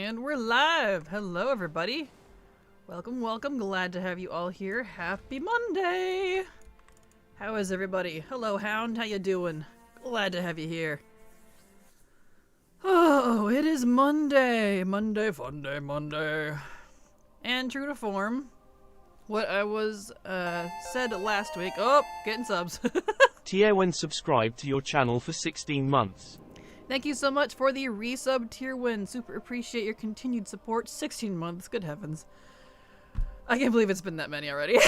And we're live! Hello everybody! Welcome, welcome, glad to have you all here. Happy Monday! How is everybody? Hello Hound, how you doing? Glad to have you here. Oh, it is Monday! Monday, fun day, Monday. And true to form, what I was said last week. Oh, getting subs. Tiewen subscribed to your channel for 16 months. Thank you so much for the resub tier win. Super appreciate your continued support. 16 months, good heavens. I can't believe it's been that many already.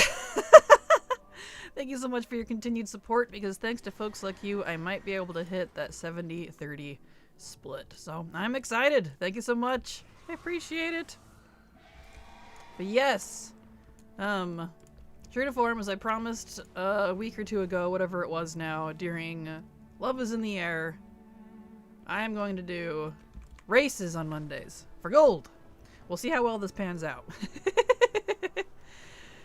Thank you so much for your continued support, because thanks to folks like you, I might be able to hit that 70-30 split. So I'm excited. Thank you so much. I appreciate it. But yes, true to form, as I promised a week or two ago, whatever it was now, during Love is in the Air, I am going to do races on Mondays for gold. We'll see how well this pans out.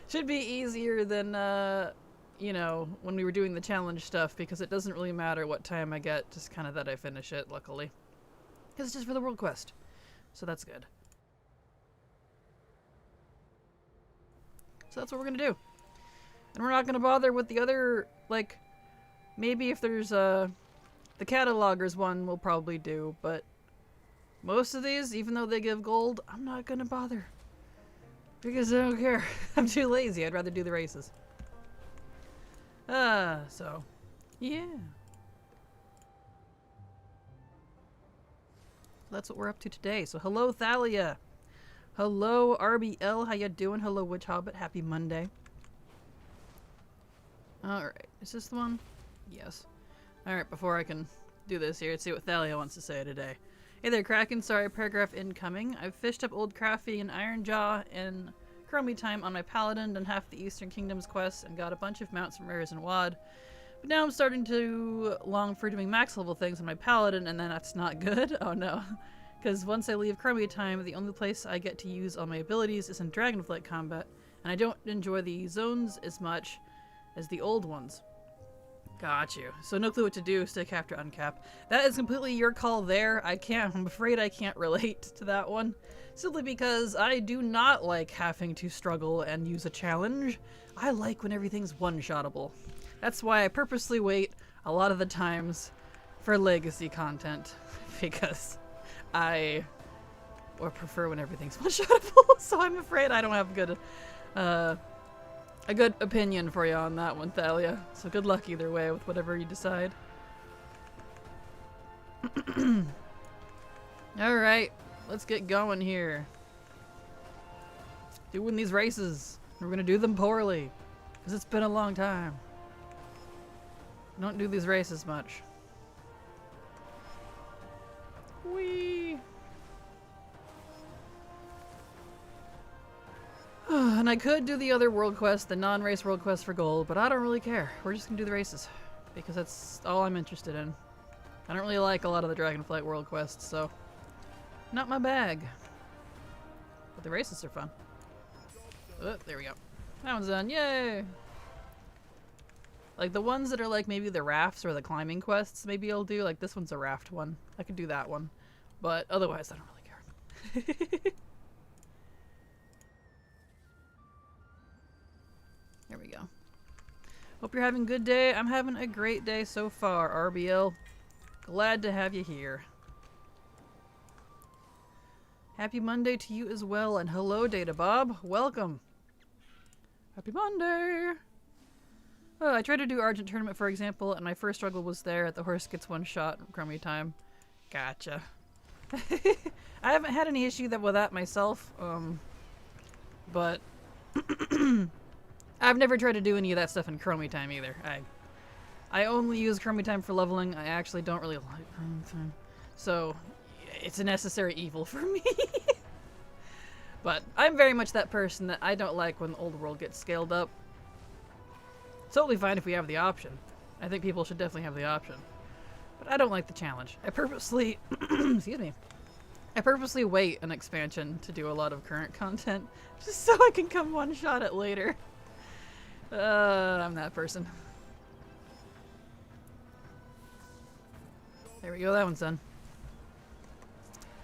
Should be easier than, you know, when we were doing the challenge stuff, because it doesn't really matter what time I get, just kind of that I finish it, luckily. Because it's just for the world quest. So that's good. So that's what we're going to do. And we're not going to bother with the other, like, maybe if there's the catalogers one we'll probably do, but most of these, even though they give gold, I'm not gonna bother. Because I don't care. I'm too lazy. I'd rather do the races. So, yeah. That's what we're up to today. So hello Thalia. Hello RBL, how you doing? Hello Witch Hobbit, happy Monday. Alright, is this the one? Yes. Alright, before I can do this here, let's see what Thalia wants to say today. Hey there, Kraken. Sorry, paragraph incoming. I've fished up Old Crafty and Ironjaw in Chromie time on my Paladin, done half the Eastern Kingdoms quests, and got a bunch of mounts from Rares and WoD. But now I'm starting to long for doing max level things on my Paladin, and then that's not good. Oh no. Because once I leave Chromie time, the only place I get to use all my abilities is in Dragonflight combat, and I don't enjoy the zones as much as the old ones. Got you. So no clue what to do, stick after uncap. That is completely your call there. I'm afraid I can't relate to that one. Simply because I do not like having to struggle and use a challenge. I like when everything's one-shottable. That's why I purposely wait a lot of the times for legacy content. Because I prefer when everything's one-shottable. So I'm afraid I don't have a good opinion for you on that one, Thalia. So good luck either way with whatever you decide. Alright, let's get going here. Doing these races. We're gonna do them poorly, because it's been a long time. I don't do these races much. Whee! And I could do the other world quest, the non-race world quest for gold, but I don't really care. We're just gonna do the races, because that's all I'm interested in. I don't really like a lot of the Dragonflight world quests, so not my bag. But the races are fun. Oh, there we go. That one's done. Yay! Like the ones that are like maybe the rafts or the climbing quests, maybe I'll do. Like this one's a raft one. I could do that one. But otherwise, I don't really care. There we go. Hope you're having a good day. I'm having a great day so far, RBL. Glad to have you here. Happy Monday to you as well, and hello, Data Bob. Welcome. Happy Monday. Oh, I tried to do Argent Tournament, for example, and my first struggle was there at the horse gets one shot in Chromie time. Gotcha. I haven't had any issue with that myself, but I've never tried to do any of that stuff in Chromie time either. I only use Chromie time for leveling. I actually don't really like Chromie time. So, it's a necessary evil for me. But I'm very much that person that I don't like when the old world gets scaled up. It's totally fine if we have the option. I think people should definitely have the option. But I don't like the challenge. I purposely, excuse me, I purposely wait an expansion to do a lot of current content, just so I can come one-shot it later. I'm that person. There we go, that one's done.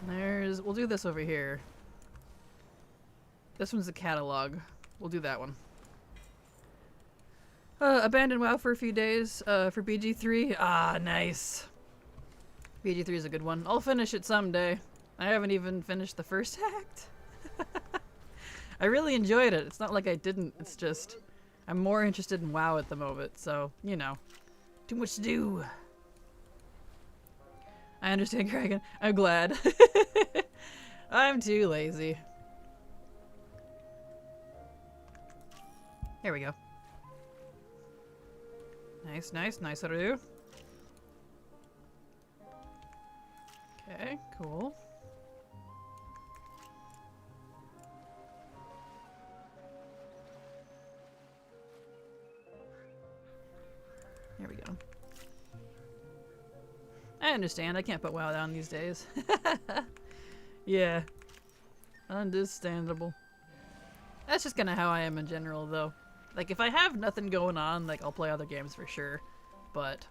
We'll do this over here. This one's a catalog. We'll do that one. Abandoned WoW for a few days, for BG3. Ah, nice. BG3 is a good one. I'll finish it someday. I haven't even finished the first act. I really enjoyed it. It's not like I didn't. It's just I'm more interested in WoW at the moment, so, you know. Too much to do. I understand, Kraken. I'm glad. I'm too lazy. Here we go. Nice, nice, nice. That'll do. Okay, cool. There we go. I understand. I can't put WoW down these days. Yeah. Understandable. That's just kind of how I am in general, though. Like, if I have nothing going on, like, I'll play other games for sure. But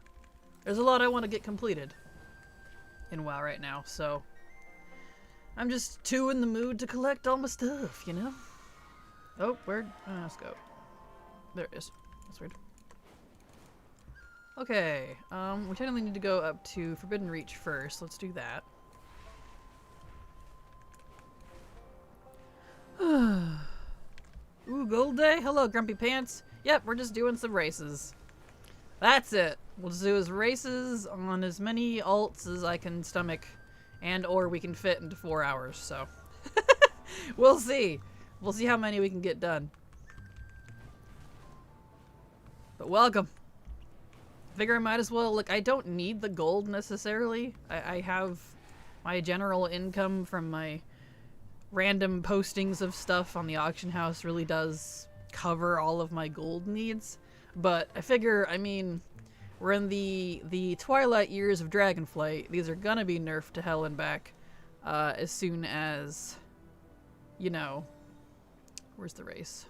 there's a lot I want to get completed in WoW right now, so I'm just too in the mood to collect all my stuff, you know? Oh, where? Let's go. There it is. That's weird. Okay, we technically need to go up to Forbidden Reach first. Let's do that. Ooh, Gold Day? Hello, Grumpy Pants. Yep, we're just doing some races. That's it. We'll just do as races on as many alts as I can stomach, and or we can fit into 4 hours, so. We'll see. We'll see how many we can get done. But welcome. Figure I might as well, look, I don't need the gold necessarily. I have my general income from my random postings of stuff on the auction house really does cover all of my gold needs. But I figure, I mean, we're in the twilight years of Dragonflight. These are gonna be nerfed to hell and back as soon as, you know, where's the race?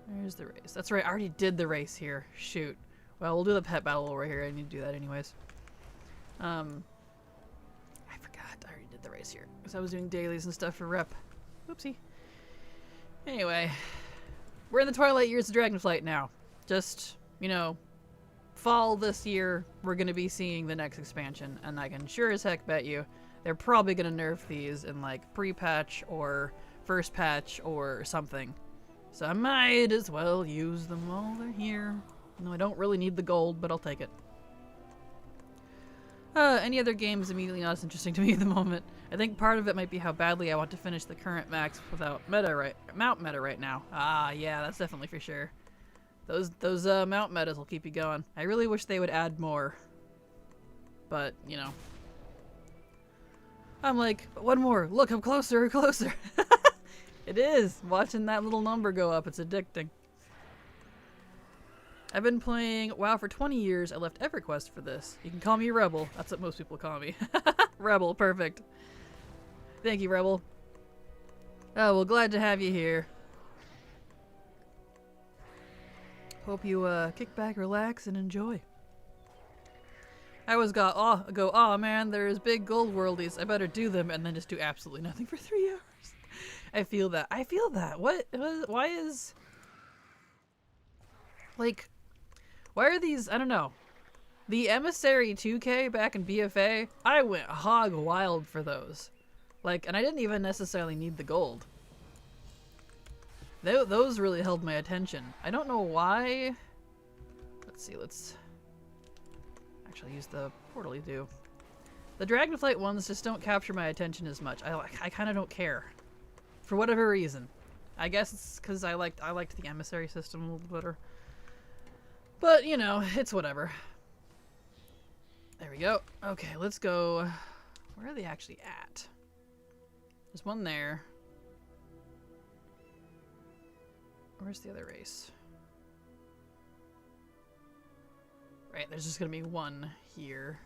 Where's the race? That's right, I already did the race here. Shoot. Well, we'll do the pet battle over here. I need to do that anyways. I forgot. I already did the race here. Because I was doing dailies and stuff for rep. Oopsie. Anyway. We're in the twilight years of Dragonflight now. Just, you know, fall this year, we're going to be seeing the next expansion. And I can sure as heck bet you they're probably going to nerf these in, like, pre-patch or first patch or something. So I might as well use them while they're here. No, I don't really need the gold, but I'll take it. Any other games immediately not as interesting to me at the moment. I think part of it might be how badly I want to finish the current max without mount meta right now. Ah, yeah, that's definitely for sure. Those mount metas will keep you going. I really wish they would add more. But, you know. I'm like, one more. Look, I'm closer, closer. It is. Watching that little number go up, it's addicting. I've been playing WoW for 20 years. I left EverQuest for this. You can call me Rebel. That's what most people call me. Rebel, perfect. Thank you, Rebel. Oh, well, glad to have you here. Hope you kick back, relax, and enjoy. I always go, oh man, there's big gold worldies. I better do them, and then just do absolutely nothing for 3 hours. I feel that. I feel that. Why is... Like... Why are these, I don't know. The Emissary 2K back in BFA, I went hog wild for those. Like, and I didn't even necessarily need the gold. Those really held my attention. I don't know why. Let's see, let's actually use the portal you do. The Dragonflight ones just don't capture my attention as much. I kind of don't care. For whatever reason. I guess it's because I liked the Emissary system a little better. But, you know, it's whatever. There we go. Okay, let's go. Where are they actually at? There's one there. Where's the other race? Right, there's just gonna be one here.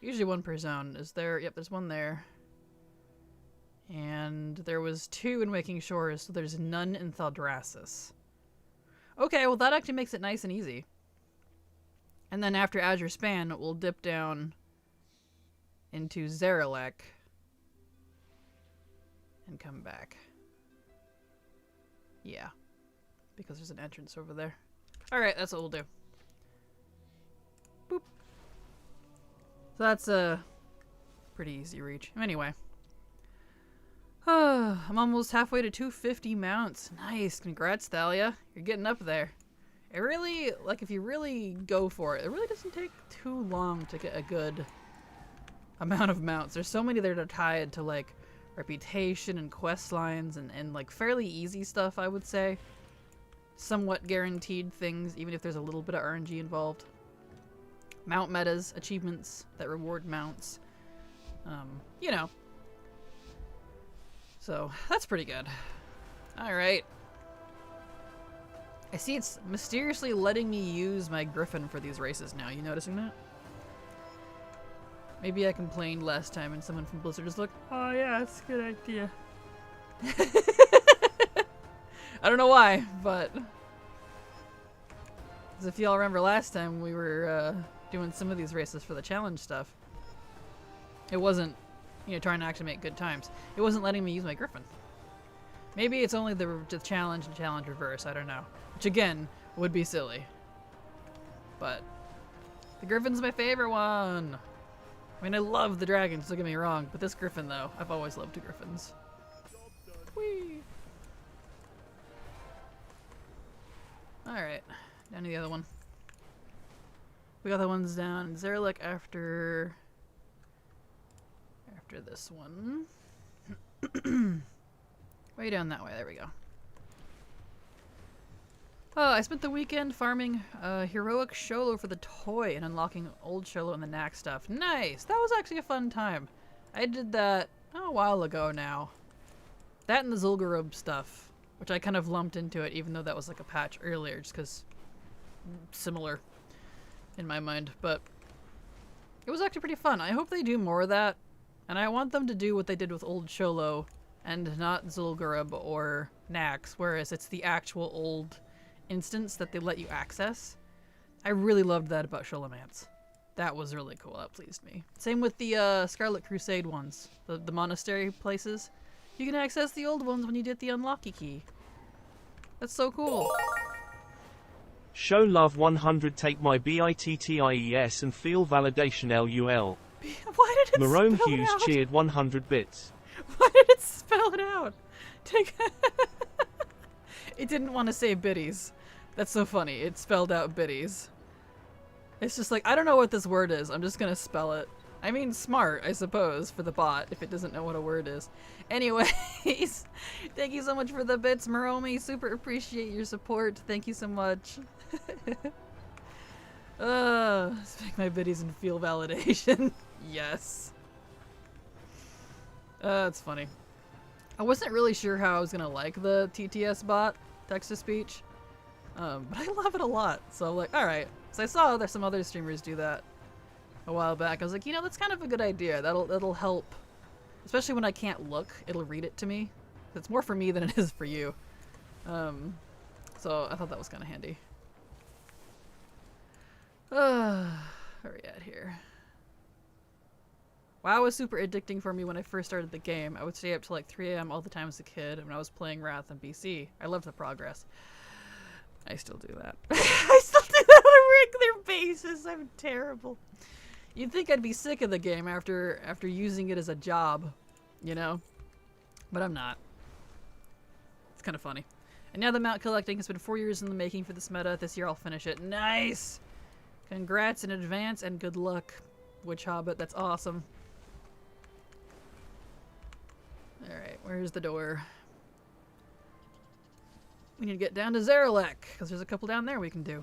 Usually one per zone. Is there? Yep, there's one there. And there was 2 in Waking Shores, so there's none in Thaldraszus. Okay, well that actually makes it nice and easy. And then after Azure Span, we'll dip down into Zarelek and come back. Yeah, because there's an entrance over there. Alright, that's what we'll do. Boop. So that's a pretty easy reach. Anyway. I'm almost halfway to 250 mounts. Nice. Congrats, Thalia. You're getting up there. It really, like, if you really go for it, it really doesn't take too long to get a good amount of mounts. There's so many that are tied to, like, reputation and quest lines and like, fairly easy stuff, I would say. Somewhat guaranteed things, even if there's a little bit of RNG involved. Mount metas, achievements that reward mounts. You know. So, that's pretty good. Alright. I see it's mysteriously letting me use my Griffin for these races now. You noticing that? Maybe I complained last time and someone from Blizzard just looked, oh yeah, that's a good idea. I don't know why, but... Because if y'all remember last time we were doing some of these races for the challenge stuff, it wasn't, you know, trying to actually make good times. It wasn't letting me use my Griffin. Maybe it's only the challenge and challenge reverse, I don't know. Which again, would be silly. But the Griffin's my favorite one. I mean, I love the dragons, don't get me wrong, but this Griffin though, I've always loved the Griffins. Whee! Alright, down to the other one. We got the ones down. Zarelek after this one. Way down that way, there we go. Oh, I spent the weekend farming Heroic Sholo for the toy and unlocking old Sholo and the knack stuff. Nice! That was actually a fun time. I did that a while ago now. That and the Zul'Gurub stuff, which I kind of lumped into it, even though that was like a patch earlier, just because similar in my mind. But it was actually pretty fun. I hope they do more of that, and I want them to do what they did with old Sholo and not Zul'Gurub or Nax, whereas it's the actual old instance that they let you access. I really loved that about Sholomance. That was really cool. That pleased me. Same with the Scarlet Crusade ones, the monastery places. You can access the old ones when you get the unlocky key. That's so cool. Show love 100, take my BITTIES and feel validation LUL. Why did it Marone spell Hughes it out? cheered 100 bits. Why did it spell it out? It didn't want to say biddies. That's so funny. It spelled out biddies. It's just like, I don't know what this word is. I'm just gonna spell it. I mean, smart, I suppose, for the bot, if it doesn't know what a word is. Anyways, thank you so much for the bits, Maromi. Super appreciate your support. Thank you so much. Let's make my biddies and feel validation. Yes. That's funny. I wasn't really sure how I was gonna like the TTS bot, text-to-speech, but I love it a lot. So I'm like, alright. So I saw there's some other streamers do that a while back. I was like, you know, that's kind of a good idea. That'll help, especially when I can't look. It'll read it to me. It's more for me than it is for you. So I thought that was kind of handy. Where are we at here? WoW was super addicting for me when I first started the game. I would stay up till like 3 AM all the time as a kid when I was playing Wrath and BC. I loved the progress. I still do that. I still do that on a regular basis. I'm terrible. You'd think I'd be sick of the game after using it as a job, you know? But I'm not. It's kind of funny. And now the mount collecting has been 4 years in the making for this meta. This year I'll finish it. Nice! Congrats in advance and good luck, Witch Hobbit. That's awesome. Alright, where's the door? We need to get down to Zarelek, because there's a couple down there we can do.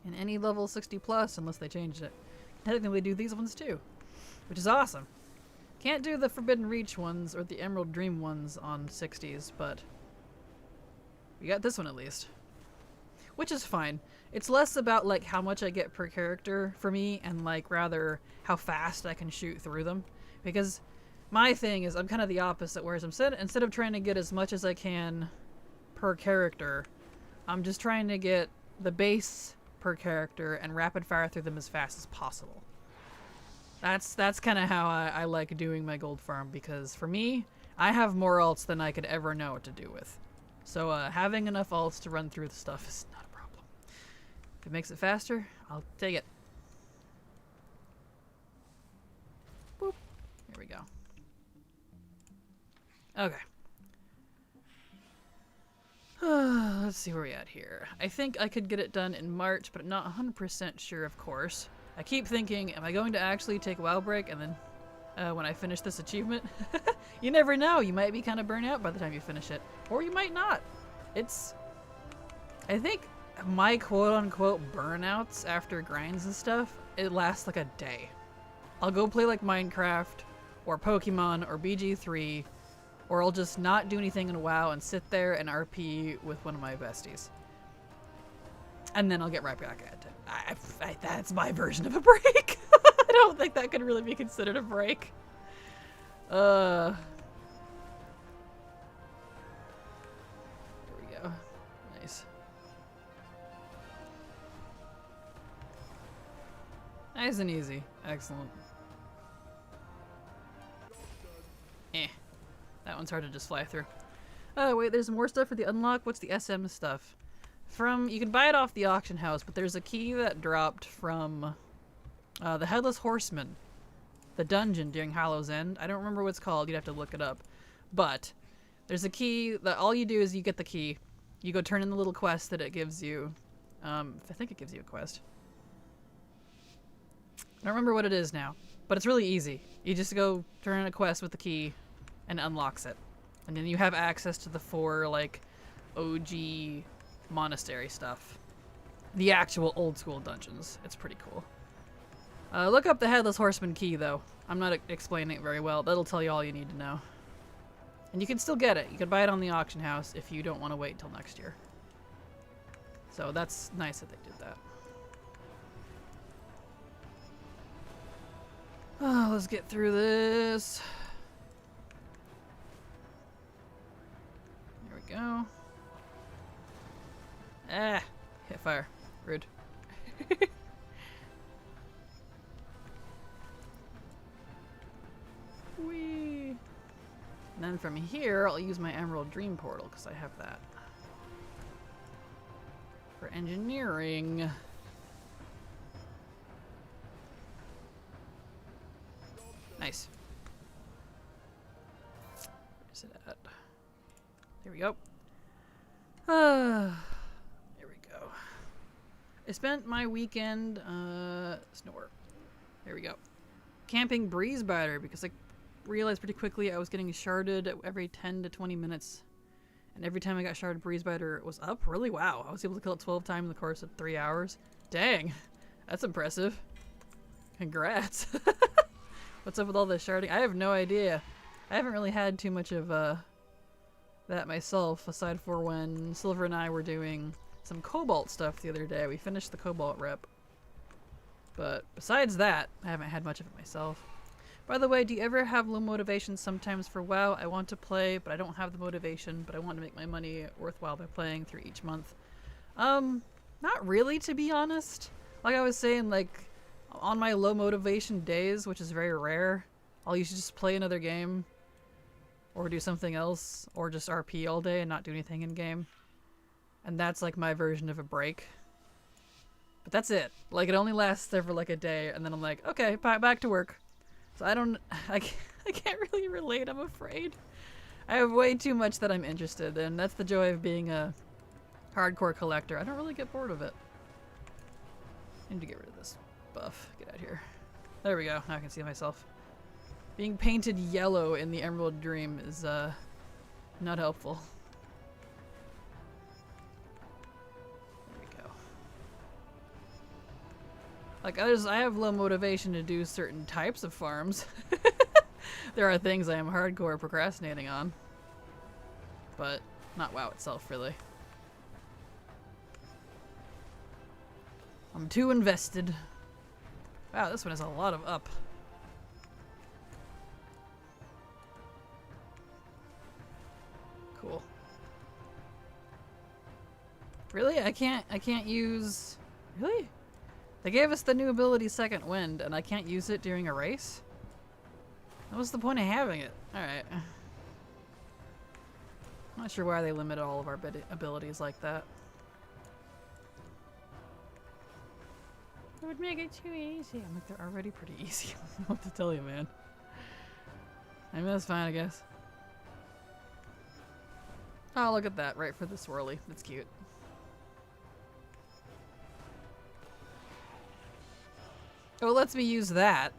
And any level 60 plus, unless they changed it. Technically do these ones too, which is awesome. Can't do the Forbidden Reach ones or the Emerald Dream ones on 60s, but we got this one at least. Which is fine. It's less about like how much I get per character for me and like rather how fast I can shoot through them. Because my thing is I'm kind of the opposite, whereas instead of trying to get as much as I can per character, I'm just trying to get the base per character and rapid fire through them as fast as possible. That's kind of how I like doing my gold farm, because for me, I have more alts than I could ever know what to do with. So having enough alts to run through the stuff is not a problem. If it makes it faster, I'll take it. Boop. Here we go. Okay. Let's see where we're at here. I think I could get it done in March, but I'm not 100% sure, of course. I keep thinking, am I going to actually take a WoW break and then when I finish this achievement? You never know. You might be kind of burnt out by the time you finish it. Or you might not. I think my quote-unquote burnouts after grinds and stuff, it lasts like a day. I'll go play like Minecraft, or Pokemon, or BG3, or I'll just not do anything in WoW and sit there and RP with one of my besties. And then I'll get right back at it. That's my version of a break. I don't think that could really be considered a break. Here we go. Nice. Nice and easy. Excellent. That one's hard to just fly through. Oh, wait, there's more stuff for the unlock. What's the SM stuff? You can buy it off the auction house, but there's a key that dropped from the Headless Horseman, the dungeon during Hallow's End. I don't remember what it's called. You'd have to look it up. But there's a key that all you do is you get the key. You go turn in the little quest that it gives you. I think it gives you a quest. I don't remember what it is now, but it's really easy. You just go turn in a quest with the key and it unlocks it. And then you have access to the 4, like, OG monastery stuff. The actual old school dungeons. It's pretty cool. Look up the Headless Horseman key, though. I'm not explaining it very well. That'll tell you all you need to know. And you can still get it. You can buy it on the auction house if you don't want to wait until next year. So that's nice that they did that. Oh, let's get through this. There we go. Ah, hit fire. Rude. Whee! And then from here, I'll use my Emerald Dream Portal, because I have that. For engineering. Nice. Where's it at? There we go. There we go. I spent my weekend, snore. There we go. Camping Breezebiter, because I realized pretty quickly I was getting sharded every 10 to 20 minutes. And every time I got sharded Breezebiter, it was up. Really? Wow. I was able to kill it 12 times in the course of 3 hours. Dang. That's impressive. Congrats. What's up with all this sharding? I have no idea. I haven't really had too much of that myself, aside for when Silver and I were doing some Cobalt stuff the other day. We finished the Cobalt rep. But besides that, I haven't had much of it myself. By the way, do you ever have low motivation sometimes for WoW? I want to play, but I don't have the motivation, but I want to make my money worthwhile by playing through each month. Not really, to be honest. Like I was saying, like, on my low motivation days, which is very rare, I'll usually just play another game or do something else or just RP all day and not do anything in game. And that's like my version of a break. But that's it. Like, it only lasts there for like a day and then I'm like, okay, back to work. So I can't really relate, I'm afraid. I have way too much that I'm interested in. That's the joy of being a hardcore collector. I don't really get bored of it. I need to get rid of this buff. Get out of here. There we go. Now I can see myself. Being painted yellow in the Emerald Dream is not helpful. There we go. Like I have low motivation to do certain types of farms. There are things I am hardcore procrastinating on. But not WoW itself, really. I'm too invested. Wow, this one has a lot of up. Cool. Really? I can't use... Really? They gave us the new ability Second Wind, and I can't use it during a race? What was the point of having it? Alright. Not sure why they limited all of our abilities like that. It would make it too easy. I'm like, they're already pretty easy. I don't know what to tell you, man. I mean, that's fine, I guess. Oh, look at that. Right for the swirly. That's cute. Oh, it lets me use that.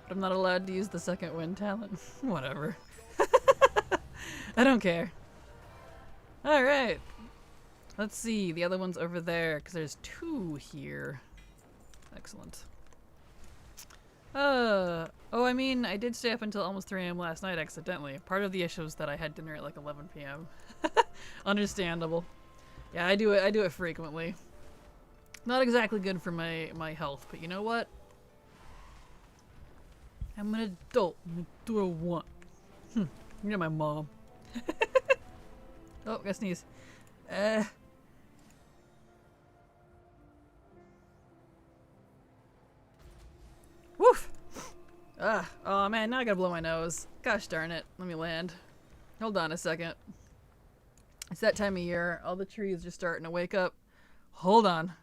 But I'm not allowed to use the Second Wind talent. Whatever. I don't care. Alright. Let's see. The other one's over there, because there's 2 here. Excellent. Oh, I mean, I did stay up until almost 3 AM last night accidentally. Part of the issue was that I had dinner at like 11 PM. Understandable. Yeah, I do it frequently. Not exactly good for my health, but you know what? I'm an adult. I'm gonna do what I want. You're my mom. Oh, gotta sneeze. Woof! Oh man, now I gotta blow my nose. Gosh darn it. Let me land. Hold on a second. It's that time of year. All the trees are starting to wake up. Hold on.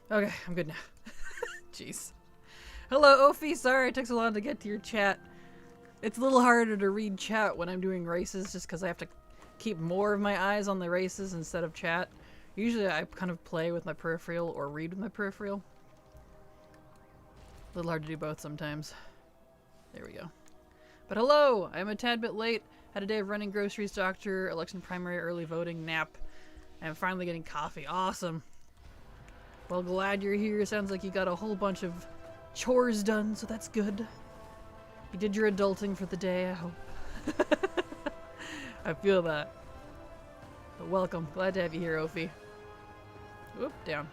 Okay, I'm good now. Jeez. Hello, Ophi. Sorry it took so long to get to your chat. It's a little harder to read chat when I'm doing races just because I have to keep more of my eyes on the races instead of chat. Usually I kind of play with my peripheral or read with my peripheral. A little hard to do both sometimes. There we go. But hello! I'm a tad bit late. Had a day of running groceries, doctor, election primary, early voting, nap. And I'm finally getting coffee. Awesome. Well, glad you're here. Sounds like you got a whole bunch of chores done, so that's good. You did your adulting for the day, I hope. I feel that. But welcome. Glad to have you here, Ophi. Whoop, down.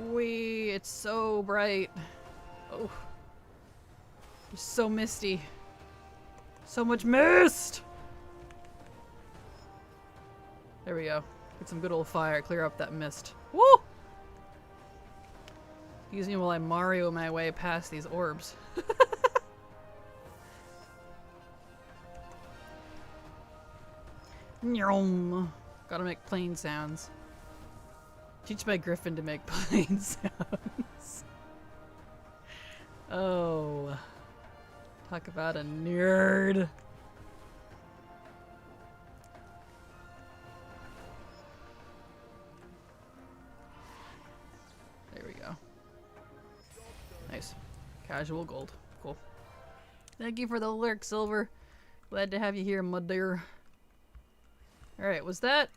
Wee, it's so bright. Oh. It's so misty. So much mist! There we go. Get some good old fire. Clear up that mist. Woo! Excuse me while I Mario my way past these orbs. Nyom. Gotta make plane sounds. Teach my griffin to make plane sounds. Oh. Talk about a nerd. There we go. Nice. Casual gold. Cool. Thank you for the lurk, Silver. Glad to have you here, my dear. Alright, was that...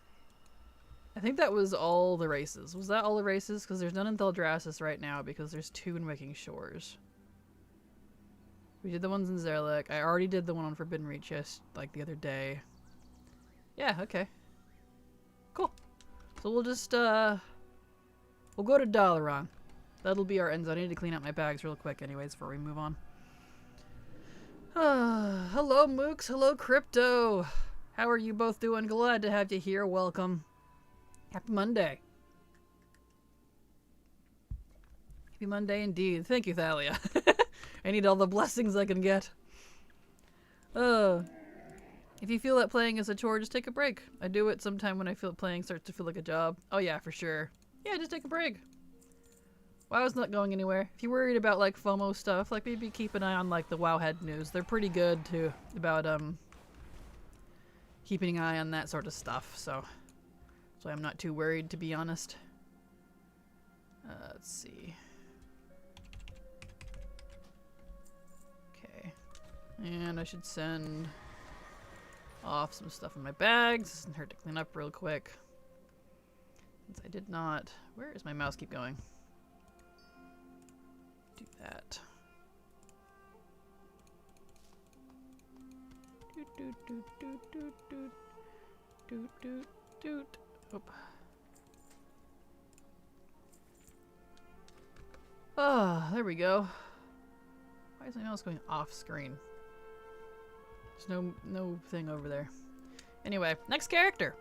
I think that was all the races. Was that all the races? Because there's none in Theldraszus right now because there's 2 in Waking Shores. We did the ones in Zerlik. I already did the one on Forbidden Reach just like the other day. Yeah, okay. Cool. So we'll just, we'll go to Dalaran. That'll be our end zone. I need to clean out my bags real quick anyways before we move on. Hello, Mooks. Hello, Crypto. How are you both doing? Glad to have you here. Welcome. Happy Monday. Happy Monday indeed. Thank you, Thalia. I need all the blessings I can get. If you feel that playing is a chore, just take a break. I do it sometime when I feel playing starts to feel like a job. Oh yeah, for sure. Yeah, just take a break. WoW's not going anywhere. If you're worried about like FOMO stuff, like maybe keep an eye on like the WoWhead news. They're pretty good too about keeping an eye on that sort of stuff. So I'm not too worried, to be honest. Let's see. And I should send off some stuff in my bags. Doesn't hurt to clean up real quick. Since I did not... Where is my mouse keep going? Do that. Doot, doot, doot, doot, doot, doot. Doot, doot, doot. Oop. Ah, there we go. Why is my mouse going off screen? There's no thing over there. Anyway, next character.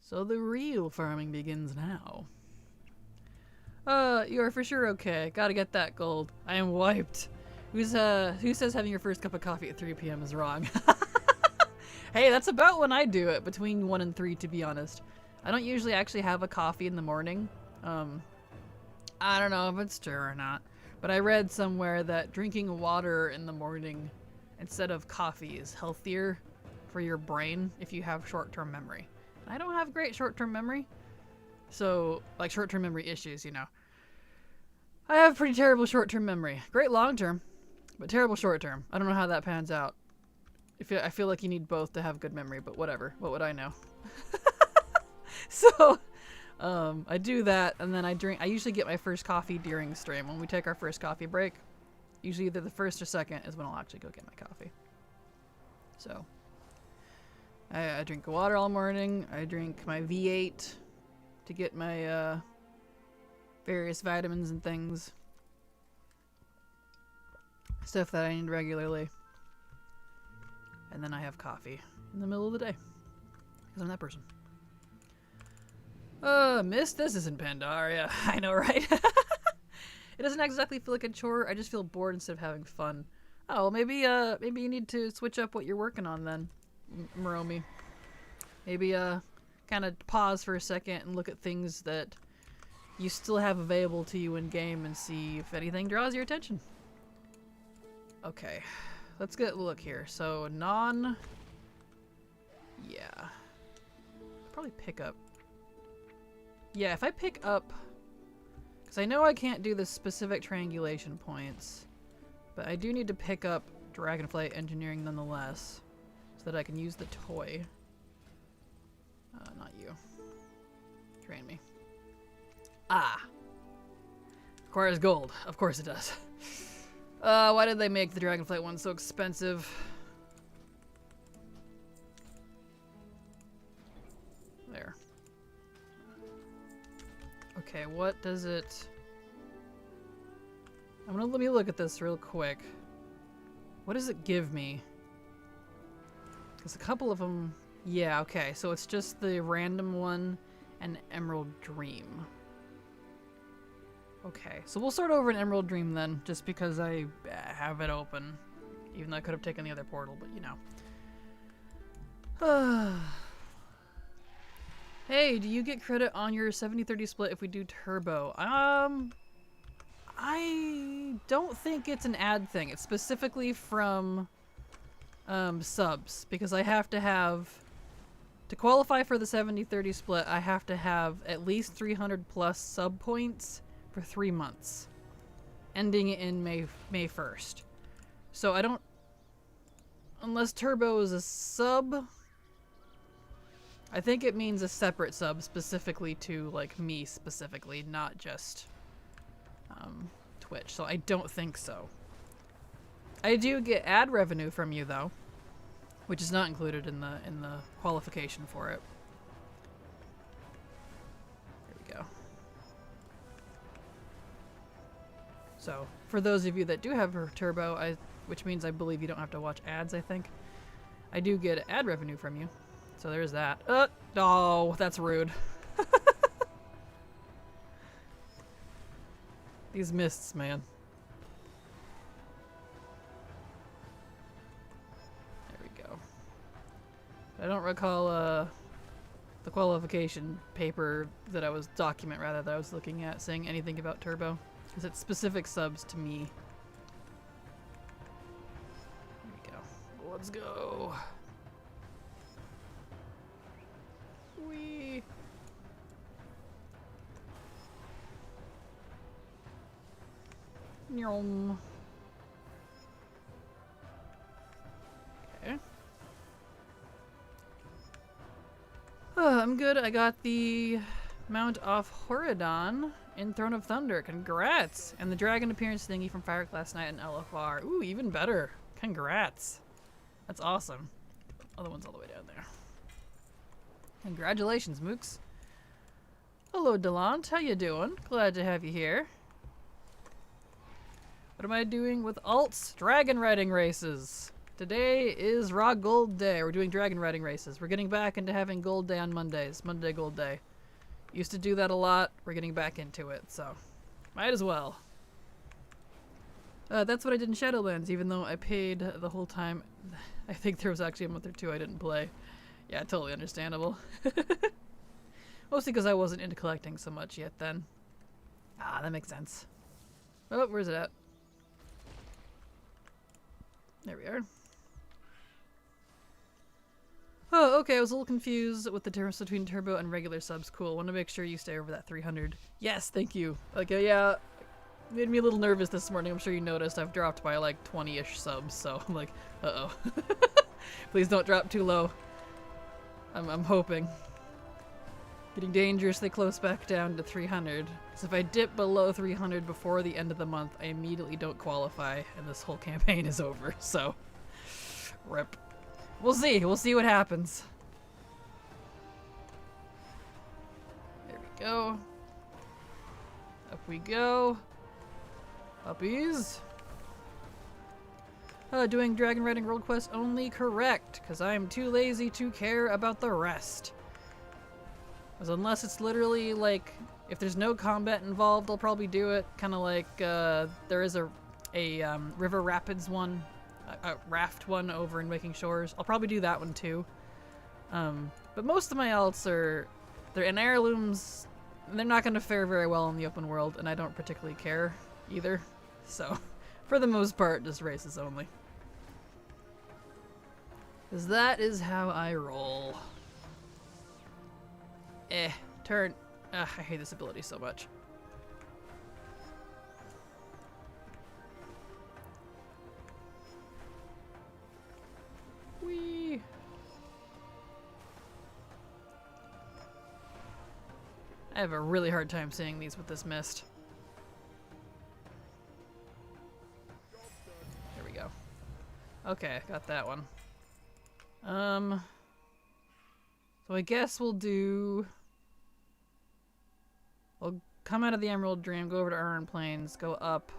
So the real farming begins now. You are for sure okay. Gotta get that gold. I am wiped. Who says having your first cup of coffee at 3 p.m. is wrong? Hey, that's about when I do it, between 1 and 3, to be honest. I don't usually actually have a coffee in the morning. I don't know if it's true or not, but I read somewhere that drinking water in the morning instead of coffee is healthier for your brain if you have short-term memory. I don't have great short-term memory, so, like, short-term memory issues, you know. I have pretty terrible short-term memory. Great long-term, but terrible short-term. I don't know how that pans out. I feel like you need both to have good memory, but whatever. What would I know? So, I do that, and then I usually get my first coffee during stream. When we take our first coffee break, usually either the first or second is when I'll actually go get my coffee. So, I drink water all morning. I drink my V8 to get my various vitamins and things. Stuff that I need regularly. And then I have coffee in the middle of the day. Because I'm that person. Miss, this isn't Pandaria. I know, right? It doesn't exactly feel like a chore. I just feel bored instead of having fun. Oh, well, maybe you need to switch up what you're working on then, Moromi. Maybe, kind of pause for a second and look at things that you still have available to you in game and see if anything draws your attention. Okay, let's get a look here. So, yeah. Probably pick up. Yeah, if I pick up... Because I know I can't do the specific triangulation points, but I do need to pick up Dragonflight Engineering nonetheless, so that I can use the toy. Not you. Train me. Ah! Requires gold. Of course it does. Why did they make the Dragonflight one so expensive? There. Okay, what does it... let me look at this real quick. What does it give me? Because a couple of them... Yeah, okay, so it's just the random one and Emerald Dream. Okay, so we'll start over in Emerald Dream then, just because I have it open. Even though I could have taken the other portal, but you know. Hey, do you get credit on your 70-30 split if we do turbo? I don't think it's an ad thing. It's specifically from subs, because I have to have... To qualify for the 70-30 split, I have to have at least 300 plus sub points for 3 months, ending in May 1st. So I don't... Unless turbo is a sub... I think it means a separate sub specifically to, like, me specifically, not just Twitch. So I don't think so. I do get ad revenue from you, though, which is not included in the qualification for it. There we go. So, for those of you that do have turbo, which means I believe you don't have to watch ads, I think, I do get ad revenue from you. So there's that. Oh, that's rude. These mists, man. There we go. I don't recall the qualification paper that I was that I was looking at saying anything about turbo, because it's specific subs to me. There we go. Let's go. Wee. Nyom. I'm good. I got the mount off Horadon in Throne of Thunder. Congrats! And the dragon appearance thingy from Firework last night in LFR. Ooh, even better. Congrats. That's awesome. Other one's all the way down there. Congratulations, Mooks. Hello, Delant. How you doing? Glad to have you here. What am I doing with alts? Dragon riding races. Today is Raw Gold Day. We're doing dragon riding races. We're getting back into having Gold Day on Mondays. Monday Gold Day. Used to do that a lot. We're getting back into it, so might as well. That's what I did in Shadowlands, even though I paid the whole time. I think there was actually a month or two I didn't play. Yeah, totally understandable. Mostly because I wasn't into collecting so much yet then. Ah, that makes sense. Oh, where's it at? There we are. Oh, okay, I was a little confused with the difference between turbo and regular subs. Cool, want to make sure you stay over that 300. Yes, thank you. Like, yeah, made me a little nervous this morning. I'm sure you noticed I've dropped by like 20-ish subs, so I'm like, uh-oh. Please don't drop too low. I'm hoping. Getting dangerously close back down to 300. Because if I dip below 300 before the end of the month, I immediately don't qualify, and this whole campaign is over, so... Rip. We'll see. We'll see what happens. There we go. Up we go. Puppies. Doing Dragon Riding World Quest only? Correct, because I'm too lazy to care about the rest. Because unless it's literally, like, if there's no combat involved, I'll probably do it. Kind of like, there is a River Rapids one, a raft one over in Waking Shores. I'll probably do that one too. But most of my alts they're in heirlooms. They're not going to fare very well in the open world, and I don't particularly care either. So, for the most part, just races only. Because that is how I roll. Turn. Ugh, I hate this ability so much. Whee! I have a really hard time seeing these with this mist. There we go. Okay, got that one. So I guess we'll come out of the Emerald Dream, go over to Iron Plains, go up,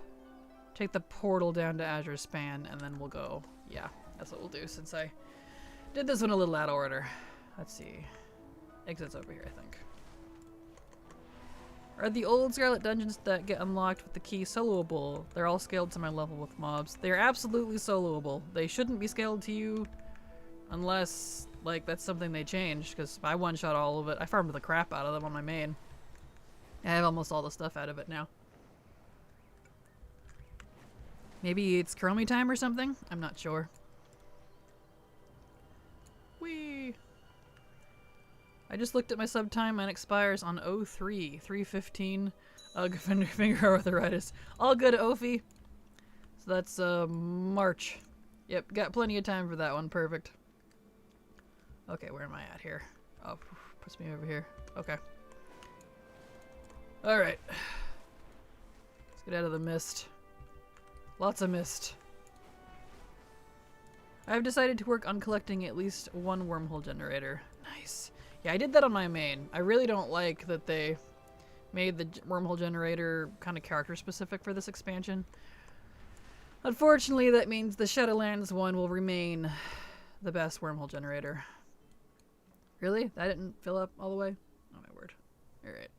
take the portal down to Azure Span, and then we'll go. Yeah, that's what we'll do since I did this one a little out of order. Let's see. Exit's over here, I think. Are the old Scarlet dungeons that get unlocked with the key soloable? They're all scaled to my level with mobs. They're absolutely soloable. They shouldn't be scaled to you unless, like, that's something they changed, because I one-shot all of it. I farmed the crap out of them on my main. I have almost all the stuff out of it now. Maybe it's Chromie time or something? I'm not sure. Whee! I just looked at my sub time and expires on 03, 315. Ugh, finger arthritis. All good, Ophi. So that's March. Yep, got plenty of time for that one. Perfect. Okay, where am I at here? Oh, puts me over here. Okay. Alright. Let's get out of the mist. Lots of mist. I've decided to work on collecting at least one wormhole generator. Nice. Yeah, I did that on my main. I really don't like that they made the wormhole generator kind of character specific for this expansion. Unfortunately, that means the Shadowlands one will remain the best wormhole generator. Really? That didn't fill up all the way? Oh my word. Alright.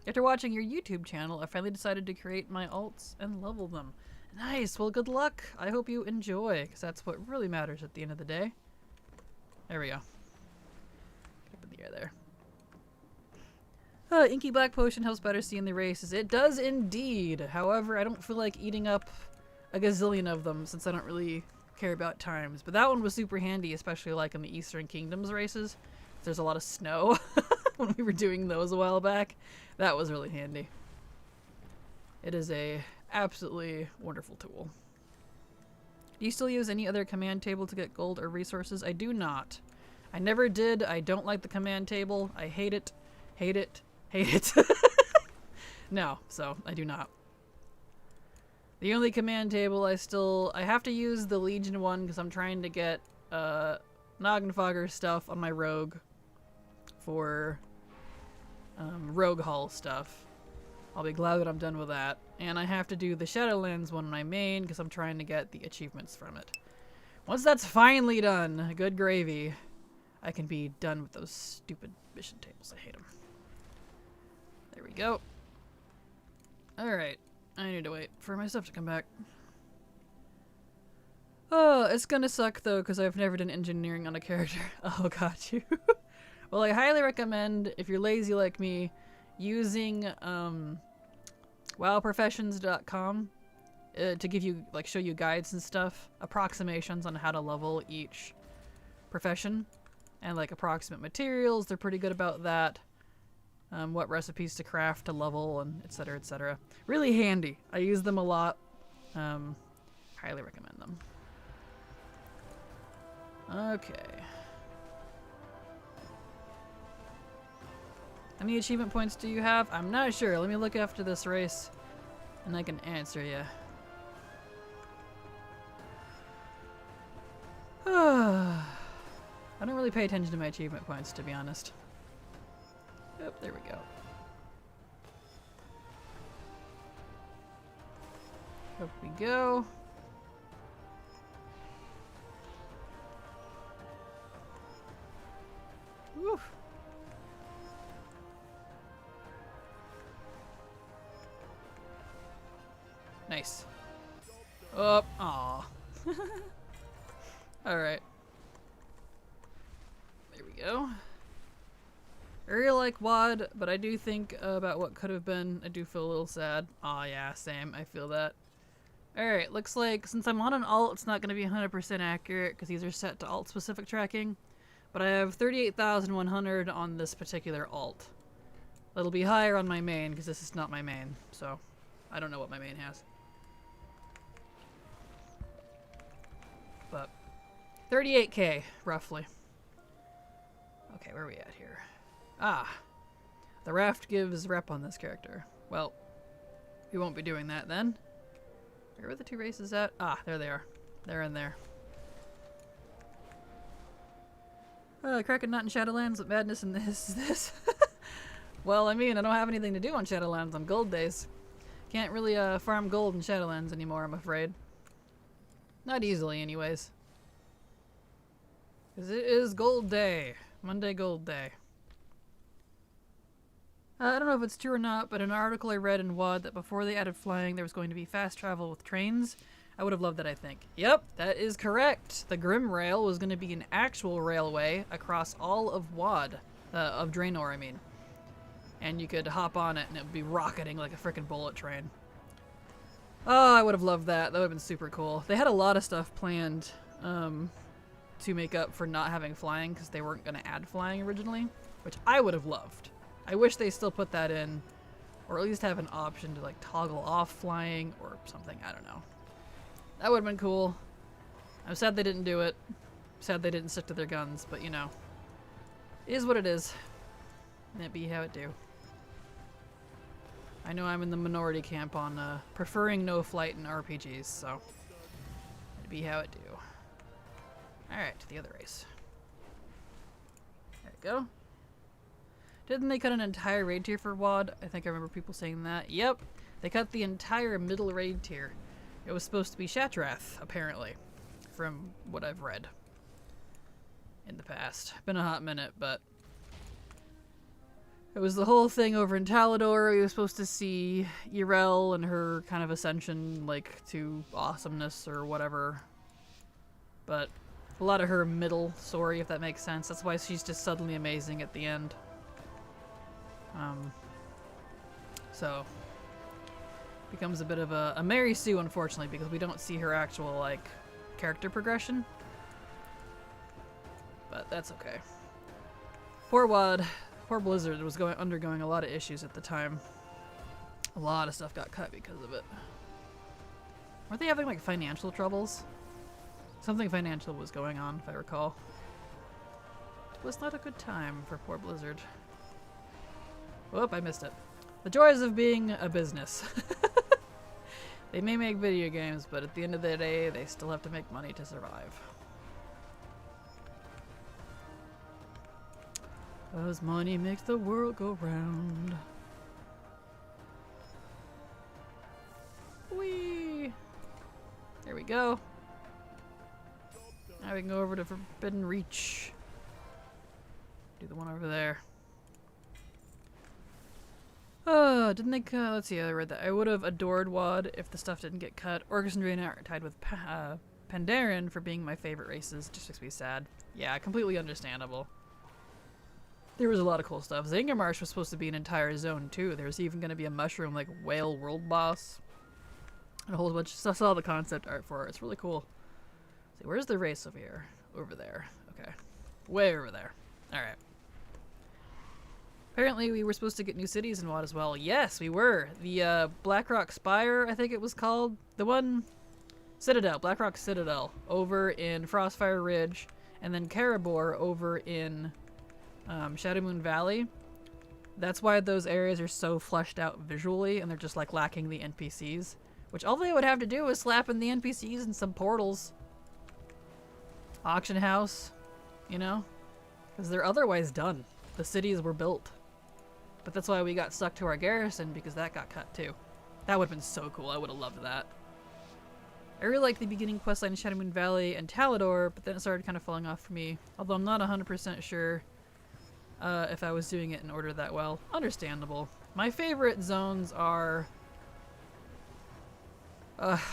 After watching your YouTube channel, I finally decided to create my alts and level them. Nice! Well, good luck! I hope you enjoy, because that's what really matters at the end of the day. There we go. Get up in the air there. Inky Black Potion helps better see in the races. It does indeed! However, I don't feel like eating up a gazillion of them, since I don't really care about times. But that one was super handy, especially like in the Eastern Kingdoms races. There's a lot of snow when we were doing those a while back. That was really handy. It is a absolutely wonderful tool. Do you still use any other command table to get gold or resources? I do not. I never did. I don't like the command table. I hate it. Hate it. Hate it. No, so I do not. The only command table I have to use the Legion one because I'm trying to get Noggenfogger stuff on my Rogue for Rogue Hall stuff. I'll be glad that I'm done with that. And I have to do the Shadowlands one on my main because I'm trying to get the achievements from it. Once that's finally done, good gravy, I can be done with those stupid mission tables. I hate them. There we go. Alright. I need to wait for my stuff to come back. Oh, it's gonna suck though because I've never done engineering on a character. Oh, got you. Well, I highly recommend, if you're lazy like me, using wowprofessions.com to give you, like, show you guides and stuff, approximations on how to level each profession, and like approximate materials. They're pretty good about that. What recipes to craft to level, and etc, etc. Really handy. I use them a lot. Highly recommend them. Okay. How many achievement points do you have? I'm not sure. Let me look after this race and I can answer you. I don't really pay attention to my achievement points, to be honest. Yep, there we go. Up we go. Woo. Nice. Oh, aw. Alright. There we go. I really like WoD, but I do think about what could have been. I do feel a little sad. Aw, yeah, same. I feel that. Alright, looks like since I'm on an alt, it's not going to be 100% accurate because these are set to alt-specific tracking. But I have 38,100 on this particular alt. It'll be higher on my main because this is not my main, so I don't know what my main has. But 38k, roughly. Okay, where are we at here? Ah, the raft gives rep on this character. Well, we won't be doing that then. Where are the two races at? Ah, there they are. They're in there. Kraken not in Shadowlands, what madness in this is this? Well, I mean, I don't have anything to do on Shadowlands on gold days. Can't really farm gold in Shadowlands anymore, I'm afraid. Not easily, anyways. Because it is gold day. Monday gold day. I don't know if it's true or not, but in an article I read in WoD that before they added flying, there was going to be fast travel with trains. I would have loved that, I think. Yep, that is correct. The Grim Rail was going to be an actual railway across all of WoD. Of Draenor, I mean. And you could hop on it and it would be rocketing like a frickin' bullet train. Oh, I would have loved that. That would have been super cool. They had a lot of stuff planned to make up for not having flying because they weren't going to add flying originally, which I would have loved. I wish they still put that in, or at least have an option to like toggle off flying or something. I don't know. That would have been cool. I'm sad they didn't do it. Sad they didn't stick to their guns, but you know. It is what it is. And it be how it do. I know I'm in the minority camp on preferring no flight in RPGs, so it be how it do. Alright, to the other race. There we go. Didn't they cut an entire raid tier for WoD? I think I remember people saying that. Yep, they cut the entire middle raid tier. It was supposed to be Shatrath, apparently, from what I've read in the past. Been a hot minute, but it was the whole thing over in Talador. We were supposed to see Yrel and her kind of ascension, like, to awesomeness or whatever. But a lot of her middle story, if that makes sense. That's why she's just suddenly amazing at the end. So becomes a bit of a Mary Sue, unfortunately, because we don't see her actual, like, character progression. But that's okay. Poor WoD. Poor Blizzard was undergoing a lot of issues at the time. A lot of stuff got cut because of it. Weren't they having, like, financial troubles? Something financial was going on, if I recall. was not a good time for poor Blizzard. Whoop, I missed it. The joys of being a business. They may make video games, but at the end of the day, they still have to make money to survive. 'Cause money makes the world go round. Whee! There we go. Now we can go over to Forbidden Reach. Do the one over there. Oh, didn't think, let's see, I read that. I would have adored WoD if the stuff didn't get cut. Orcus and Draenei are tied with Pandaren for being my favorite races. Just makes me sad. Yeah, completely understandable. There was a lot of cool stuff. Zangarmarsh was supposed to be an entire zone too. There's even going to be a mushroom like whale world boss. And a whole bunch of stuff. I saw the concept art for it. It's really cool. Let's see, where's the race over here? Over there. Okay. Way over there. Alright. Apparently we were supposed to get new cities in WoD as well. Yes, we were. The Blackrock Spire, I think it was called. The one... Citadel. Blackrock Citadel. Over in Frostfire Ridge. And then Karabor over in Shadowmoon Valley. That's why those areas are so fleshed out visually and they're just like lacking the NPCs. Which all they would have to do is slap in the NPCs and some portals. Auction house. You know? Because they're otherwise done. The cities were built. But that's why we got stuck to our garrison, because that got cut too. That would have been so cool. I would have loved that. I really liked the beginning questline in Shadowmoon Valley and Talador, but then it started kind of falling off for me. Although I'm not 100% sure if I was doing it in order that well. Understandable. My favorite zones are...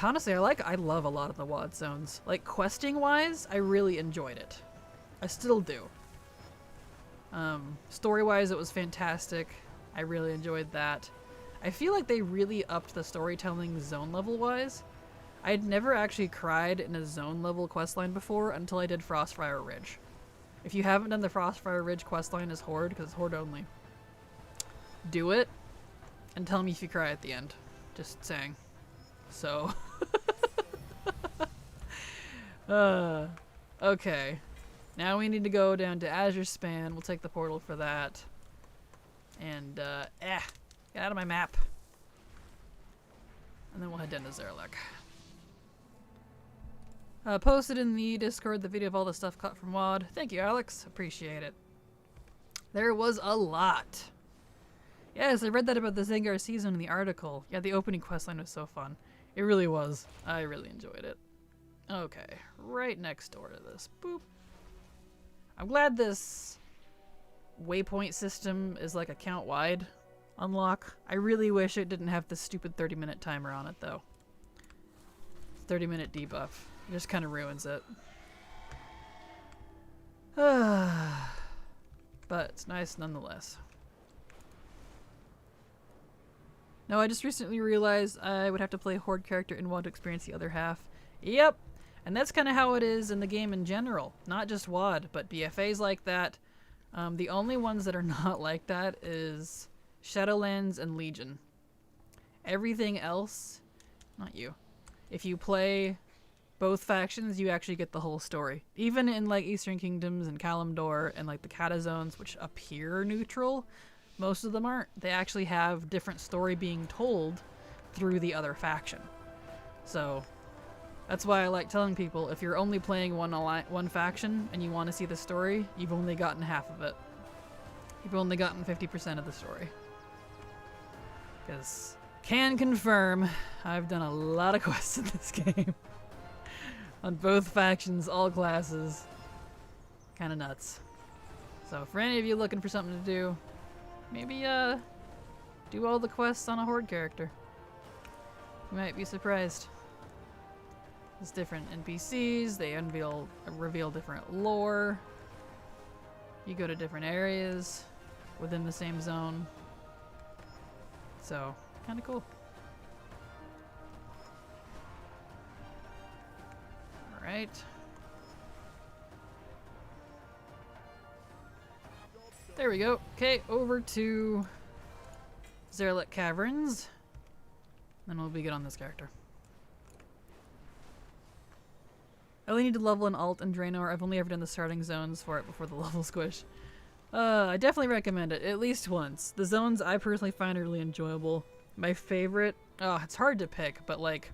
honestly, I love a lot of the WoD zones. Like, questing-wise, I really enjoyed it. I still do. Story-wise, it was fantastic. I really enjoyed that. I feel like they really upped the storytelling zone level-wise. I had never actually cried in a zone level questline before until I did Frostfire Ridge. If you haven't done the Frostfire Ridge questline as Horde, because it's Horde only, do it and tell me if you cry at the end. Just saying. So. Okay. Now we need to go down to Azure Span. We'll take the portal for that. And, get out of my map. And then we'll head down to Zerlek. Posted in the Discord the video of all the stuff cut from WoD. Thank you, Alex. Appreciate it. There was a lot. Yes, I read that about the Zangar season in the article. Yeah, the opening questline was so fun. It really was. I really enjoyed it. Okay, right next door to this. Boop. I'm glad this waypoint system is like account-wide unlock. I really wish it didn't have this stupid 30-minute timer on it, though. 30-minute debuff. It just kind of ruins it. But it's nice nonetheless. No, I just recently realized I would have to play a Horde character in WoD to experience the other half. Yep! And that's kind of how it is in the game in general. Not just WoD, but BFAs like that. The only ones that are not like that is Shadowlands and Legion. Everything else... Not you. If you play both factions, you actually get the whole story. Even in like Eastern Kingdoms and Kalimdor and like the Kata zones, which appear neutral, most of them aren't. They actually have different story being told through the other faction. So that's why I like telling people, if you're only playing one faction and you want to see the story, you've only gotten half of it. You've only gotten 50% of the story. Because can confirm, I've done a lot of quests in this game. On both factions, all classes. Kind of nuts. So for any of you looking for something to do, maybe do all the quests on a Horde character. You might be surprised. There's different NPCs, they reveal different lore. You go to different areas within the same zone. So, kind of cool. Alright. There we go. Okay, over to Zerlek Caverns. Then we'll be good on this character. I really need to level in Alt and Draenor. I've only ever done the starting zones for it before the level squish. I definitely recommend it, at least once. The zones I personally find are really enjoyable. My favorite, it's hard to pick, but like,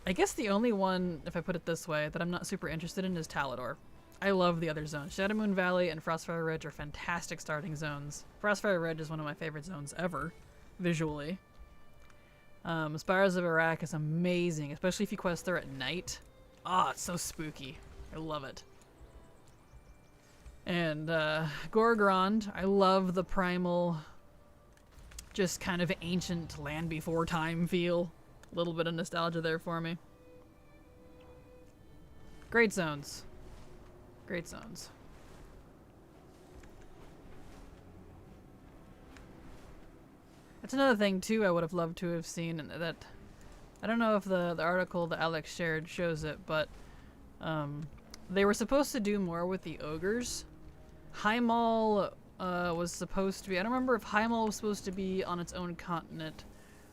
I guess the only one, if I put it this way, that I'm not super interested in is Talador. I love the other zones. Shadowmoon Valley and Frostfire Ridge are fantastic starting zones. Frostfire Ridge is one of my favorite zones ever, visually. Spires of Iraq is amazing, especially if you quest there at night. It's so spooky. I love it. And Gorgrond, I love the primal, just kind of ancient land before time feel. A little bit of nostalgia there for me. Great zones. Great zones. That's another thing too I would have loved to have seen, and that I don't know if the article that Alex shared shows it, but they were supposed to do more with the ogres. Highmaul was supposed to be, I don't remember if Highmaul was supposed to be on its own continent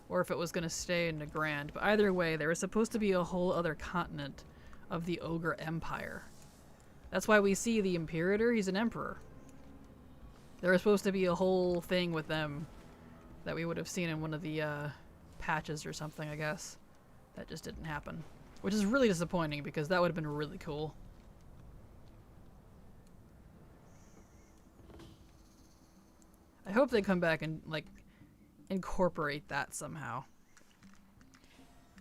or if it was going to stay in Nagrand, but either way, there was supposed to be a whole other continent of the Ogre Empire. That's why we see the Imperator, he's an emperor. There was supposed to be a whole thing with them that we would have seen in one of the patches or something, I guess. That just didn't happen. Which is really disappointing because that would have been really cool. I hope they come back and, like, incorporate that somehow.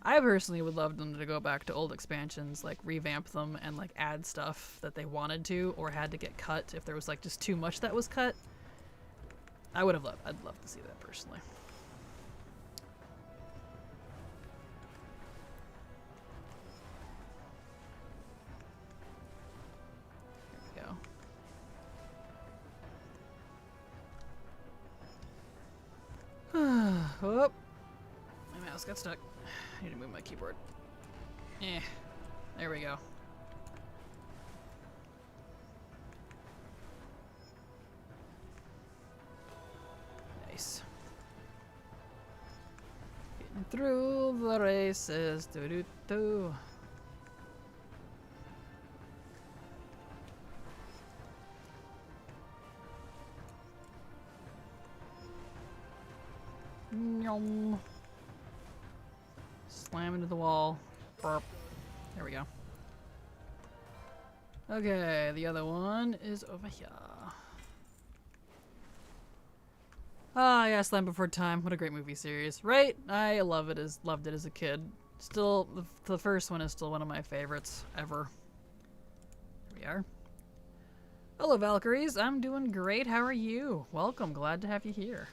I personally would love them to go back to old expansions, like revamp them and like add stuff that they wanted to or had to get cut if there was like just too much that was cut. I'd love to see that personally. There we go. Oh, my mouse got stuck. I need to move my keyboard. There we go. Nice. Getting through the races. Doo-doo-doo. Yum. Slam into the wall. Burp. There we go. Okay, the other one is over here. Yeah, Slam Before Time. What a great movie series, right? I loved it as a kid. Still, the first one is still one of my favorites ever. Here we are. Hello, Valkyries. I'm doing great. How are you? Welcome. Glad to have you here.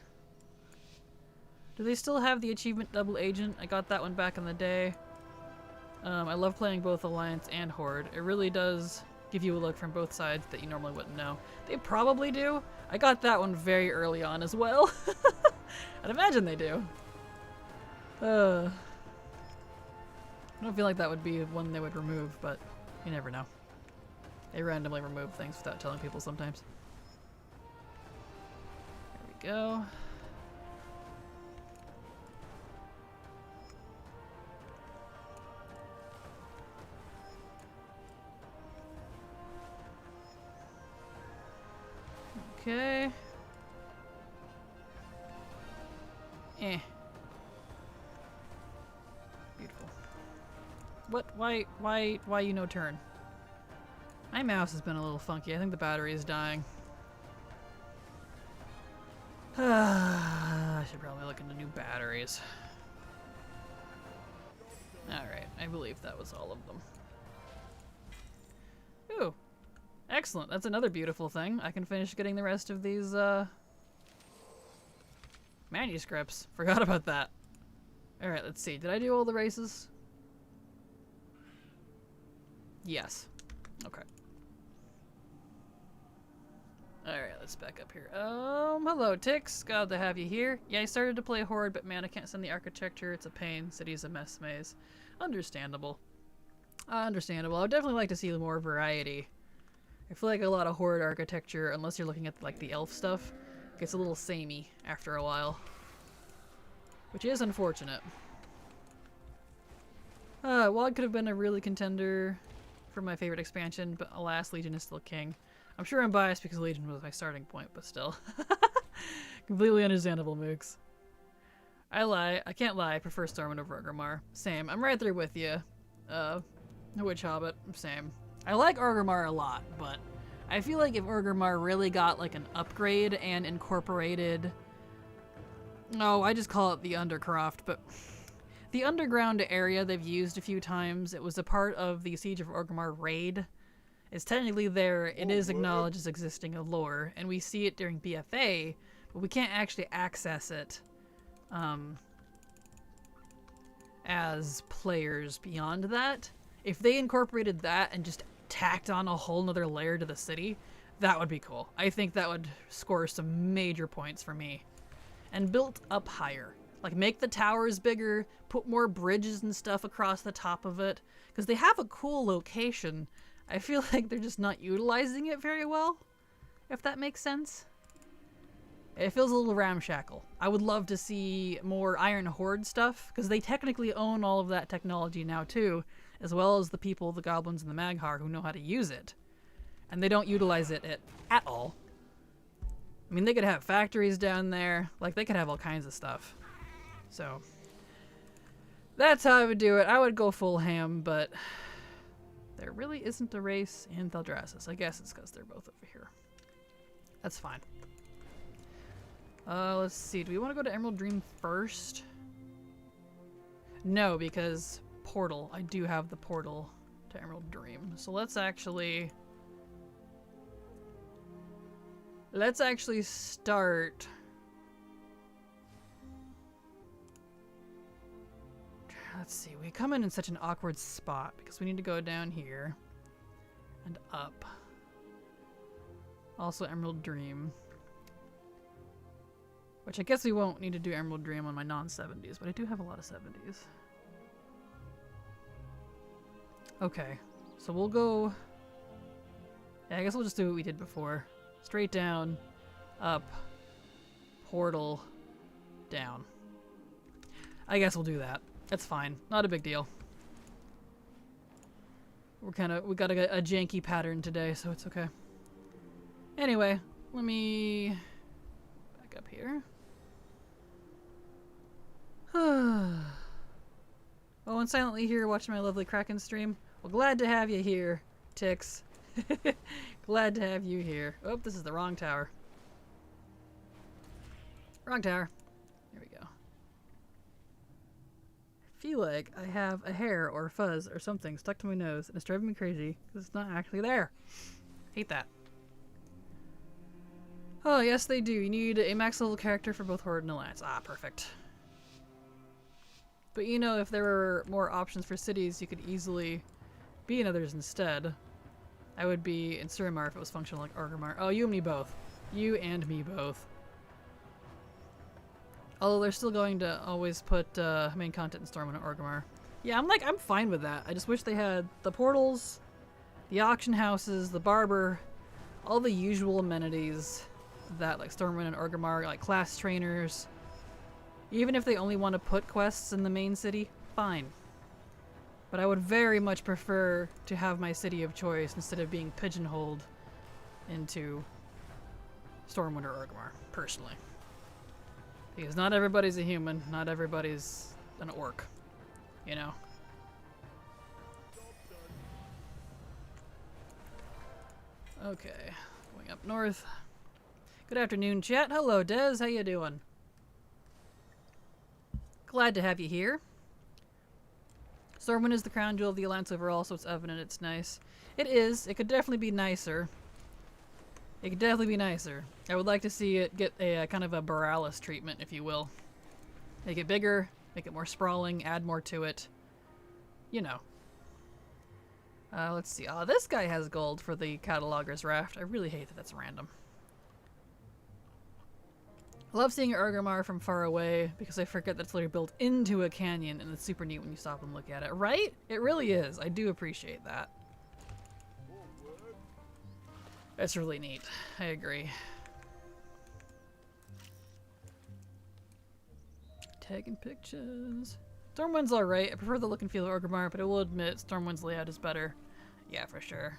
Do they still have the achievement Double Agent? I got that one back in the day. I love playing both Alliance and Horde. It really does give you a look from both sides that you normally wouldn't know. They probably do. I got that one very early on as well. I'd imagine they do. I don't feel like that would be one they would remove, but you never know. They randomly remove things without telling people sometimes. There we go. Okay. Beautiful. What? Why you no turn? My mouse has been a little funky. I think the battery is dying. I should probably look into new batteries. Alright, I believe that was all of them. Ooh. Excellent. That's another beautiful thing. I can finish getting the rest of these, manuscripts. Forgot about that. Alright, let's see. Did I do all the races? Yes. Okay. Alright, let's back up here. Hello, Tix. Glad to have you here. Yeah, I started to play Horde, but man, I can't send the architecture. It's a pain. City's a mess maze. Understandable. Understandable. I would definitely like to see more variety. I feel like a lot of Horde architecture, unless you're looking at like the elf stuff, gets a little samey after a while. Which is unfortunate. WoD could have been a really contender for my favorite expansion, but alas, Legion is still king. I'm sure I'm biased because Legion was my starting point, but still. Completely understandable, Mooks. I can't lie, I prefer Stormwind over Orgrimmar. Same, I'm right there with you. Witch Hobbit, same. I like Orgrimmar a lot, but I feel like if Orgrimmar really got like an upgrade and incorporated... Oh, I just call it the Undercroft, but... The underground area they've used a few times, it was a part of the Siege of Orgrimmar raid. It's technically there, it is acknowledged as existing a lore, and we see it during BFA, but we can't actually access it as players beyond that. If they incorporated that and just tacked on a whole nother layer to the city, that would be cool. I think that would score some major points for me. And built up higher. Like, make the towers bigger, put more bridges and stuff across the top of it. Because they have a cool location. I feel like they're just not utilizing it very well, if that makes sense. It feels a little ramshackle. I would love to see more Iron Horde stuff, because they technically own all of that technology now too, as well as the people, the goblins and the Maghar, who know how to use it. And they don't utilize it at all. I mean, they could have factories down there, like they could have all kinds of stuff. So, that's how I would do it. I would go full ham, but there really isn't a race in Thaldraszus. I guess it's because they're both over here. That's fine. Let's see. Do we want to go to Emerald Dream first? No, because portal. I do have the portal to Emerald Dream. So let's actually start. Let's see. We come in such an awkward spot because we need to go down here and up. Also Emerald Dream. Which I guess we won't need to do Emerald Dream on my non-70s, but I do have a lot of 70s. Okay, so we'll go... Yeah, I guess we'll just do what we did before. Straight down, up, portal, down. I guess we'll do that. That's fine. Not a big deal. We got a janky pattern today, so it's okay. Anyway, let me back up here. Oh, and silently here watching my lovely Kraken stream. Well, glad to have you here, Tix. Glad to have you here. Oh, this is the wrong tower. Wrong tower. There we go. I feel like I have a hair or fuzz or something stuck to my nose, and it's driving me crazy because it's not actually there. Hate that. Oh, yes, they do. You need a max level character for both Horde and Alliance. Ah, perfect. But you know, if there were more options for cities, you could easily be in others instead. I would be in Suramar if it was functional like Orgrimmar. Oh, you and me both. You and me both. Although they're still going to always put main content in Stormwind and Orgrimmar. Yeah, I'm fine with that. I just wish they had the portals, the auction houses, the barber, all the usual amenities that like Stormwind and Orgrimmar, like class trainers. Even if they only want to put quests in the main city, fine. But I would very much prefer to have my city of choice instead of being pigeonholed into Stormwind or Orgrimmar, personally. Because not everybody's a human, not everybody's an orc, you know? Okay, going up north. Good afternoon, chat. Hello, Des. How you doing? Glad to have you here. Stormwind is the crown jewel of the Alliance overall, so it's evident it's nice. It is. It could definitely be nicer. It could definitely be nicer. I would like to see it get a kind of a Borealis treatment, if you will. Make it bigger, make it more sprawling, add more to it. You know. Let's see. Oh, this guy has gold for the Cataloger's Raft. I really hate that that's random. I love seeing Orgrimmar from far away because I forget that it's literally built into a canyon and it's super neat when you stop and look at it, right? It really is. I do appreciate that. It's really neat. I agree. Taking pictures. Stormwind's alright. I prefer the look and feel of Orgrimmar, but I will admit Stormwind's layout is better. Yeah, for sure.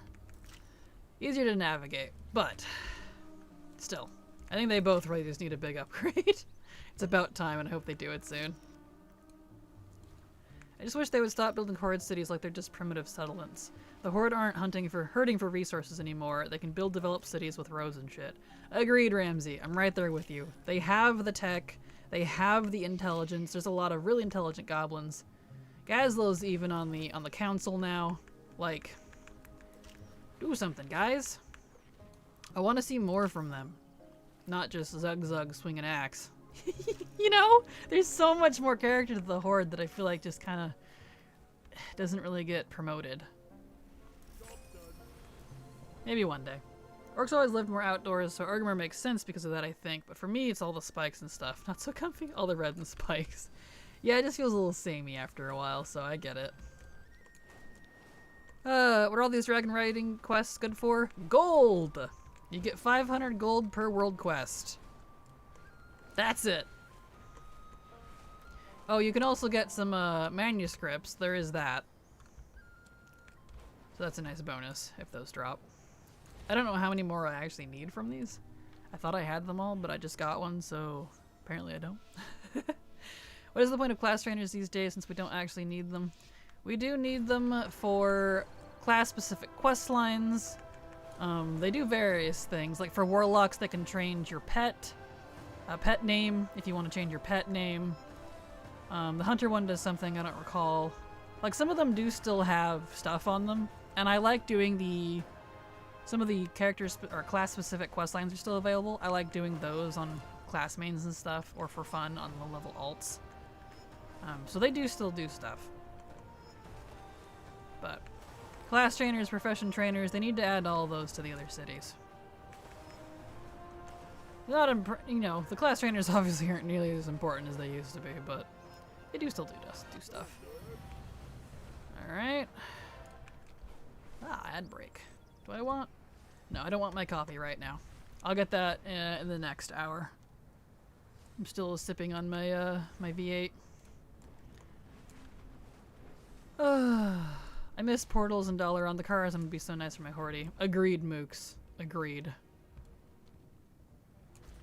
Easier to navigate, but still. I think they both really just need a big upgrade. It's about time, and I hope they do it soon. I just wish they would stop building horde cities like they're just primitive settlements. The horde aren't hurting for resources anymore. They can build developed cities with roads and shit. Agreed, Ramsey. I'm right there with you. They have the tech. They have the intelligence. There's a lot of really intelligent goblins. Gazlow's even on the council now. Like, do something, guys. I want to see more from them. Not just Zug swing an axe. You know? There's so much more character to the horde that I feel like just kind of doesn't really get promoted. Maybe one day. Orcs always lived more outdoors, so Orgrimmar makes sense because of that, I think. But for me, it's all the spikes and stuff. Not so comfy. All the red and spikes. Yeah, it just feels a little samey after a while, so I get it. What are all these dragon riding quests good for? Gold! You get 500 gold per world quest. That's it. Oh, you can also get some manuscripts. There is that. So that's a nice bonus if those drop. I don't know how many more I actually need from these. I thought I had them all, but I just got one, so apparently I don't. What is the point of class trainers these days since we don't actually need them? We do need them for class-specific quest lines. They do various things. Like for warlocks, they can change your pet name if you want to change your pet name. The hunter one does something I don't recall. Like some of them do still have stuff on them, and I like doing some of the characters or class specific quest lines are still available. I like doing those on class mains and stuff, or for fun on the level alts. So they do still do stuff. But class trainers, profession trainers, they need to add all those to the other cities. Not you know, the class trainers obviously aren't nearly as important as they used to be, but they do still do stuff. Alright. Ad break. Do I want? No, I don't want my coffee right now. I'll get that in the next hour. I'm still sipping on my my V8. I miss portals and Dollar on the cars. I'm gonna be so nice for my Horty. Agreed, Mooks. Agreed.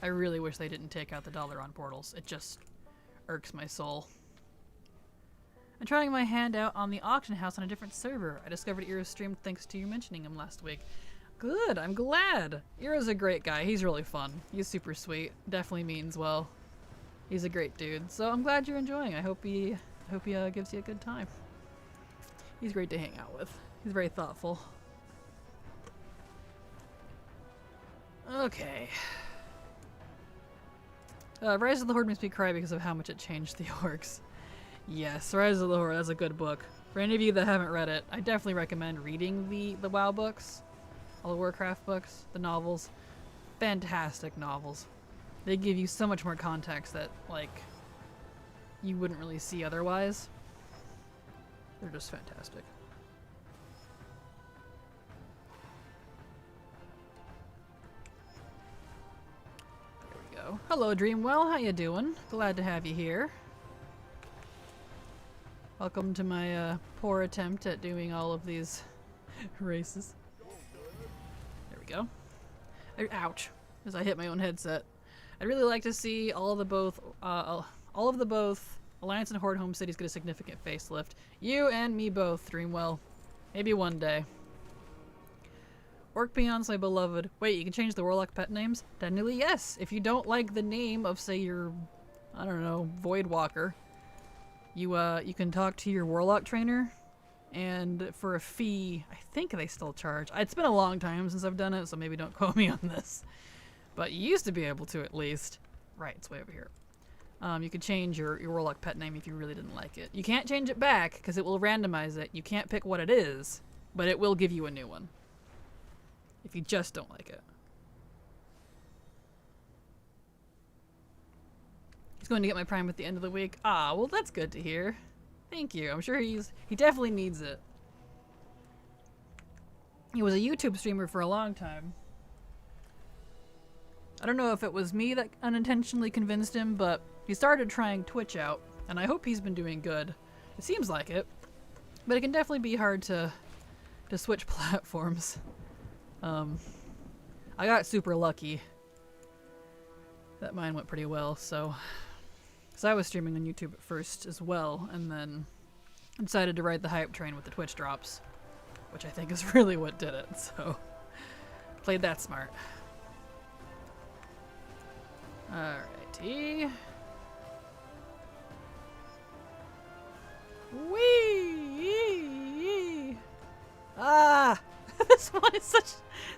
I really wish they didn't take out the Dollar on portals. It just irks my soul. I'm trying my hand out on the auction house on a different server. I discovered Ero's stream thanks to you mentioning him last week. Good, I'm glad. Ero's a great guy. He's really fun. He's super sweet. Definitely means well. He's a great dude. So I'm glad you're enjoying. I hope he gives you a good time. He's great to hang out with. He's very thoughtful. Okay. Rise of the Horde makes me cry because of how much it changed the orcs. Yes, Rise of the Horde, that's a good book. For any of you that haven't read it, I definitely recommend reading the WoW books. All the Warcraft books, the novels. Fantastic novels. They give you so much more context that, like, you wouldn't really see otherwise. They're just fantastic. There we go. Hello, Dreamwell. How you doing? Glad to have you here. Welcome to my poor attempt at doing all of these races. There we go. Ouch! As I hit my own headset. I'd really like to see all of the both Alliance and Horde home cities get a significant facelift. You and me both, Dreamwell. Maybe one day. Orc Peons, my beloved. Wait, you can change the Warlock pet names? Technically, yes. If you don't like the name of, say, your, I don't know, Void Walker, you can talk to your Warlock trainer, and for a fee, I think they still charge. It's been a long time since I've done it, so maybe don't quote me on this. But you used to be able to, at least. Right, it's way over here. You could change your Warlock pet name if you really didn't like it. You can't change it back, because it will randomize it. You can't pick what it is, but it will give you a new one. If you just don't like it. He's going to get my Prime at the end of the week. Ah, well that's good to hear. Thank you. I'm sure he definitely needs it. He was a YouTube streamer for a long time. I don't know if it was me that unintentionally convinced him, but he started trying Twitch out, and I hope he's been doing good. It seems like it, but it can definitely be hard to switch platforms. I got super lucky that mine went pretty well, so... Because I was streaming on YouTube at first as well, and then decided to ride the hype train with the Twitch drops, which I think is really what did it, so... Played that smart. Alrighty. Whee! Ah! This one is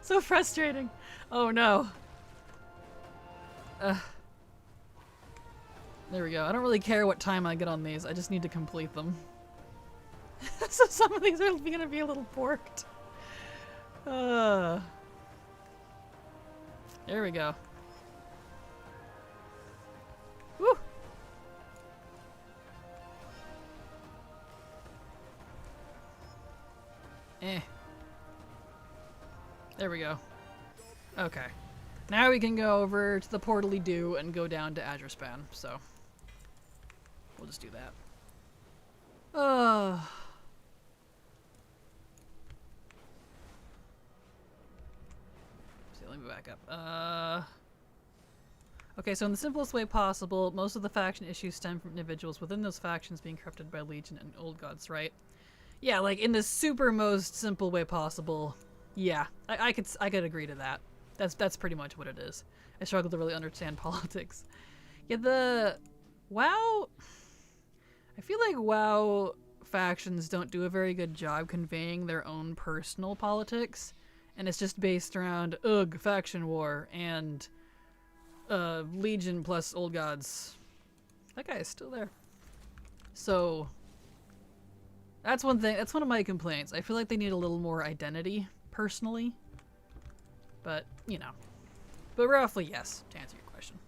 so frustrating. Oh no. There we go. I don't really care what time I get on these. I just need to complete them. So some of these are gonna be a little porked. There we go. Woo! There we go. Okay. Now we can go over to the Portally Do and go down to Azure Span, so we'll just do that. So let me back up. Okay, so in the simplest way possible, most of the faction issues stem from individuals within those factions being corrupted by Legion and Old Gods, right? Yeah, like in the super most simple way possible. Yeah, I could agree to that. That's pretty much what it is. I struggle to really understand politics. Yeah, the WoW... I feel like WoW factions don't do a very good job conveying their own personal politics. And it's just based around, ugh, faction war, and Legion plus Old Gods. That guy is still there. So, that's one thing, that's one of my complaints. I feel like they need a little more identity, personally. But, you know. But roughly, yes, to answer your question.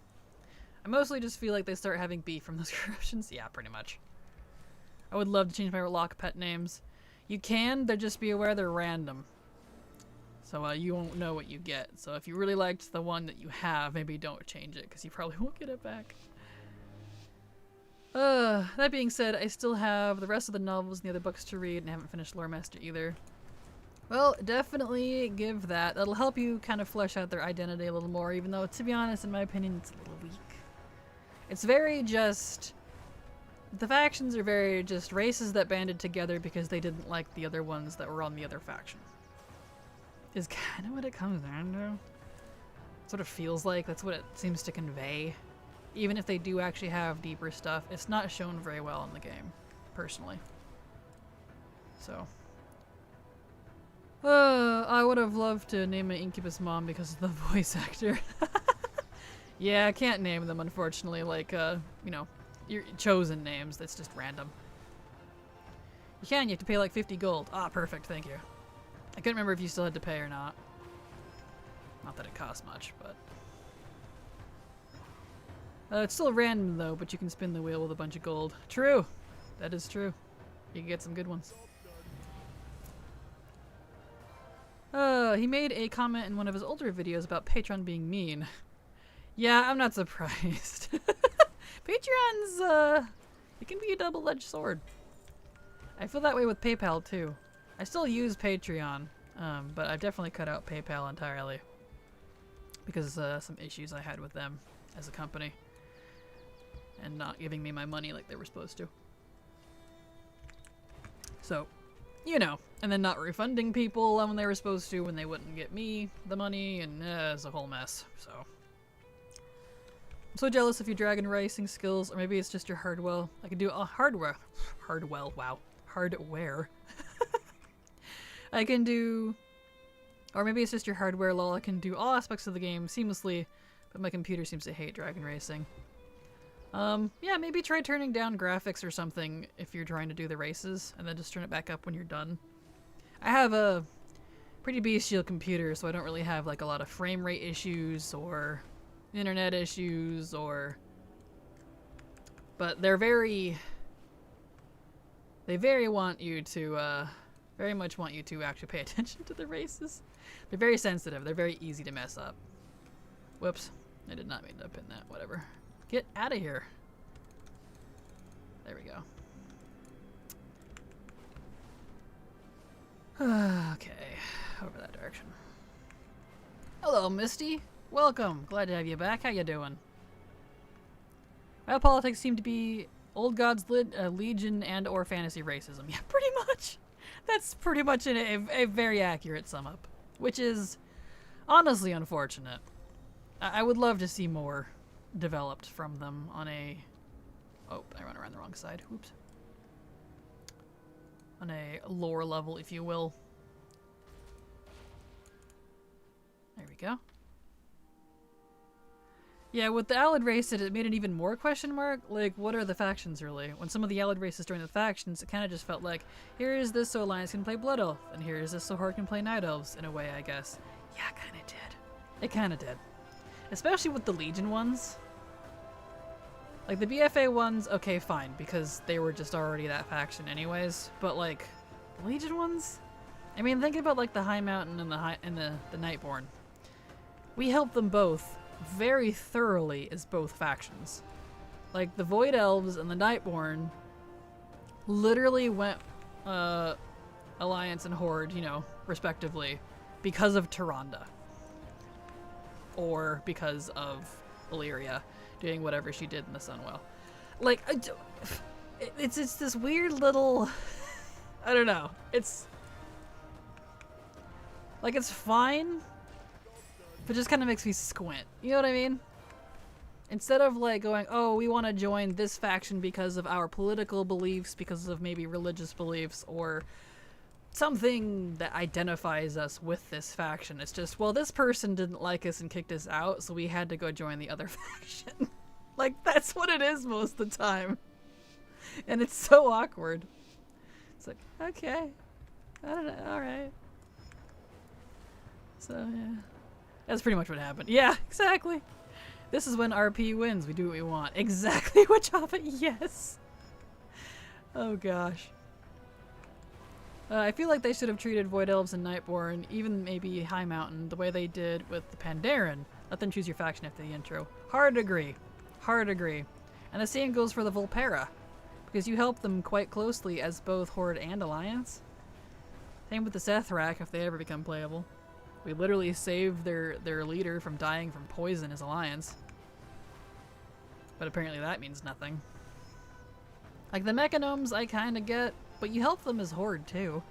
I mostly just feel like they start having beef from those corruptions. Yeah, pretty much. I would love to change my lock pet names. You can, they're just be aware they're random. So you won't know what you get. So if you really liked the one that you have, maybe don't change it, because you probably won't get it back. That being said, I still have the rest of the novels and the other books to read, and I haven't finished Lore Master either. Well, definitely give that. That'll help you kind of flesh out their identity a little more, even though, to be honest, in my opinion, it's a little weak. It's very just... The factions are very just races that banded together because they didn't like the other ones that were on the other faction. Is kind of what it comes down to. That's what it feels like. That's what it seems to convey. Even if they do actually have deeper stuff, it's not shown very well in the game, personally. So... I would have loved to name my Incubus mom because of the voice actor. Yeah, I can't name them, unfortunately, like, you know, your chosen names. That's just random. You can, you have to pay like 50 gold. Ah, perfect, thank you. I couldn't remember if you still had to pay or not. Not that it costs much, but... it's still random, though, but you can spin the wheel with a bunch of gold. True! That is true. You can get some good ones. He made a comment in one of his older videos about Patreon being mean. Yeah, I'm not surprised. Patreon's, it can be a double-edged sword. I feel that way with PayPal, too. I still use Patreon, but I've definitely cut out PayPal entirely. Because of some issues I had with them as a company. And not giving me my money like they were supposed to. So... You know, and then not refunding people when they were supposed to when they wouldn't get me the money, and it's a whole mess, so. I'm so jealous of your Dragonracing skills, or maybe it's just your hardware. I can do hardware. Wow. Hardware. I can do, or maybe it's just your hardware, lol. I can do all aspects of the game seamlessly, but my computer seems to hate Dragonracing. Yeah, maybe try turning down graphics or something if you're trying to do the races, and then just turn it back up when you're done. I have a pretty bestial computer, so I don't really have like a lot of frame rate issues or internet issues or... But they very want you to, very much want you to actually pay attention to the races. They're very sensitive, they're very easy to mess up. Whoops, I did not mean to pin that, whatever. Get out of here. There we go. over that direction. Hello, Misty. Welcome. Glad to have you back. How you doing? Politics seem to be old gods, legion, and or fantasy racism. Yeah, pretty much. That's pretty much a very accurate sum up, which is honestly unfortunate. I would love to see more developed from them on a... Oh, I ran around the wrong side. Oops. On a lore level, if you will. There we go. Yeah, with the Allied race, it made it even more question mark. Like, what are the factions really? When some of the Allied races joined the factions, it kind of just felt like, here is this so Alliance can play Blood Elf, and here is this so Horde can play Night Elves, in a way, I guess. Yeah, it kind of did. It kind of did. Especially with the Legion ones. Like, the BFA ones, okay, fine, because they were just already that faction anyways, but, like, the Legion ones? I mean, think about, like, the High Mountain and the Nightborn. We helped them both very thoroughly as both factions. Like, the Void Elves and the Nightborn literally went Alliance and Horde, you know, respectively, because of Tyrande. Or because of Illyria doing whatever she did in the Sunwell. Like, it's this weird little... I don't know. It's... Like, it's fine, but it just kind of makes me squint. You know what I mean? Instead of, like, going, oh, we want to join this faction because of our political beliefs, because of maybe religious beliefs, or something that identifies us with this faction. It's just, well, this person didn't like us and kicked us out, so we had to go join the other faction. Like, that's what it is most of the time. And it's so awkward. It's like, okay. I don't know, alright. So, yeah. That's pretty much what happened. Yeah, exactly. This is when RP wins. We do what we want. Exactly what Java, yes. Oh, gosh. I feel like they should have treated Void Elves and Nightborn, even maybe High Mountain, the way they did with the Pandaren. Let them choose your faction after the intro. Hard agree. Hard agree. And the same goes for the Volpera, because you help them quite closely as both Horde and Alliance. Same with the Sethrak if they ever become playable. We literally saved their leader from dying from poison as Alliance. But apparently that means nothing. Like the Mechanomes I kinda get, but you help them as Horde too.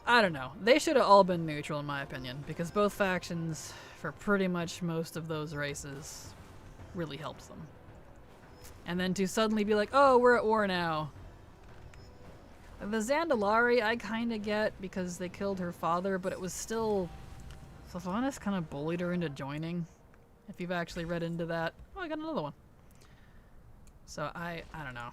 I don't know. They should have all been neutral in my opinion, because both factions, for pretty much most of those races, really helps them. And then to suddenly be like, oh, we're at war now. The Zandalari I kinda get because they killed her father, but it was still... Sylvanas kind of bullied her into joining, if you've actually read into that. Oh, I got another one. So I don't know.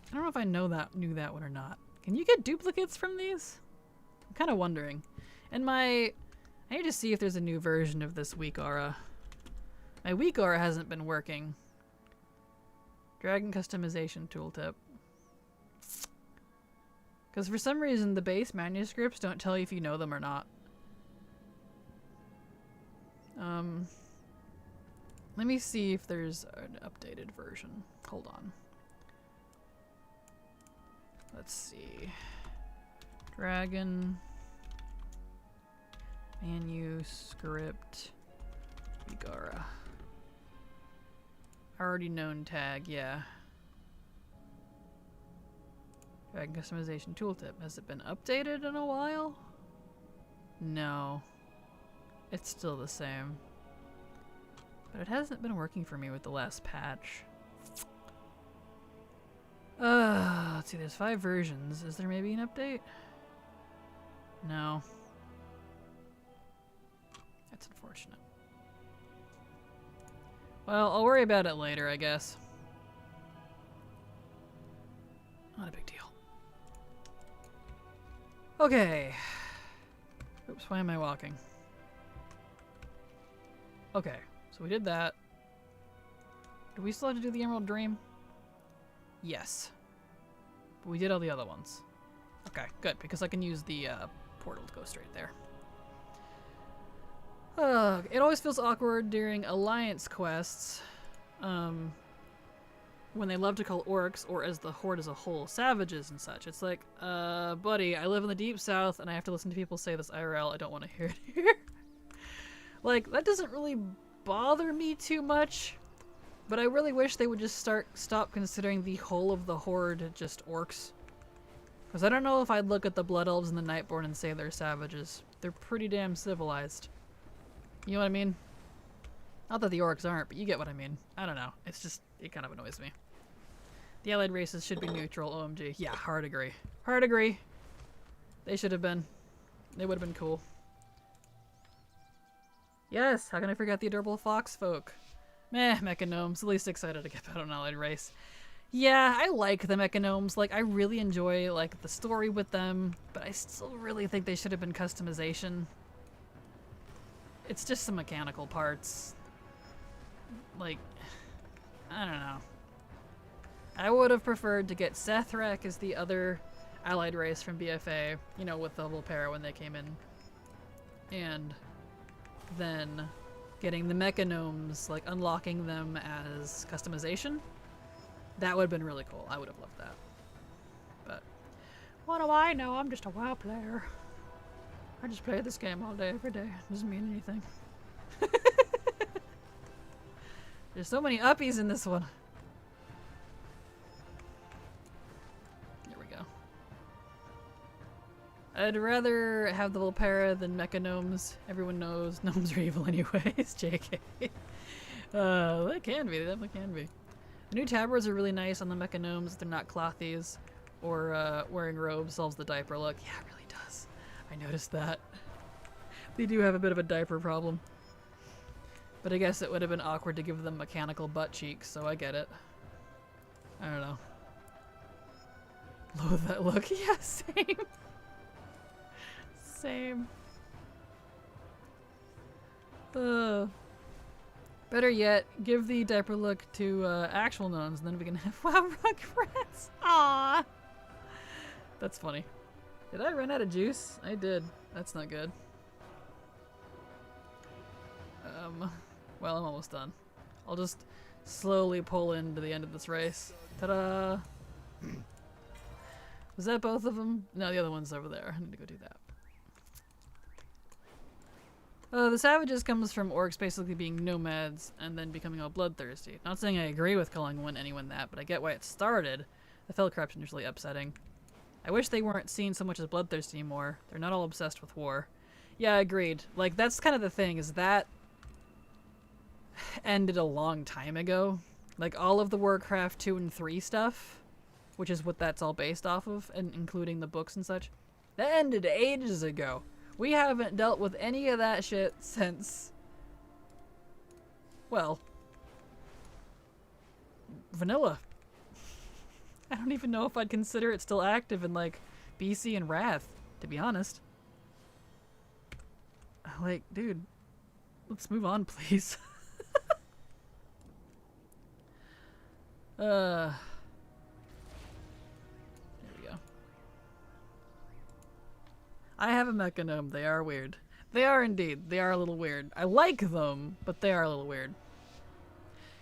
I don't know if I knew that one or not. Can you get duplicates from these? I'm kind of wondering. And I need to see if there's a new version of this weak aura. My weak aura hasn't been working. Dragon customization tooltip. Because for some reason the base manuscripts don't tell you if you know them or not. Let me see if there's an updated version. Hold on. Let's see. Dragon manuscript Vigara. Already known tag, yeah. Dragon customization tooltip. Has it been updated in a while? No. It's still the same. But it hasn't been working for me with the last patch. Let's see, there's 5 versions. Is there maybe an update? No. That's unfortunate. Well, I'll worry about it later, I guess. Not a big deal. Okay. Oops, why am I walking? Okay, so we did that. Do we still have to do the Emerald Dream? Yes. But we did all the other ones. Okay, good, because I can use the portal to go straight there. It always feels awkward during Alliance quests. when they love to call orcs, or as the horde as a whole, savages and such. It's like, buddy, I live in the deep south and I have to listen to people say this IRL. I don't want to hear it here. Like, that doesn't really bother me too much, but I really wish they would just stop considering the whole of the horde just orcs. Because I don't know if I'd look at the Blood Elves and the Nightborn and say they're savages. They're pretty damn civilized. You know what I mean? Not that the orcs aren't, but you get what I mean. I don't know. It's just, it kind of annoys me. The allied races should be neutral, OMG. Yeah, hard agree. Hard agree. They should have been. They would have been cool. Yes, how can I forget the adorable fox folk? Meh, mechagnomes. The least excited to get out on an allied race. Yeah, I like the mechagnomes. Like, I really enjoy, like, the story with them, but I still really think they should have been customization. It's just some mechanical parts. Like, I don't know. I would have preferred to get Sethrek as the other allied race from BFA, you know, with the Volpera when they came in. And then getting the mechagnomes, like unlocking them as customization. That would have been really cool. I would have loved that. But what do I know? I'm just a WoW player. I just play this game all day, every day. It doesn't mean anything. There's so many uppies in this one. There we go. I'd rather have the Volpera than mechagnomes. Everyone knows gnomes are evil anyways. JK. That can be. That can be. The new tabards are really nice on the mechagnomes. They're not clothies or wearing robes solves the diaper look. Yeah, it really does. I noticed that. They do have a bit of a diaper problem. But I guess it would have been awkward to give them mechanical butt cheeks, so I get it. I don't know. Loathe that look. Yeah, same. Same. Better yet, give the diaper look to actual gnomes, and then we can have WoW Rugrats. Aww. That's funny. Did I run out of juice? I did. That's not good. Well, I'm almost done. I'll just slowly pull into the end of this race. Ta-da! Was that both of them? No, the other one's over there. I need to go do that. The savages comes from orcs basically being nomads and then becoming all bloodthirsty. Not saying I agree with calling anyone that, but I get why it started. The fel corruption is really upsetting. I wish they weren't seen so much as bloodthirsty anymore. They're not all obsessed with war. Yeah, agreed. Like, that's kind of the thing, is that ended a long time ago. Like, all of the Warcraft 2 and 3 stuff, which is what that's all based off of, and including the books and such, that ended ages ago. We haven't dealt with any of that shit since, well, vanilla. I don't even know if I'd consider it still active in, like, BC and Wrath, to be honest. Like, dude, let's move on, please. There we go. I have a mechagnome. They are weird. They are indeed. They are a little weird. I like them, but they are a little weird.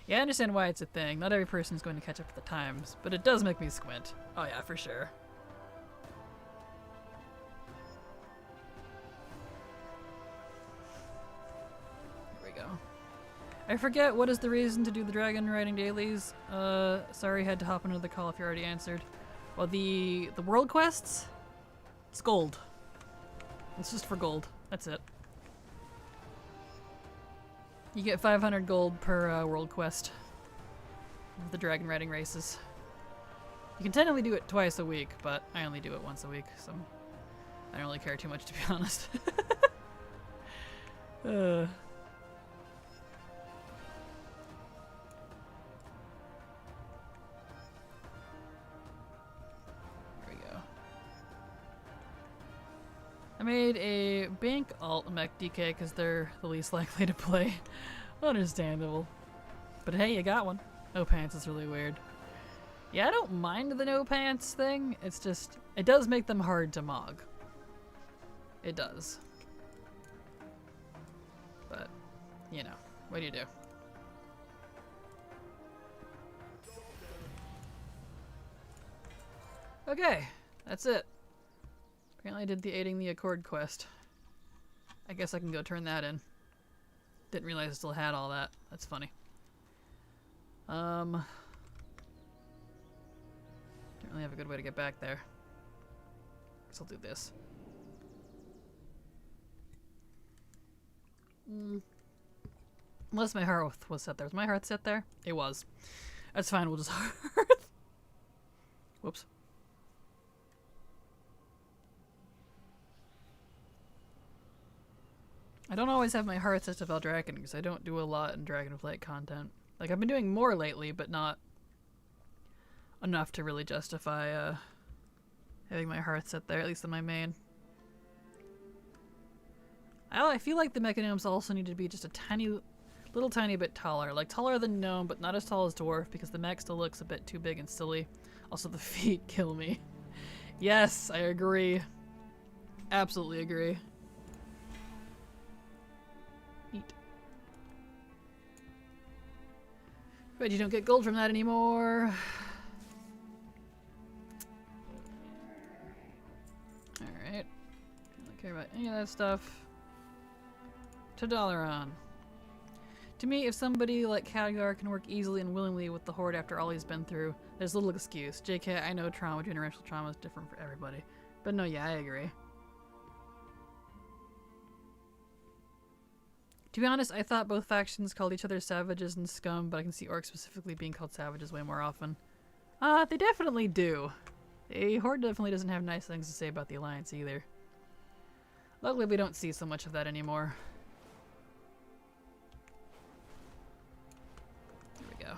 Yeah, I understand why it's a thing. Not every person is going to catch up with the times, but it does make me squint. Oh yeah, for sure. Here we go. I forget what is the reason to do the dragon riding dailies. Sorry, had to hop into the call if you already answered. Well, the world quests, it's gold. It's just for gold. That's it. You get 500 gold per world quest of the dragon riding races. You can technically do it twice a week, but I only do it once a week, so I don't really care too much, to be honest. There we go. I made a bank alt mech DK because they're the least likely to play. Understandable. But hey, you got one. No pants is really weird. Yeah, I don't mind the no pants thing. It's just, it does make them hard to mog. It does. But, you know, what do you do? Okay, that's it. Apparently I did the aiding the Accord quest. I guess I can go turn that in. Didn't realize I still had all that. That's funny. Don't really have a good way to get back there. Guess I'll do this. Unless my hearth was set there. Was my hearth set there? It was. That's fine, we'll just hearth. Whoops. I don't always have my hearth set to Valdraken because I don't do a lot in Dragonflight content. Like, I've been doing more lately, but not enough to really justify having my hearth set there, at least in my main. I feel like the Mechanomes also need to be just a little tiny bit taller. Like, taller than Gnome, but not as tall as Dwarf, because the mech still looks a bit too big and silly. Also, the feet kill me. Yes, I agree. Absolutely agree. Neat. But you don't get gold from that anymore. Alright. Don't care about any of that stuff. To Dalaran. To me, if somebody like Khadgar can work easily and willingly with the Horde after all he's been through, there's little excuse. JK, I know generational trauma is different for everybody. But no, yeah, I agree. To be honest, I thought both factions called each other savages and scum, but I can see orcs specifically being called savages way more often. They definitely do. The Horde definitely doesn't have nice things to say about the Alliance either. Luckily, we don't see so much of that anymore. There we go.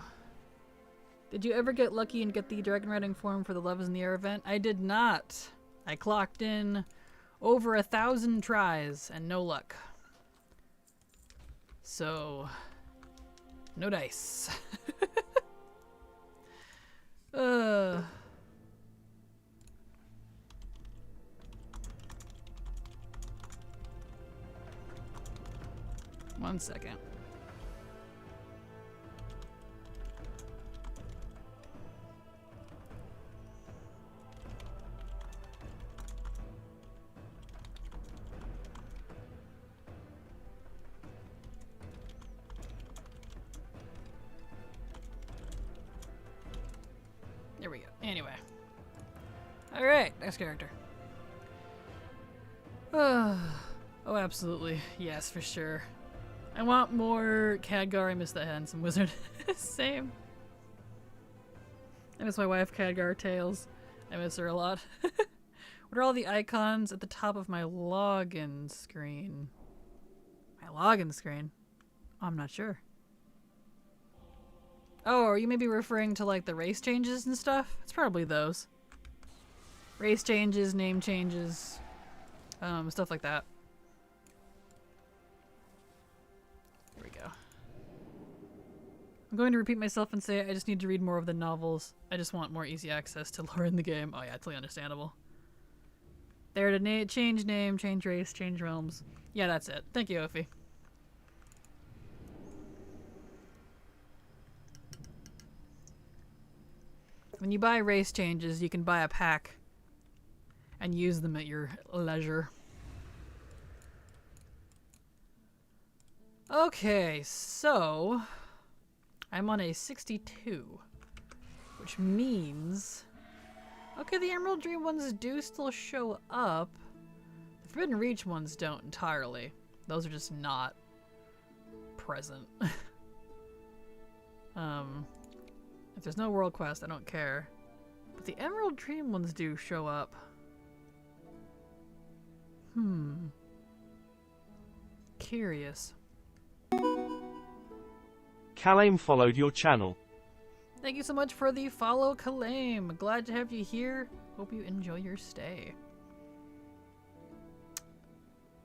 Did you ever get lucky and get the dragon riding form for the Love is in the Air event? I did not. I clocked in over 1,000 tries and no luck. So, no dice. One second. There we go. Anyway. Alright, next character. Oh, absolutely. Yes, for sure. I want more Khadgar. I miss that handsome wizard. Same. I miss my wife, Khadgar Tails. I miss her a lot. What are all the icons at the top of my login screen? My login screen? Oh, I'm not sure. Oh, are you maybe referring to like the race changes and stuff? It's probably those. Race changes, name changes, stuff like that. There we go. I'm going to repeat myself and say I just need to read more of the novels. I just want more easy access to lore in the game. Oh yeah, totally understandable. There to change name, change race, change realms. Yeah, that's it. Thank you, Ophi. When you buy race changes, you can buy a pack and use them at your leisure. Okay, so I'm on a 62, which means... Okay, the Emerald Dream ones do still show up. The Forbidden Reach ones don't entirely. Those are just not present. If there's no world quest, I don't care. But the Emerald Dream ones do show up. Curious. Kalame followed your channel. Thank you so much for the follow, Kalame. Glad to have you here. Hope you enjoy your stay.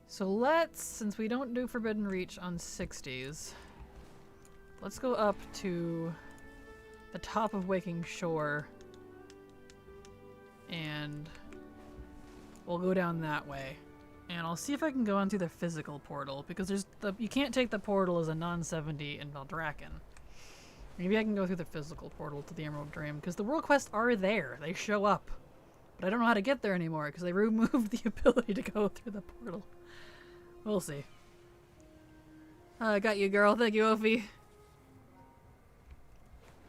So let's, since we don't do Forbidden Reach on 60s, let's go up to the top of Waking Shore and we'll go down that way. And I'll see if I can go on through the physical portal, because there's you can't take the portal as a non-70 in Valdraken. Maybe I can go through the physical portal to the Emerald Dream, because the world quests are there. They show up. But I don't know how to get there anymore because they removed the ability to go through the portal. We'll see. I got you, girl. Thank you, Ophi.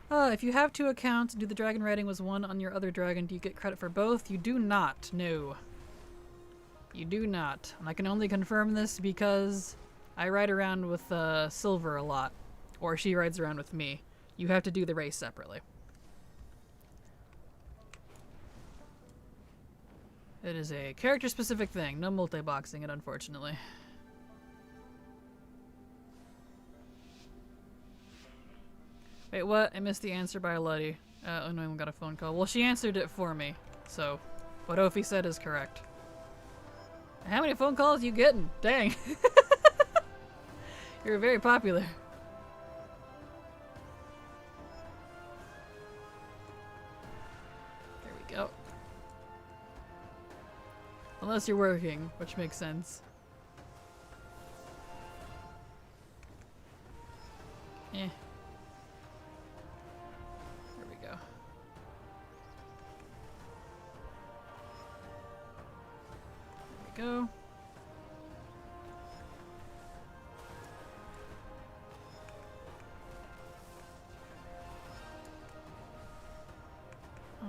If you have 2 accounts and do the dragon riding was one on your other dragon, do you get credit for both? You do not. No. You do not. And I can only confirm this because I ride around with Silver a lot. Or she rides around with me. You have to do the race separately. It is a character-specific thing. No multi-boxing it, unfortunately. Wait, what? I missed the answer by Latte. Oh no, I got a phone call. Well, she answered it for me. So, what Ophi said is correct. How many phone calls you getting? Dang. You're very popular. There we go. Unless you're working, which makes sense. Eh. There we go. There we go.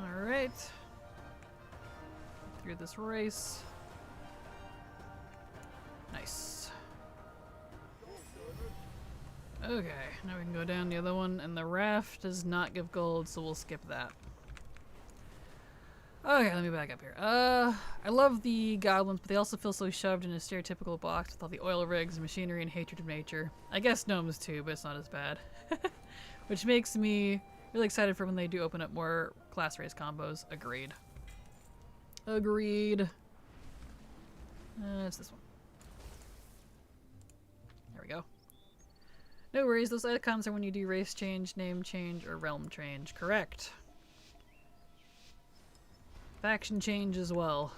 Alright. Through this race. Nice. Okay, now we can go down the other one, and the raft does not give gold, so we'll skip that. Okay, let me back up here. I love the goblins, but they also feel so shoved in a stereotypical box with all the oil rigs, machinery, and hatred of nature. I guess gnomes too, but it's not as bad. Which makes me really excited for when they do open up more class race combos. Agreed. Agreed. It's this one. There we go. No worries, those icons are when you do race change, name change, or realm change. Correct. Faction change as well.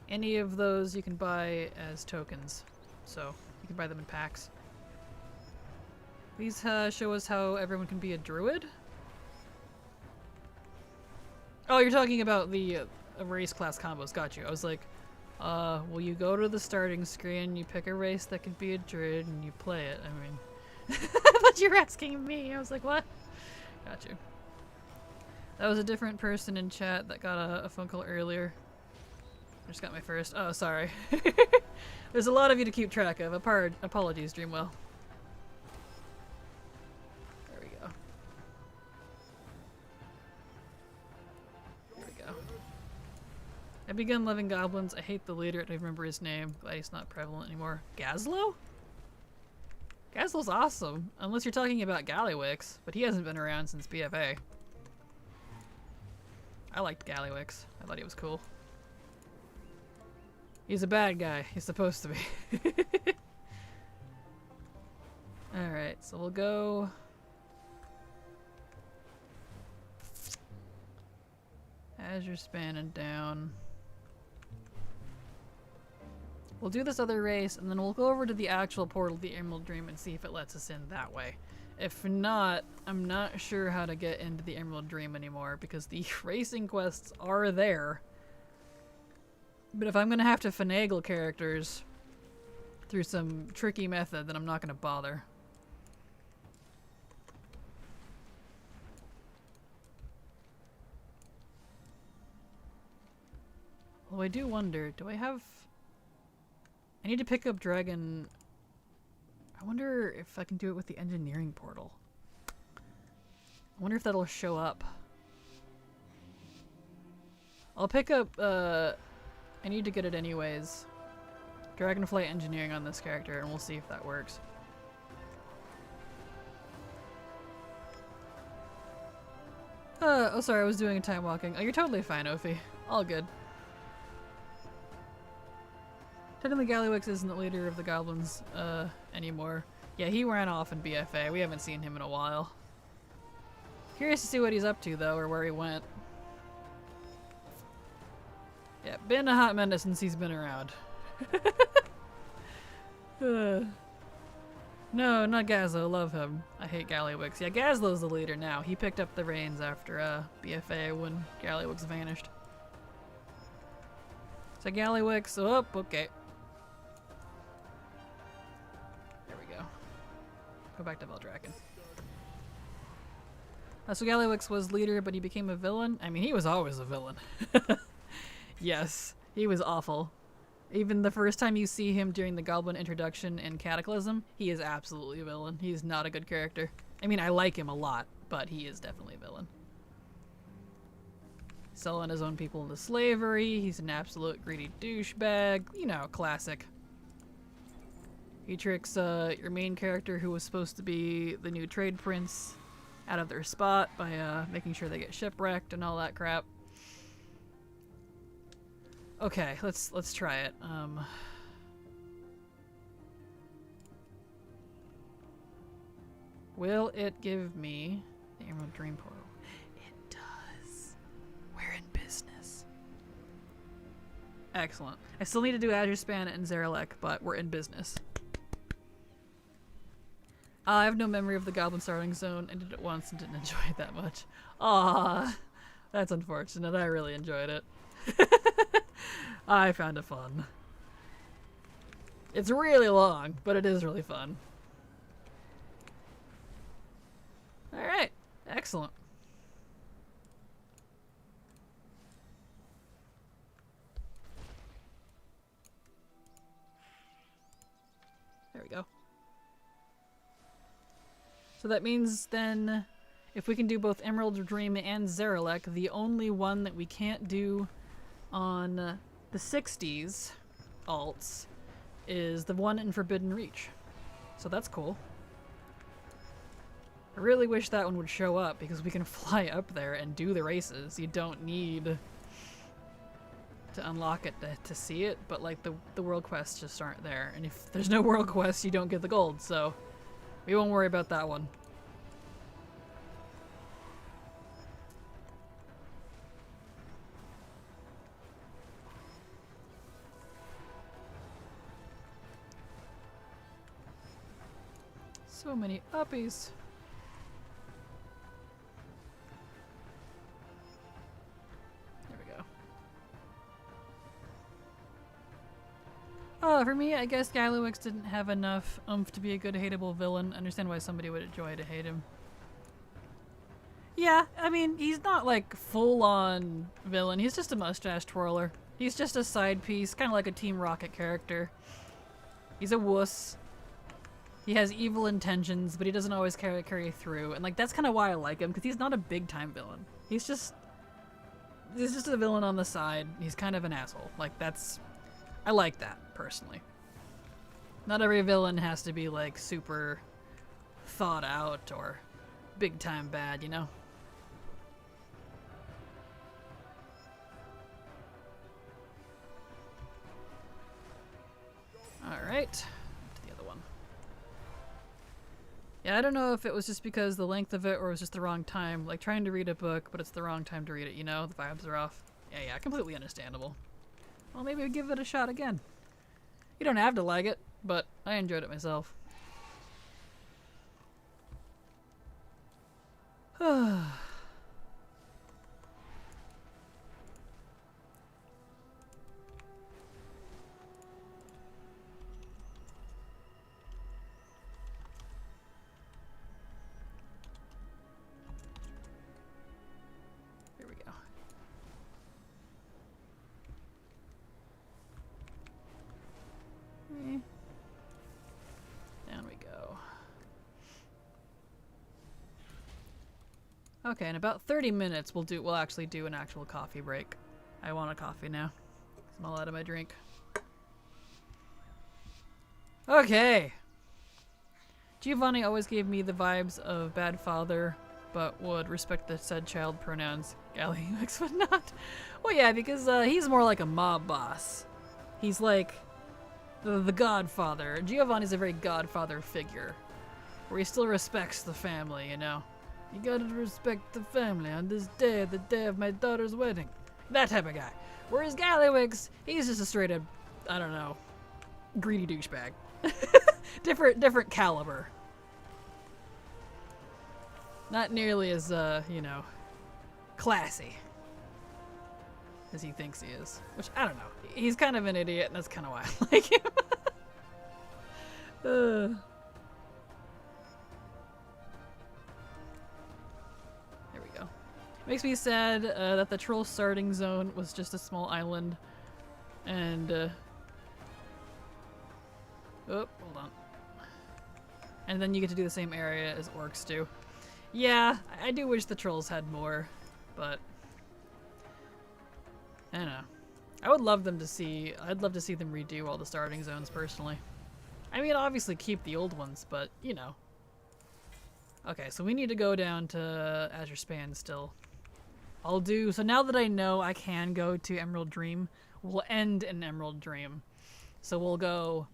Any of those you can buy as tokens. So, you can buy them in packs. These show us how everyone can be a druid? Oh, you're talking about the race class combos. Got you. I was like, well, you go to the starting screen, you pick a race that can be a druid, and you play it. I mean, I thought you were asking me. I was like, what? Got you. That was a different person in chat that got a phone call earlier. I just got my first. Oh, sorry. There's a lot of you to keep track of. Apologies, Dreamwell. There we go. There we go. I began loving goblins. I hate the leader. I don't even remember his name. Glad he's not prevalent anymore. Gazlo? Gazlo's awesome. Unless you're talking about Gallywix, but he hasn't been around since BFA. I liked Gallywix. I thought he was cool. He's a bad guy. He's supposed to be. Alright, so we'll go... As you're spanning down. We'll do this other race, and then we'll go over to the actual portal, the Emerald Dream, and see if it lets us in that way. If not, I'm not sure how to get into the Emerald Dream anymore, because the racing quests are there. But if I'm gonna have to finagle characters through some tricky method, then I'm not gonna bother. Although I do wonder, do I have... I need to pick up Dragon... I wonder if I can do it with the engineering portal. I wonder if that'll show up. I'll pick up, I need to get it anyways. Dragonflight engineering on this character, and we'll see if that works. Oh sorry, I was doing time walking. Oh, you're totally fine, Ophi. All good. Technically Gallywix isn't the leader of the goblins, anymore. Yeah, he ran off in BFA. We haven't seen him in a while. Curious to see what he's up to, though, or where he went. Yeah, been a hot minute since he's been around. No, not Gazlo. Love him. I hate Gallywix. Yeah, Gazlo's the leader now. He picked up the reins after, BFA when Gallywix vanished. So Gallywix, oh, okay. There we go. Go back to Veldraken. So Gallywix was leader, but he became a villain. I mean, he was always a villain. Yes, he was awful. Even the first time you see him during the Goblin introduction in Cataclysm, he is absolutely a villain. He's not a good character. I mean, I like him a lot, but he is definitely a villain. Selling his own people into slavery. He's an absolute greedy douchebag. You know, classic. He tricks your main character, who was supposed to be the new trade prince, out of their spot by making sure they get shipwrecked and all that crap. Okay, let's try it. Will it give me the Emerald Dream Portal? It does. We're in business. Excellent. I still need to do Azure Span and Zarelek, but we're in business. I have no memory of the Goblin Starting Zone. I did it once and didn't enjoy it that much. Aww, that's unfortunate. I really enjoyed it. I found it fun. It's really long, but it is really fun. Alright, excellent. There we go. So that means then, if we can do both Emerald Dream and Zarelek, the only one that we can't do on the 60s alts is the one in Forbidden Reach. So that's cool. I really wish that one would show up, because we can fly up there and do the races. You don't need to unlock it to see it, but like the world quests just aren't there. And if there's no world quests, you don't get the gold, so we won't worry about that one. So many uppies. There we go. For me, I guess Gallywix didn't have enough oomph to be a good hateable villain. I understand why somebody would enjoy to hate him. Yeah, I mean, he's not like full-on villain. He's just a mustache twirler. He's just a side piece, kind of like a Team Rocket character. He's a wuss. He has evil intentions, but he doesn't always carry through. And like that's kind of why I like him, because he's not a big-time villain. He's just a villain on the side. He's kind of an asshole. Like that's... I like that, personally. Not every villain has to be like super thought out or big-time bad, you know? Alright. Yeah, I don't know if it was just because the length of it or it was just the wrong time. Like, trying to read a book, but it's the wrong time to read it, you know? The vibes are off. Yeah, completely understandable. Well, maybe we give it a shot again. You don't have to like it, but I enjoyed it myself. Down we go. Okay, in about 30 minutes we'll actually do an actual coffee break. I want a coffee now. I'm all out of my drink. Okay. Giovanni always gave me the vibes of bad father, but would respect the said child pronouns. Gallywix would not. Well, yeah, because he's more like a mob boss. He's like the godfather. Giovanni's a very godfather figure, where he still respects the family, you know. You gotta respect the family on this day, the day of my daughter's wedding. That type of guy. Whereas Gallywix, he's just a straight up, I don't know, greedy douchebag. different caliber. Not nearly as, you know, classy. as he thinks he is. Which, I don't know. He's kind of an idiot, and that's kind of why I like him. There we go. Makes me sad that the troll starting zone was just a small island. And, oh, hold on. And then you get to do the same area as orcs do. Yeah, I do wish the trolls had more, but I don't know. I would love them to see, I'd love to see them redo all the starting zones personally. I mean, obviously keep the old ones, but you know. Okay, so we need to go down to Azure Span still. I'll do, so now that I know I can go to Emerald Dream, we'll end in Emerald Dream. So we'll go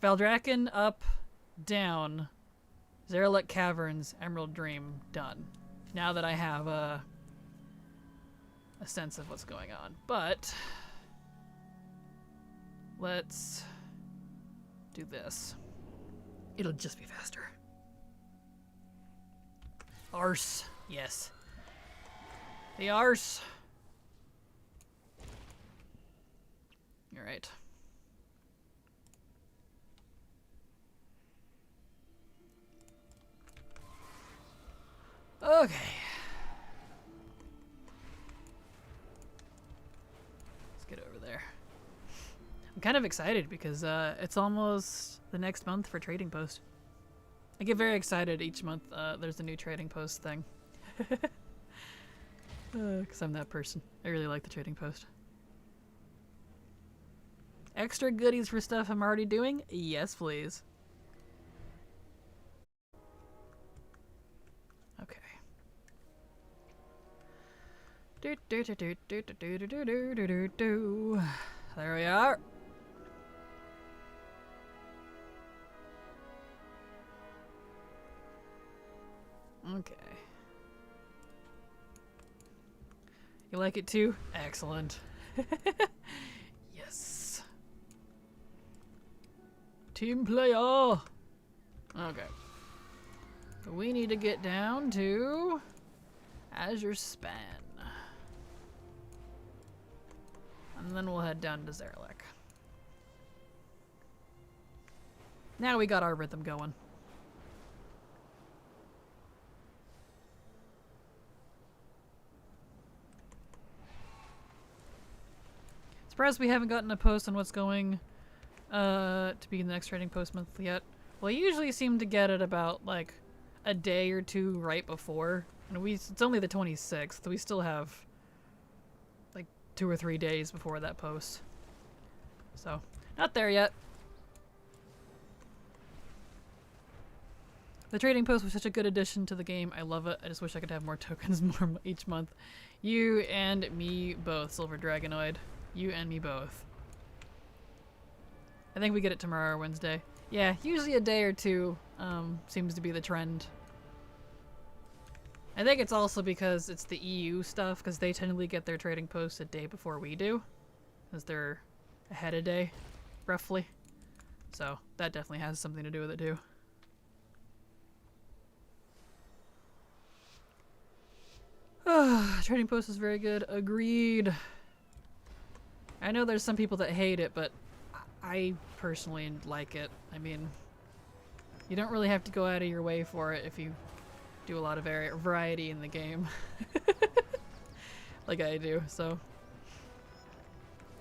Valdrakken, up, down, Zeralek Caverns, Emerald Dream, done. Now that I have a sense of what's going on. But let's do this. It'll just be faster. Arse. Yes. The arse. Alright. Okay. Let's get over there. I'm kind of excited because it's almost the next month for Trading Post. I get very excited each month there's a new Trading Post thing. Because I'm that person. I really like the Trading Post. Extra goodies for stuff I'm already doing? Yes, please. Okay. There we are. Okay. You like it too? Excellent. Yes. Team player. Okay. We need to get down to Azure Span. And then we'll head down to Zeralek. Now we got our rhythm going. Surprised we haven't gotten a post on what's going to be the next Trading Post month yet. Well, I usually seem to get it about like a day or two right before. And it's only the 26th. We still have like 2 or 3 days before that post. So, not there yet. The Trading Post was such a good addition to the game. I love it. I just wish I could have more tokens more each month. You and me both, Silver Dragonoid. You and me both. I think we get it tomorrow or Wednesday. Yeah, usually a day or two seems to be the trend. I think it's also because it's the EU stuff, because they tend to get their Trading Posts a day before we do. Because they're ahead a day, roughly. So that definitely has something to do with it too. Trading Post is very good. Agreed. I know there's some people that hate it, but I personally like it. I mean, you don't really have to go out of your way for it if you do a lot of variety in the game. Like I do, so.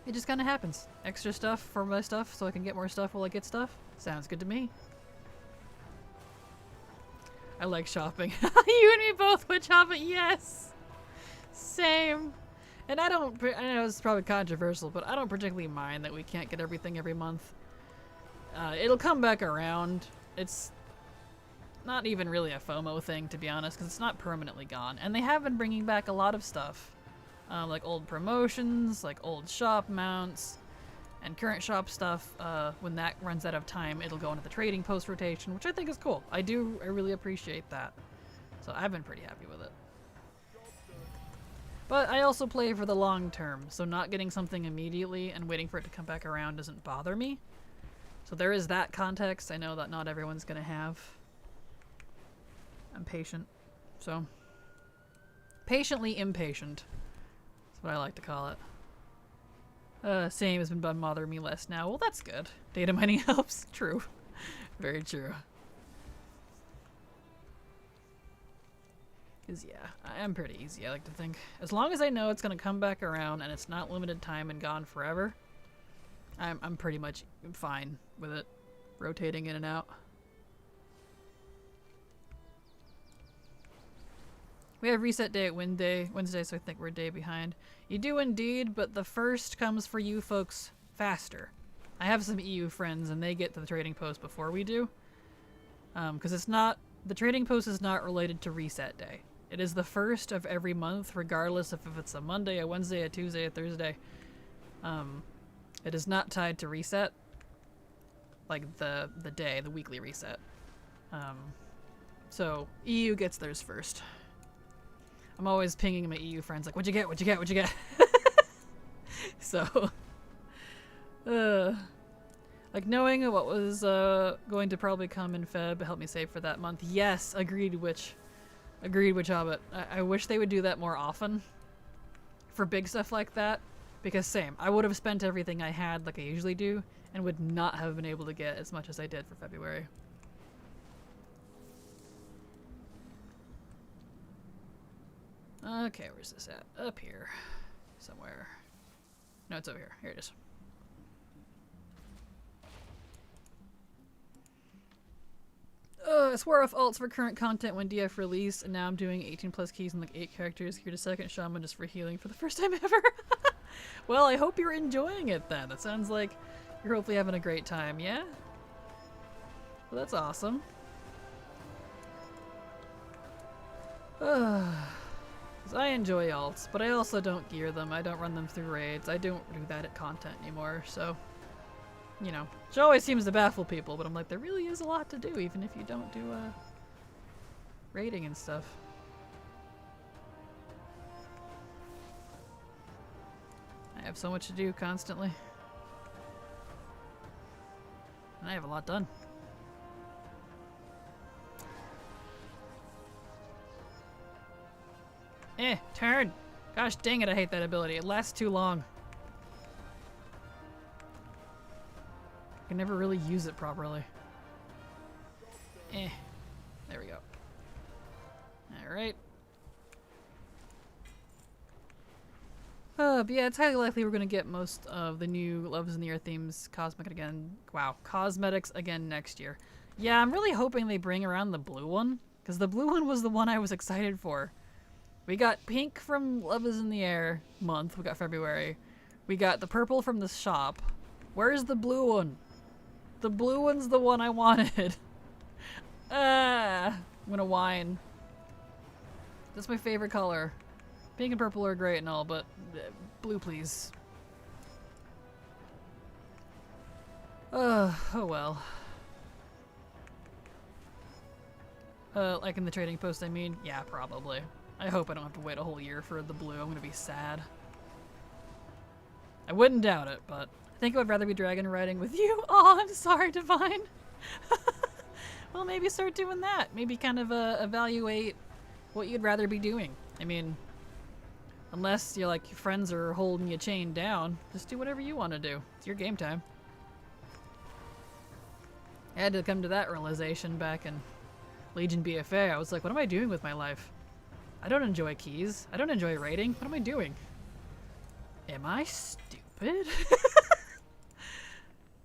It just kind of happens. Extra stuff for my stuff so I can get more stuff while I get stuff. Sounds good to me. I like shopping. You and me both went shopping. Yes! Same. And I know it's probably controversial, but I don't particularly mind that we can't get everything every month. It'll come back around. It's not even really a FOMO thing, to be honest, because it's not permanently gone. And they have been bringing back a lot of stuff. Like old promotions, like old shop mounts, and current shop stuff. When that runs out of time, it'll go into the Trading Post rotation, which I think is cool. I really appreciate that. So I've been pretty happy with it. But I also play for the long term, so not getting something immediately and waiting for it to come back around doesn't bother me. So there is that context. I know that not everyone's gonna have. I'm patient. So, patiently impatient. That's what I like to call it. Same has been bothering me less now. Well, that's good. Data mining helps. True. Very true. Because, yeah, I am pretty easy, I like to think. As long as I know it's going to come back around and it's not limited time and gone forever, I'm pretty much fine with it. Rotating in and out. We have reset day at Wednesday, so I think we're a day behind. You do indeed, but the first comes for you folks faster. I have some EU friends, and they get to the trading post before we do. Because the trading post is not related to reset day. It is the first of every month, regardless of if it's a Monday, a Wednesday, a Tuesday, a Thursday. It is not tied to reset. Like the weekly reset. So EU gets theirs first. I'm always pinging my EU friends like, what'd you get? What'd you get? What'd you get? So, like knowing what was going to probably come in Feb helped me save for that month. Yes, agreed with Hobbit. I wish they would do that more often for big stuff like that, because same, I would have spent everything I had like I usually do and would not have been able to get as much as I did for February. Okay, where's this at? Up here. Somewhere. No, it's over here. Here it is. I swore off alts for current content when DF released, and now I'm doing 18 plus keys and like 8 characters. Here to second shaman just for healing for the first time ever. Well, I hope you're enjoying it then. That sounds like you're hopefully having a great time, yeah? Well, that's awesome. I enjoy alts, but I also don't gear them. I don't run them through raids. I don't do that at content anymore, so, you know. Which always seems to baffle people, but I'm like, there really is a lot to do, even if you don't do, raiding and stuff. I have so much to do constantly. And I have a lot done. Turn! Gosh dang it, I hate that ability. It lasts too long. I can never really use it properly. There we go. Alright. But yeah, it's highly likely we're gonna get most of the new Loves in the Earth themes cosmetics again next year. Yeah, I'm really hoping they bring around the blue one, because the blue one was the one I was excited for. We got pink from Love is in the Air month. We got February. We got the purple from the shop. Where's the blue one? The blue one's the one I wanted. I'm gonna whine. That's my favorite color. Pink and purple are great and all, but blue, please. Oh well. Like in the trading post, I mean? Yeah, probably. I hope I don't have to wait a whole year for the blue. I'm gonna be sad. I wouldn't doubt it, but I think I would rather be dragon riding with you. Oh, I'm sorry, Divine. Well, maybe start doing that. Maybe kind of evaluate what you'd rather be doing. I mean, unless you're like your friends are holding you chained down, just do whatever you want to do. It's your game time. I had to come to that realization back in Legion BFA. I was like, what am I doing with my life? I don't enjoy keys. I don't enjoy raiding. What am I doing? Am I stupid?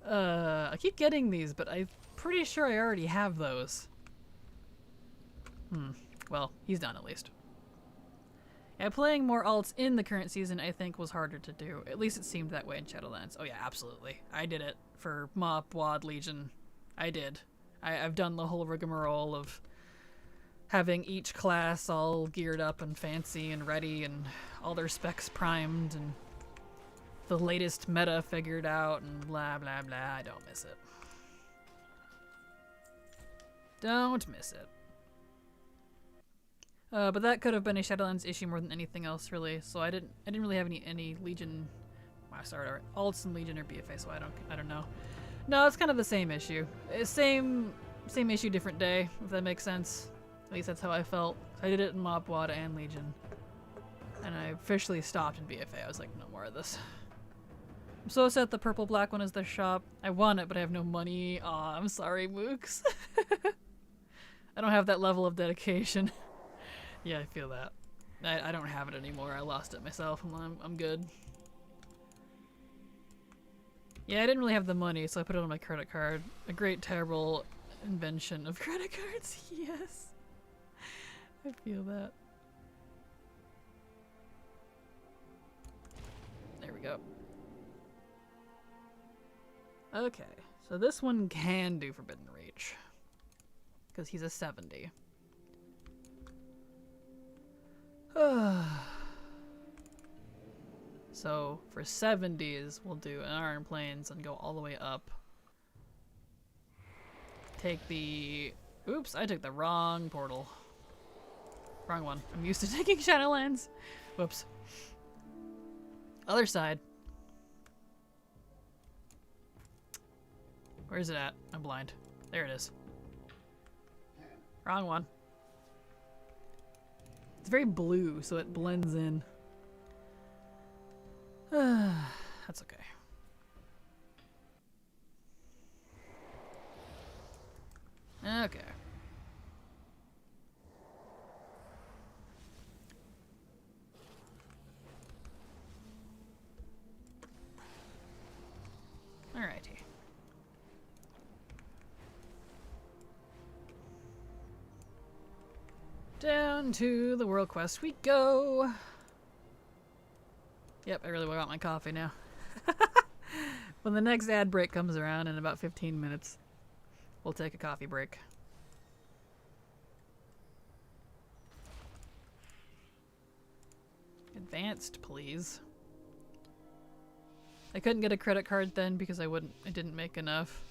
I keep getting these, but I'm pretty sure I already have those. Well, he's done at least. Yeah, playing more alts in the current season, I think, was harder to do. At least it seemed that way in Shadowlands. Oh yeah, absolutely. I did it for MoP, WoD, Legion. I did. I've done the whole rigmarole of having each class all geared up and fancy and ready and all their specs primed and the latest meta figured out and blah blah blah. I don't miss it. Don't miss it. But that could have been a Shadowlands issue more than anything else, really. So I didn't really have any Legion. Wow, sorry, alts in Legion or BFA, so I don't know. No, it's kind of the same issue. Same issue, different day, if that makes sense. At least that's how I felt. I did it in MoP, WoD, and Legion. And I officially stopped in BFA. I was like, no more of this. I'm so sad the purple black one is the shop. I want it, but I have no money. Aw, I'm sorry, Mooks. I don't have that level of dedication. Yeah, I feel that. I don't have it anymore. I lost it myself. I'm good. Yeah, I didn't really have the money, so I put it on my credit card. A great, terrible invention of credit cards. Yes. I feel that. There we go. Okay, so this one can do Forbidden Reach. Because he's a 70. So for 70s, we'll do an Iron Plains and go all the way up. Take the... Oops, I took the wrong portal. Wrong one. I'm used to taking Shadowlands. Whoops. Other side. Where is it at? I'm blind. There it is. Wrong one. It's very blue, so it blends in. That's okay. Okay. Alrighty. Down to the World Quest we go. Yep, I really want my coffee now. When the next ad break comes around in about 15 minutes, we'll take a coffee break. Advanced, please. I couldn't get a credit card then because I didn't make enough.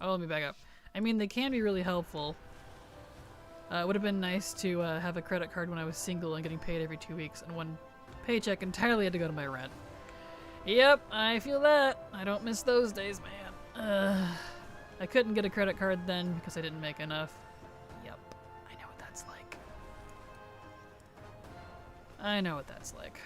Oh, let me back up. I mean, they can be really helpful. It would have been nice to have a credit card when I was single and getting paid every 2 weeks, and one paycheck entirely had to go to my rent. Yep, I feel that. I don't miss those days, man. I couldn't get a credit card then because I didn't make enough. Yep, I know what that's like. I know what that's like.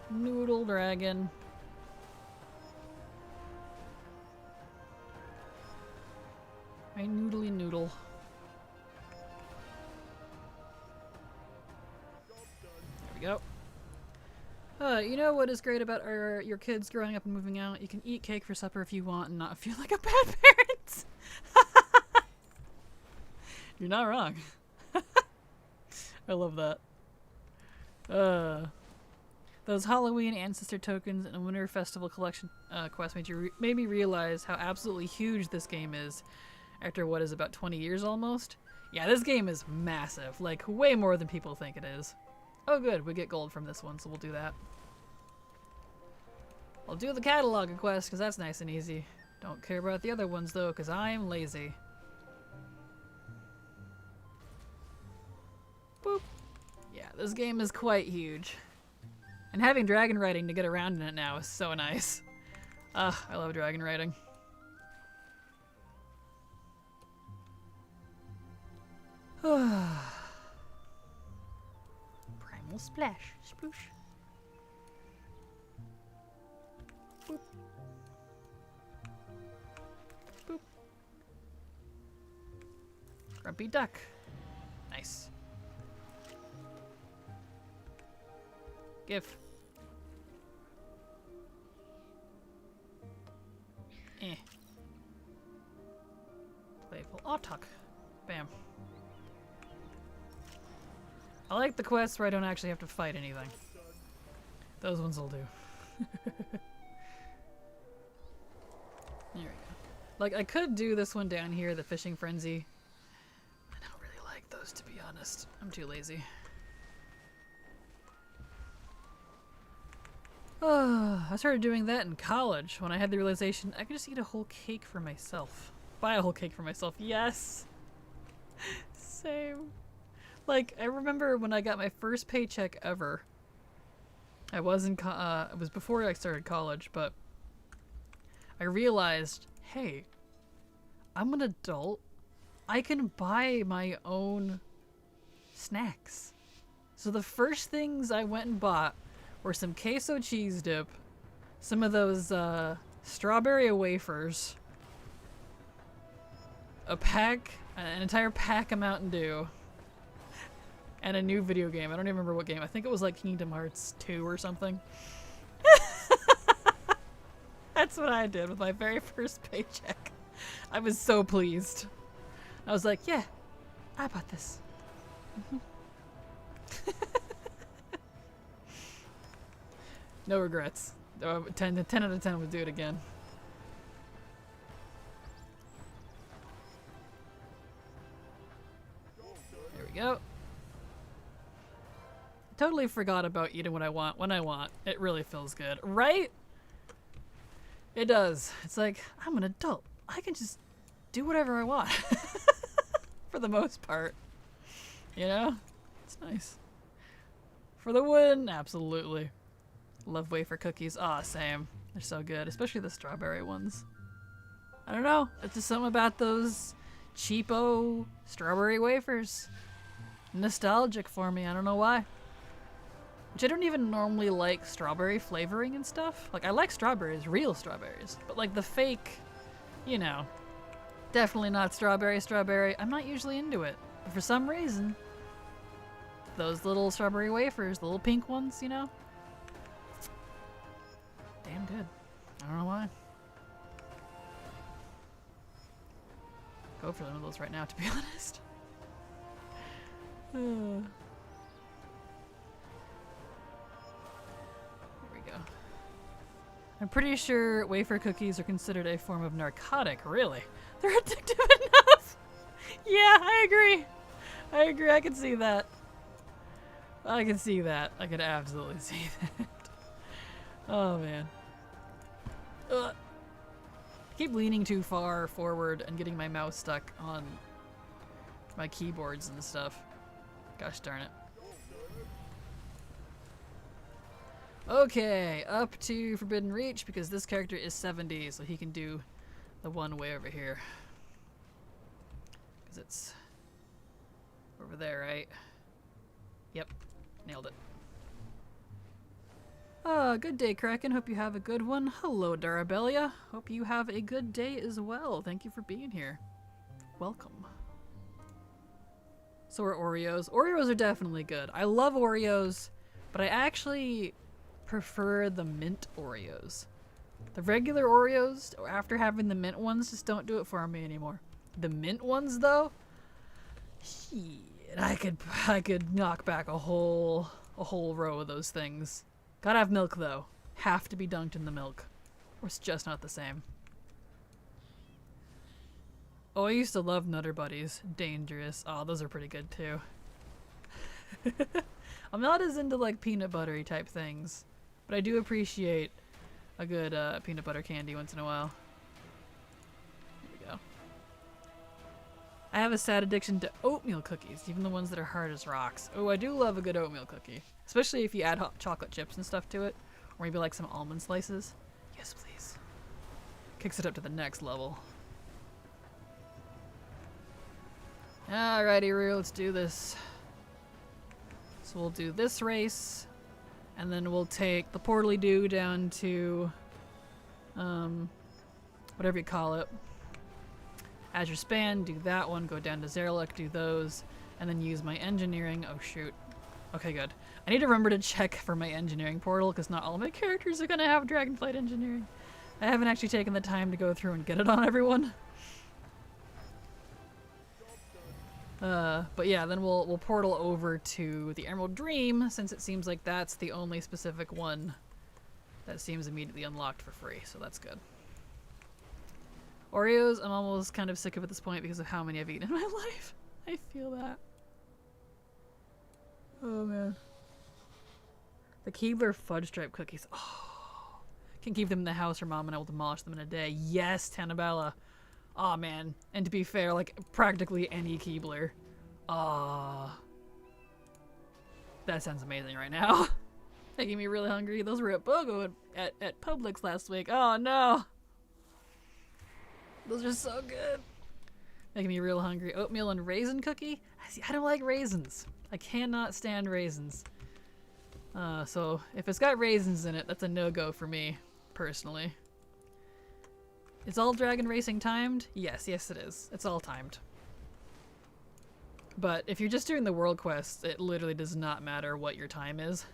Noodle dragon. My noodly noodle. There we go. You know what is great about your kids growing up and moving out? You can eat cake for supper if you want and not feel like a bad parent. You're not wrong. I love that. Those Halloween ancestor tokens and Winter Festival collection quest made me realize how absolutely huge this game is after what is about 20 years almost. Yeah, this game is massive, like way more than people think it is. Oh good, we get gold from this one, so we'll do that. I'll do the catalog quest because that's nice and easy. Don't care about the other ones though, because I'm lazy. Boop. Yeah, this game is quite huge. And having dragon riding to get around in it now is so nice. I love dragon riding. Primal splash. Sploosh. Boop. Boop. Grumpy duck. Nice. Give. Playful Autuck. Bam. I like the quests where I don't actually have to fight anything. Those ones will do. There we go. Like, I could do this one down here, the Fishing Frenzy. I don't really like those, to be honest. I'm too lazy. I started doing that in college when I had the realization I could just eat a whole cake for myself. Buy a whole cake for myself. Yes! Same. Like, I remember when I got my first paycheck ever. I was in it was before I started college, but I realized, hey, I'm an adult I can buy my own snacks. So the first things I went and bought were some queso cheese dip, some of those strawberry wafers, an entire pack of Mountain Dew, and a new video game. I don't even remember what game. I think it was like Kingdom Hearts 2 or something. That's what I did with my very first paycheck. I was so pleased. I was like, yeah, I bought this. No regrets. 10 out of 10 would do it again. There we go. Totally forgot about eating what I want when I want. It really feels good, right? It does. It's like, I'm an adult. I can just do whatever I want. For the most part. You know? It's nice. For the win, absolutely. Love wafer cookies. Aw, same. They're so good, especially the strawberry ones. I don't know. It's just something about those cheapo strawberry wafers. Nostalgic for me. I don't know why. Which I don't even normally like strawberry flavoring and stuff. Like, I like strawberries, real strawberries. But like the fake, you know, definitely not strawberry. I'm not usually into it. But for some reason, those little strawberry wafers, the little pink ones, you know? Damn good. I don't know why. Go for one of those right now, to be honest. Here we go. I'm pretty sure wafer cookies are considered a form of narcotic, really. They're addictive enough! Yeah, I agree. I can see that. I can see that. I could absolutely see that. Oh, man. I keep leaning too far forward and getting my mouse stuck on my keyboards and stuff. Gosh darn it. Okay, up to Forbidden Reach because this character is 70, so he can do the one way over here. Because it's over there, right? Yep, nailed it. Good day, Kraken. Hope you have a good one. Hello, Darabelia. Hope you have a good day as well. Thank you for being here. Welcome. So are Oreos. Oreos are definitely good. I love Oreos, but I actually prefer the mint Oreos. The regular Oreos, after having the mint ones, just don't do it for me anymore. The mint ones, though, shit, I could knock back a whole row of those things. Gotta have milk, though. Have to be dunked in the milk, or it's just not the same. Oh, I used to love Nutter Buddies. Dangerous. Oh, those are pretty good, too. I'm not as into, like, peanut buttery type things, but I do appreciate a good peanut butter candy once in a while. Here we go. I have a sad addiction to oatmeal cookies, even the ones that are hard as rocks. Oh, I do love a good oatmeal cookie, especially if you add hot chocolate chips and stuff to it, or maybe like some almond slices. Yes, please. Kicks it up to the next level. Alrighty, Roo, let's do this. So we'll do this race, and then we'll take the Portally Do down to, whatever you call it. Azure Span, do that one, go down to Zerlik, do those, and then use my engineering. Oh shoot. Okay, good. I need to remember to check for my engineering portal, because not all of my characters are going to have Dragonflight engineering. I haven't actually taken the time to go through and get it on everyone. But yeah, then we'll portal over to the Emerald Dream, since it seems like that's the only specific one that seems immediately unlocked for free, so that's good. Oreos, I'm almost kind of sick of at this point because of how many I've eaten in my life. I feel that. Oh man. The Keebler Fudge Stripe cookies. Oh, can keep them in the house or Mom and I will demolish them in a day. Yes, Tanabella. Aw, oh, man. And to be fair, like, practically any Keebler. Ah. That sounds amazing right now. Making me really hungry. Those were at BOGO at Publix last week. Oh, no. Those are so good. Making me real hungry. Oatmeal and raisin cookie? See, I don't like raisins. I cannot stand raisins. So if it's got raisins in it, that's a no-go for me, personally. Is all Dragon Racing timed? Yes, yes it is. It's all timed. But if you're just doing the world quest, it literally does not matter what your time is.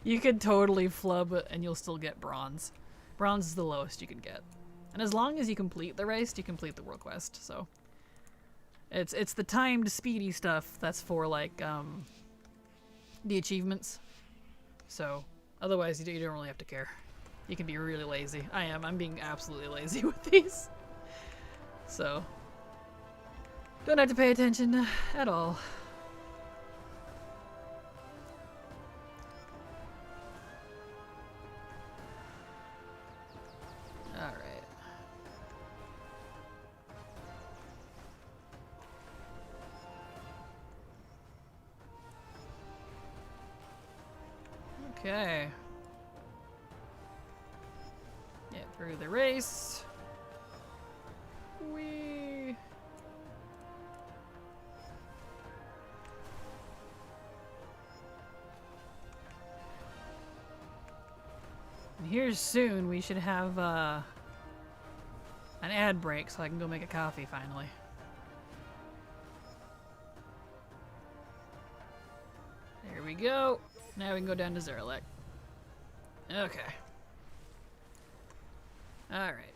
You could totally flub and you'll still get bronze. Bronze is the lowest you can get. And as long as you complete the race, you complete the world quest, so. It's the timed speedy stuff that's for like, the achievements. So, otherwise you don't really have to care. You can be really lazy. I'm being absolutely lazy with these. So, don't have to pay attention at all. Alright. Okay. Get through the race. Whee! And here soon we should have an ad break so I can go make a coffee finally. There we go. Now we can go down to Zerlek. Okay. Alright.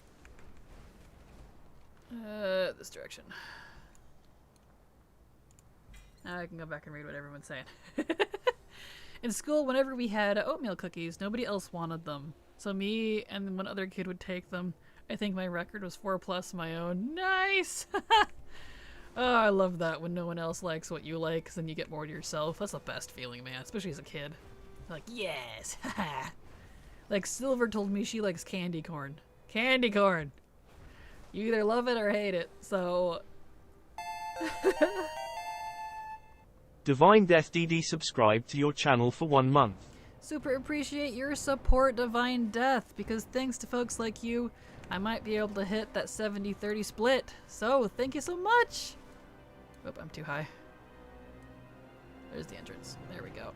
This direction. Now I can go back and read what everyone's saying. In school, whenever we had oatmeal cookies, nobody else wanted them. So me and one other kid would take them. I think my record was 4+ my own. Nice! Oh, I love that when no one else likes what you like, 'cause then you get more to yourself. That's the best feeling, man, especially as a kid. Like, yes! Like, Silver told me she likes candy corn. Candy corn! You either love it or hate it, so... Divine Death DD subscribed to your channel for 1 month. Super appreciate your support, Divine Death, because thanks to folks like you, I might be able to hit that 70-30 split. So, thank you so much! Oop, I'm too high. There's the entrance. There we go.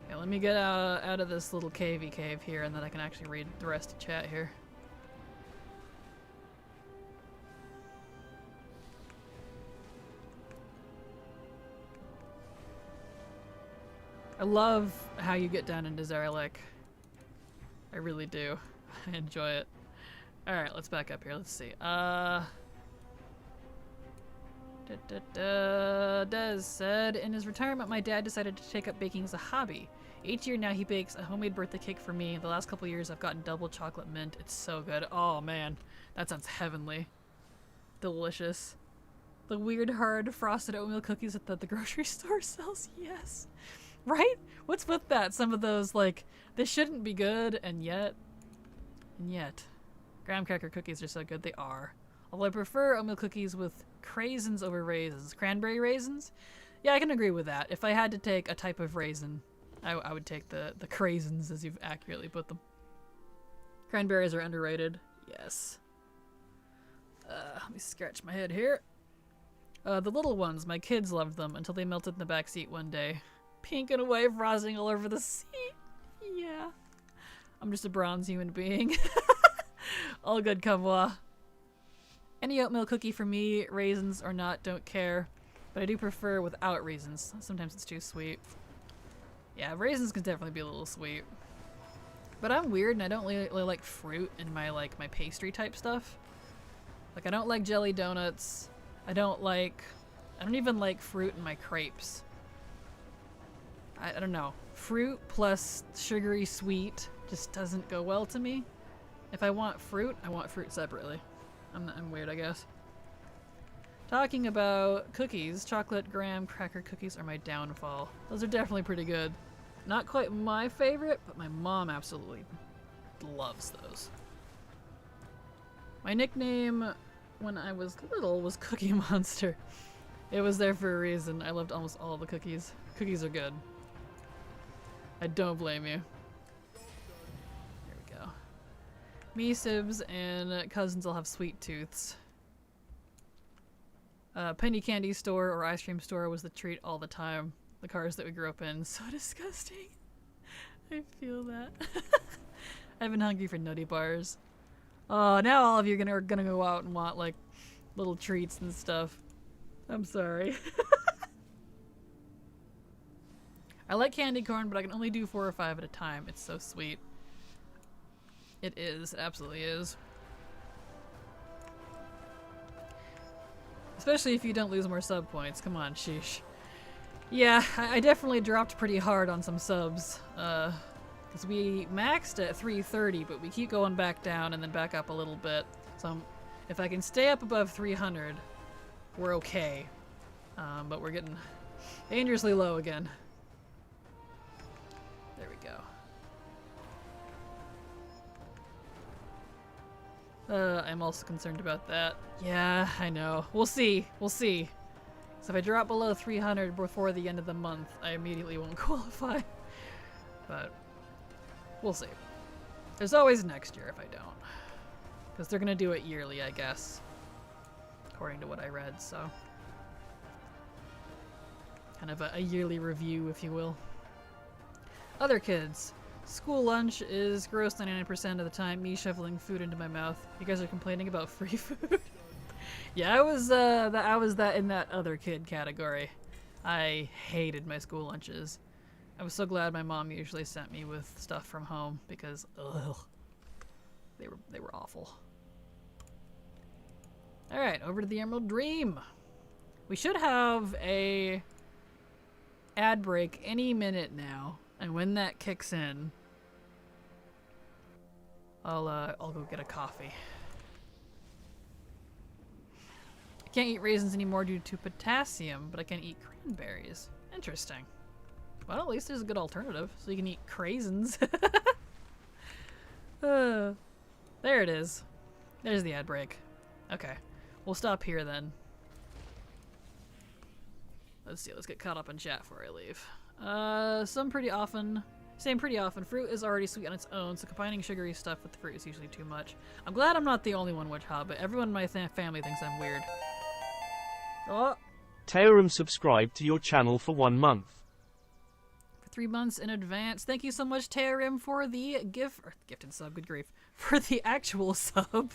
Okay, let me get out of this little cavey cave here, and then I can actually read the rest of chat here. I love how you get down into Zerlek. I really do. I enjoy it. Alright, let's back up here. Let's see. Des said, in his retirement, my dad decided to take up baking as a hobby. Each year now he bakes a homemade birthday cake for me. The last couple years I've gotten double chocolate mint. It's so good. Oh man, that sounds heavenly. Delicious. The weird hard frosted oatmeal cookies that the grocery store sells. Yes. Right? What's with that? Some of those, like, they shouldn't be good, and yet. Graham cracker cookies are so good. They are. Although I prefer oatmeal cookies with craisins over raisins. Cranberry raisins? Yeah, I can agree with that. If I had to take a type of raisin, I would take the craisins, as you've accurately put them. Cranberries are underrated. Yes. Let me scratch my head here. The little ones, my kids loved them until they melted in the back seat one day. Pink and white frosting all over the seat. Yeah. I'm just a bronze human being. All good, Kamwa. Any oatmeal cookie for me, raisins or not, don't care. But I do prefer without raisins. Sometimes it's too sweet. Yeah, raisins can definitely be a little sweet. But I'm weird and I don't really like fruit in my my pastry type stuff. Like I don't like jelly donuts. I don't even like fruit in my crepes. I don't know. Fruit plus sugary sweet just doesn't go well to me. If I want fruit, I want fruit separately. I'm weird, I guess. Talking about cookies, chocolate graham cracker cookies are my downfall. Those are definitely pretty good. Not quite my favorite, but my mom absolutely loves those. My nickname when I was little was Cookie Monster. It was there for a reason. I loved almost all the cookies. Cookies are good. I don't blame you. There we go. Me, Sibs, and cousins all have sweet tooths. Penny candy store or ice cream store was the treat all the time. The cars that we grew up in. So disgusting. I feel that. I've been hungry for nutty bars. Oh, now all of you are gonna go out and want like little treats and stuff. I'm sorry. I like candy corn, but I can only do 4 or 5 at a time. It's so sweet. It is. It absolutely is. Especially if you don't lose more sub points. Come on, sheesh. Yeah, I definitely dropped pretty hard on some subs. Because we maxed at 330, but we keep going back down and then back up a little bit. So if I can stay up above 300, we're okay. But we're getting dangerously low again. There we go. I'm also concerned about that. Yeah, I know. We'll see. We'll see. So if I drop below 300 before the end of the month, I immediately won't qualify. But we'll see. There's always next year if I don't. Because they're going to do it yearly, I guess. According to what I read, so. Kind of a yearly review, if you will. Other kids. School lunch is gross 99% of the time me shoveling food into my mouth. You guys are complaining about free food? Yeah, I was that in that other kid category. I hated my school lunches. I was so glad my mom usually sent me with stuff from home because ugh, they were awful. All right, over to the Emerald Dream. We should have a ad break any minute now. And when that kicks in, I'll go get a coffee. I can't eat raisins anymore due to potassium, but I can eat cranberries. Interesting. Well, at least there's a good alternative, so you can eat craisins. There it is. There's the ad break. Okay, we'll stop here then. Let's see, let's get caught up in chat before I leave. Saying pretty often, fruit is already sweet on its own, so combining sugary stuff with the fruit is usually too much. I'm glad I'm not the only one, Witch Hobbit. Everyone in my family thinks I'm weird. Oh! Teorim subscribed to your channel for 1 month. For 3 months in advance. Thank you so much, Teorim, for the gifted sub, good grief. For the actual sub.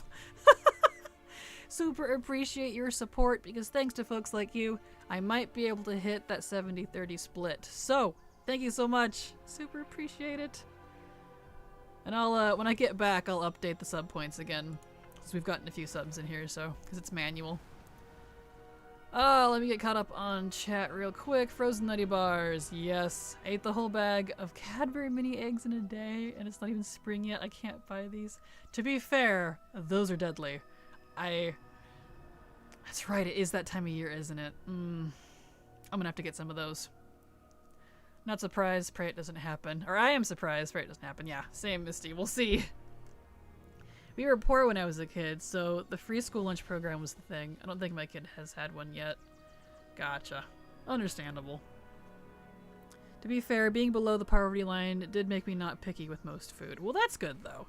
Super appreciate your support, because thanks to folks like you, I might be able to hit that 70-30 split. So, thank you so much. Super appreciate it. And I'll, when I get back, I'll update the sub points again. Because we've gotten a few subs in here, so, because it's manual. Let me get caught up on chat real quick. Frozen Nutty Bars. Yes. I ate the whole bag of Cadbury mini eggs in a day, and it's not even spring yet. I can't buy these. To be fair, those are deadly. That's right, it is that time of year, isn't it? I'm gonna have to get some of those. Not surprised, pray it doesn't happen. Or I am surprised, pray it doesn't happen. Yeah, same, Misty, we'll see. We were poor when I was a kid, so the free school lunch program was the thing. I don't think my kid has had one yet. Gotcha. Understandable. To be fair, being below the poverty line did make me not picky with most food. Well, that's good, though.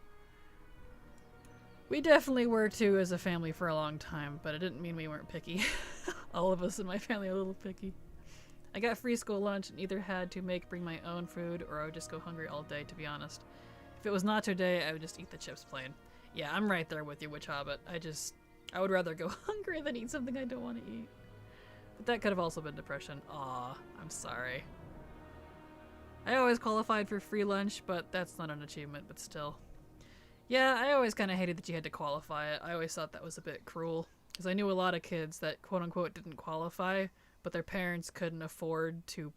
We definitely were too as a family for a long time, but it didn't mean we weren't picky. All of us in my family are a little picky. I got free school lunch and either had to bring my own food, or I would just go hungry all day, to be honest. If it was nacho day, I would just eat the chips plain. Yeah, I'm right there with you, Witch Hobbit. I would rather go hungry than eat something I don't want to eat. But that could have also been depression. Aw, I'm sorry. I always qualified for free lunch, but that's not an achievement, but still. Yeah, I always kind of hated that you had to qualify it. I always thought that was a bit cruel. Because I knew a lot of kids that quote-unquote didn't qualify, but their parents couldn't afford to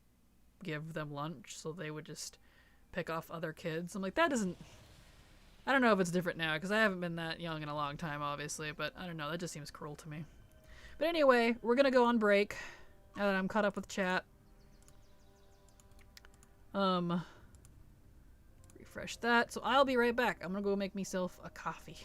give them lunch, so they would just pick off other kids. I'm like, that doesn't... I don't know if it's different now, because I haven't been that young in a long time, obviously, but I don't know, that just seems cruel to me. But anyway, we're gonna go on break, now that I'm caught up with chat. Refresh that. So I'll be right back. I'm gonna go make myself a coffee.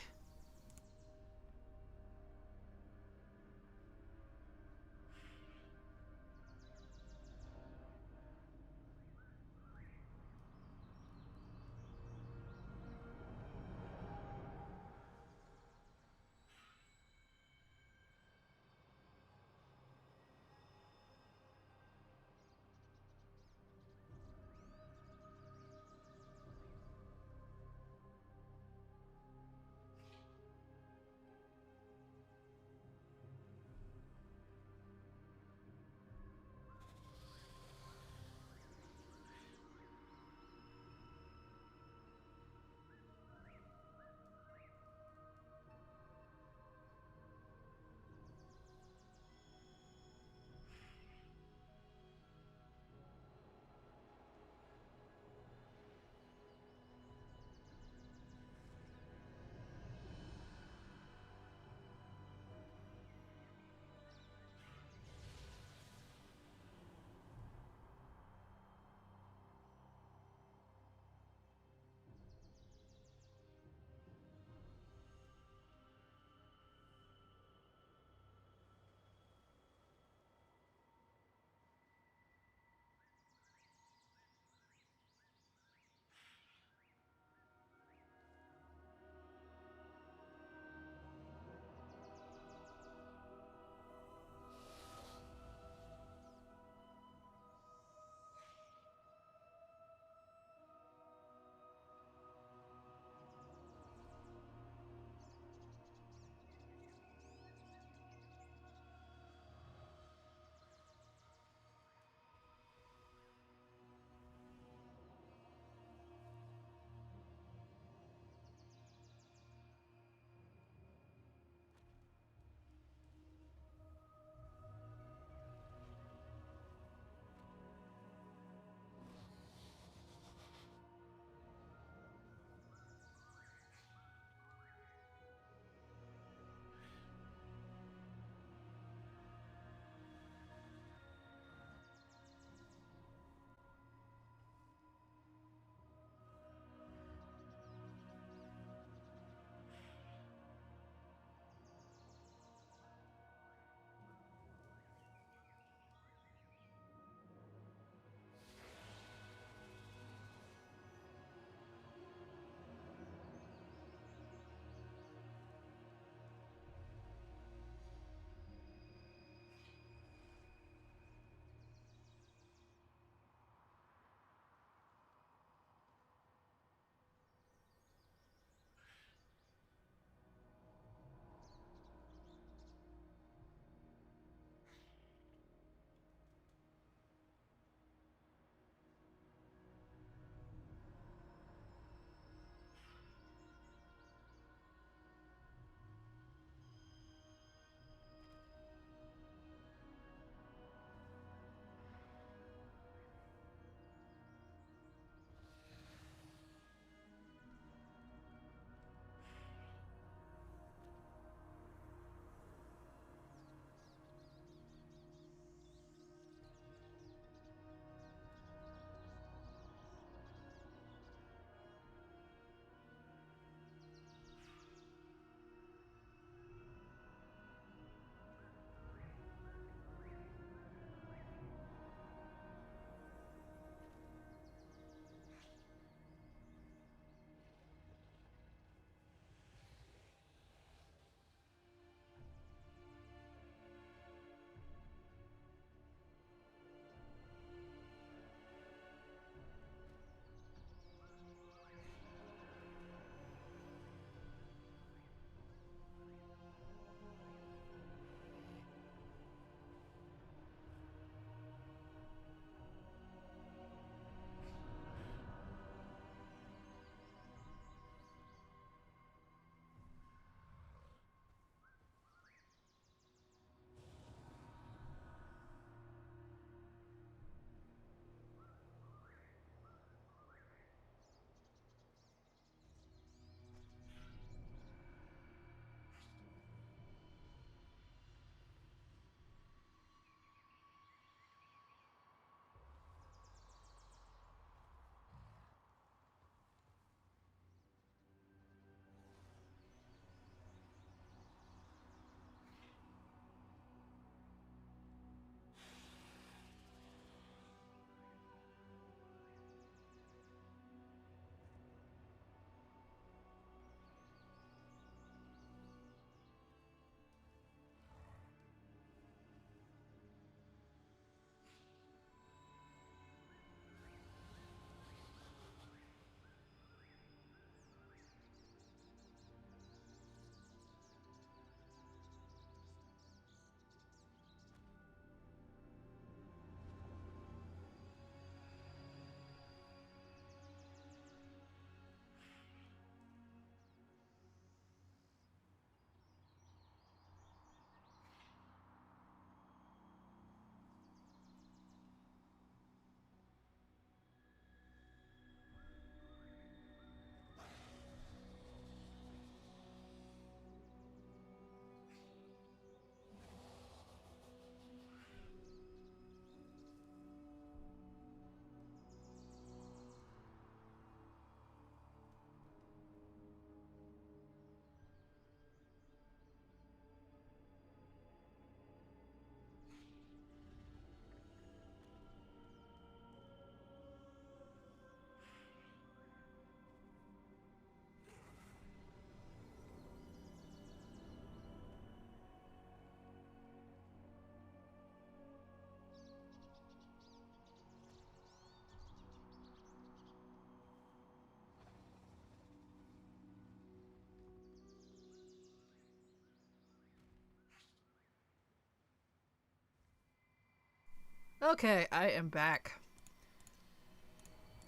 Okay, I am back.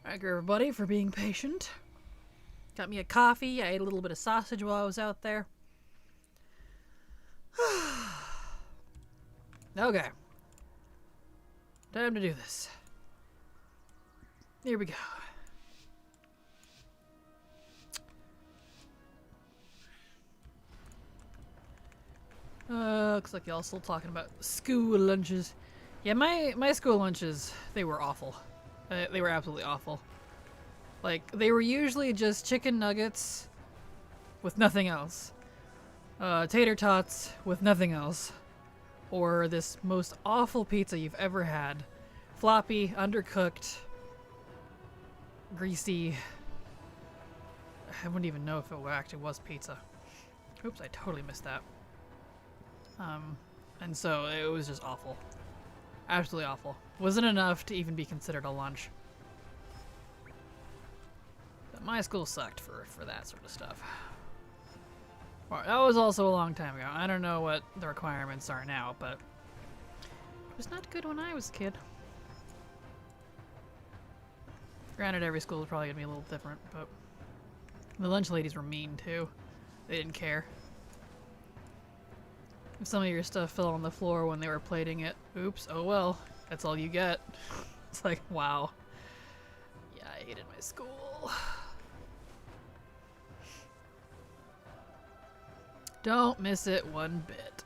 Thank you everybody for being patient. Got me a coffee. I ate a little bit of sausage while I was out there. Okay. Time to do this. Here we go. Looks like y'all still talking about school lunches. Yeah, my school lunches, they were awful. They were absolutely awful. Like, they were usually just chicken nuggets with nothing else. Tater tots with nothing else. Or this most awful pizza you've ever had. Floppy, undercooked, greasy. I wouldn't even know if it actually was pizza. Oops, I totally missed that. And so it was just awful. Absolutely awful. Wasn't enough to even be considered a lunch. But my school sucked for that sort of stuff. Well, that was also a long time ago. I don't know what the requirements are now, but it was not good when I was a kid. Granted, every school is probably gonna be a little different, but the lunch ladies were mean too. They didn't care. If some of your stuff fell on the floor when they were plating it, oops, oh well, that's all you get. It's like, wow. Yeah, I hated my school. Don't miss it one bit.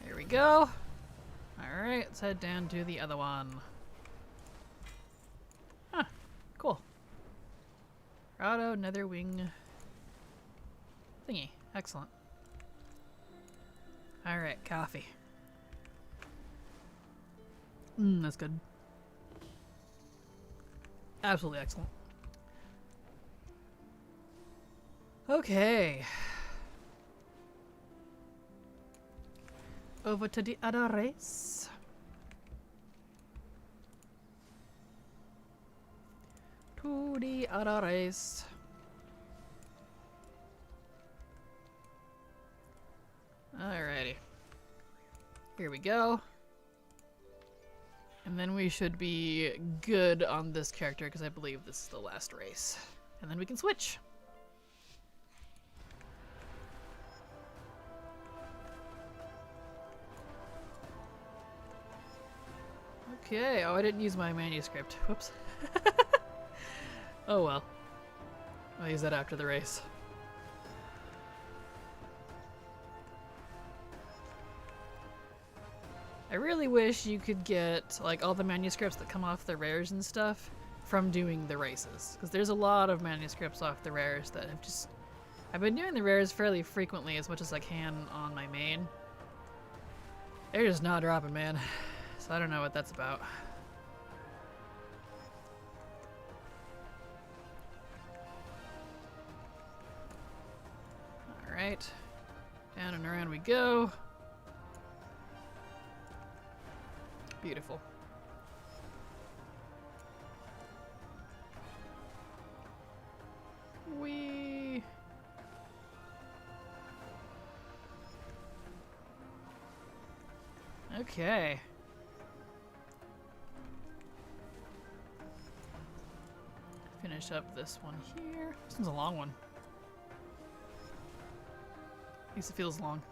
There we go. Alright, let's head down to the other one. Huh, cool. Grotto, nether wing thingy. Excellent. Alright, coffee. That's good. Absolutely excellent. Okay. Over to the other race. To the other race. Alrighty. Here we go. And then we should be good on this character because I believe this is the last race. And then we can switch. Okay, oh, I didn't use my manuscript. Whoops. Oh well. I'll use that after the race. I really wish you could get like all the manuscripts that come off the rares and stuff from doing the races, because there's a lot of manuscripts off the rares that I've been doing the rares fairly frequently, as much as I can on my main. They're just not dropping, man. So I don't know what that's about. Alright. Down and around we go. Beautiful. Whee! Okay. Finish up this one here. This one's a long one. At least it feels long.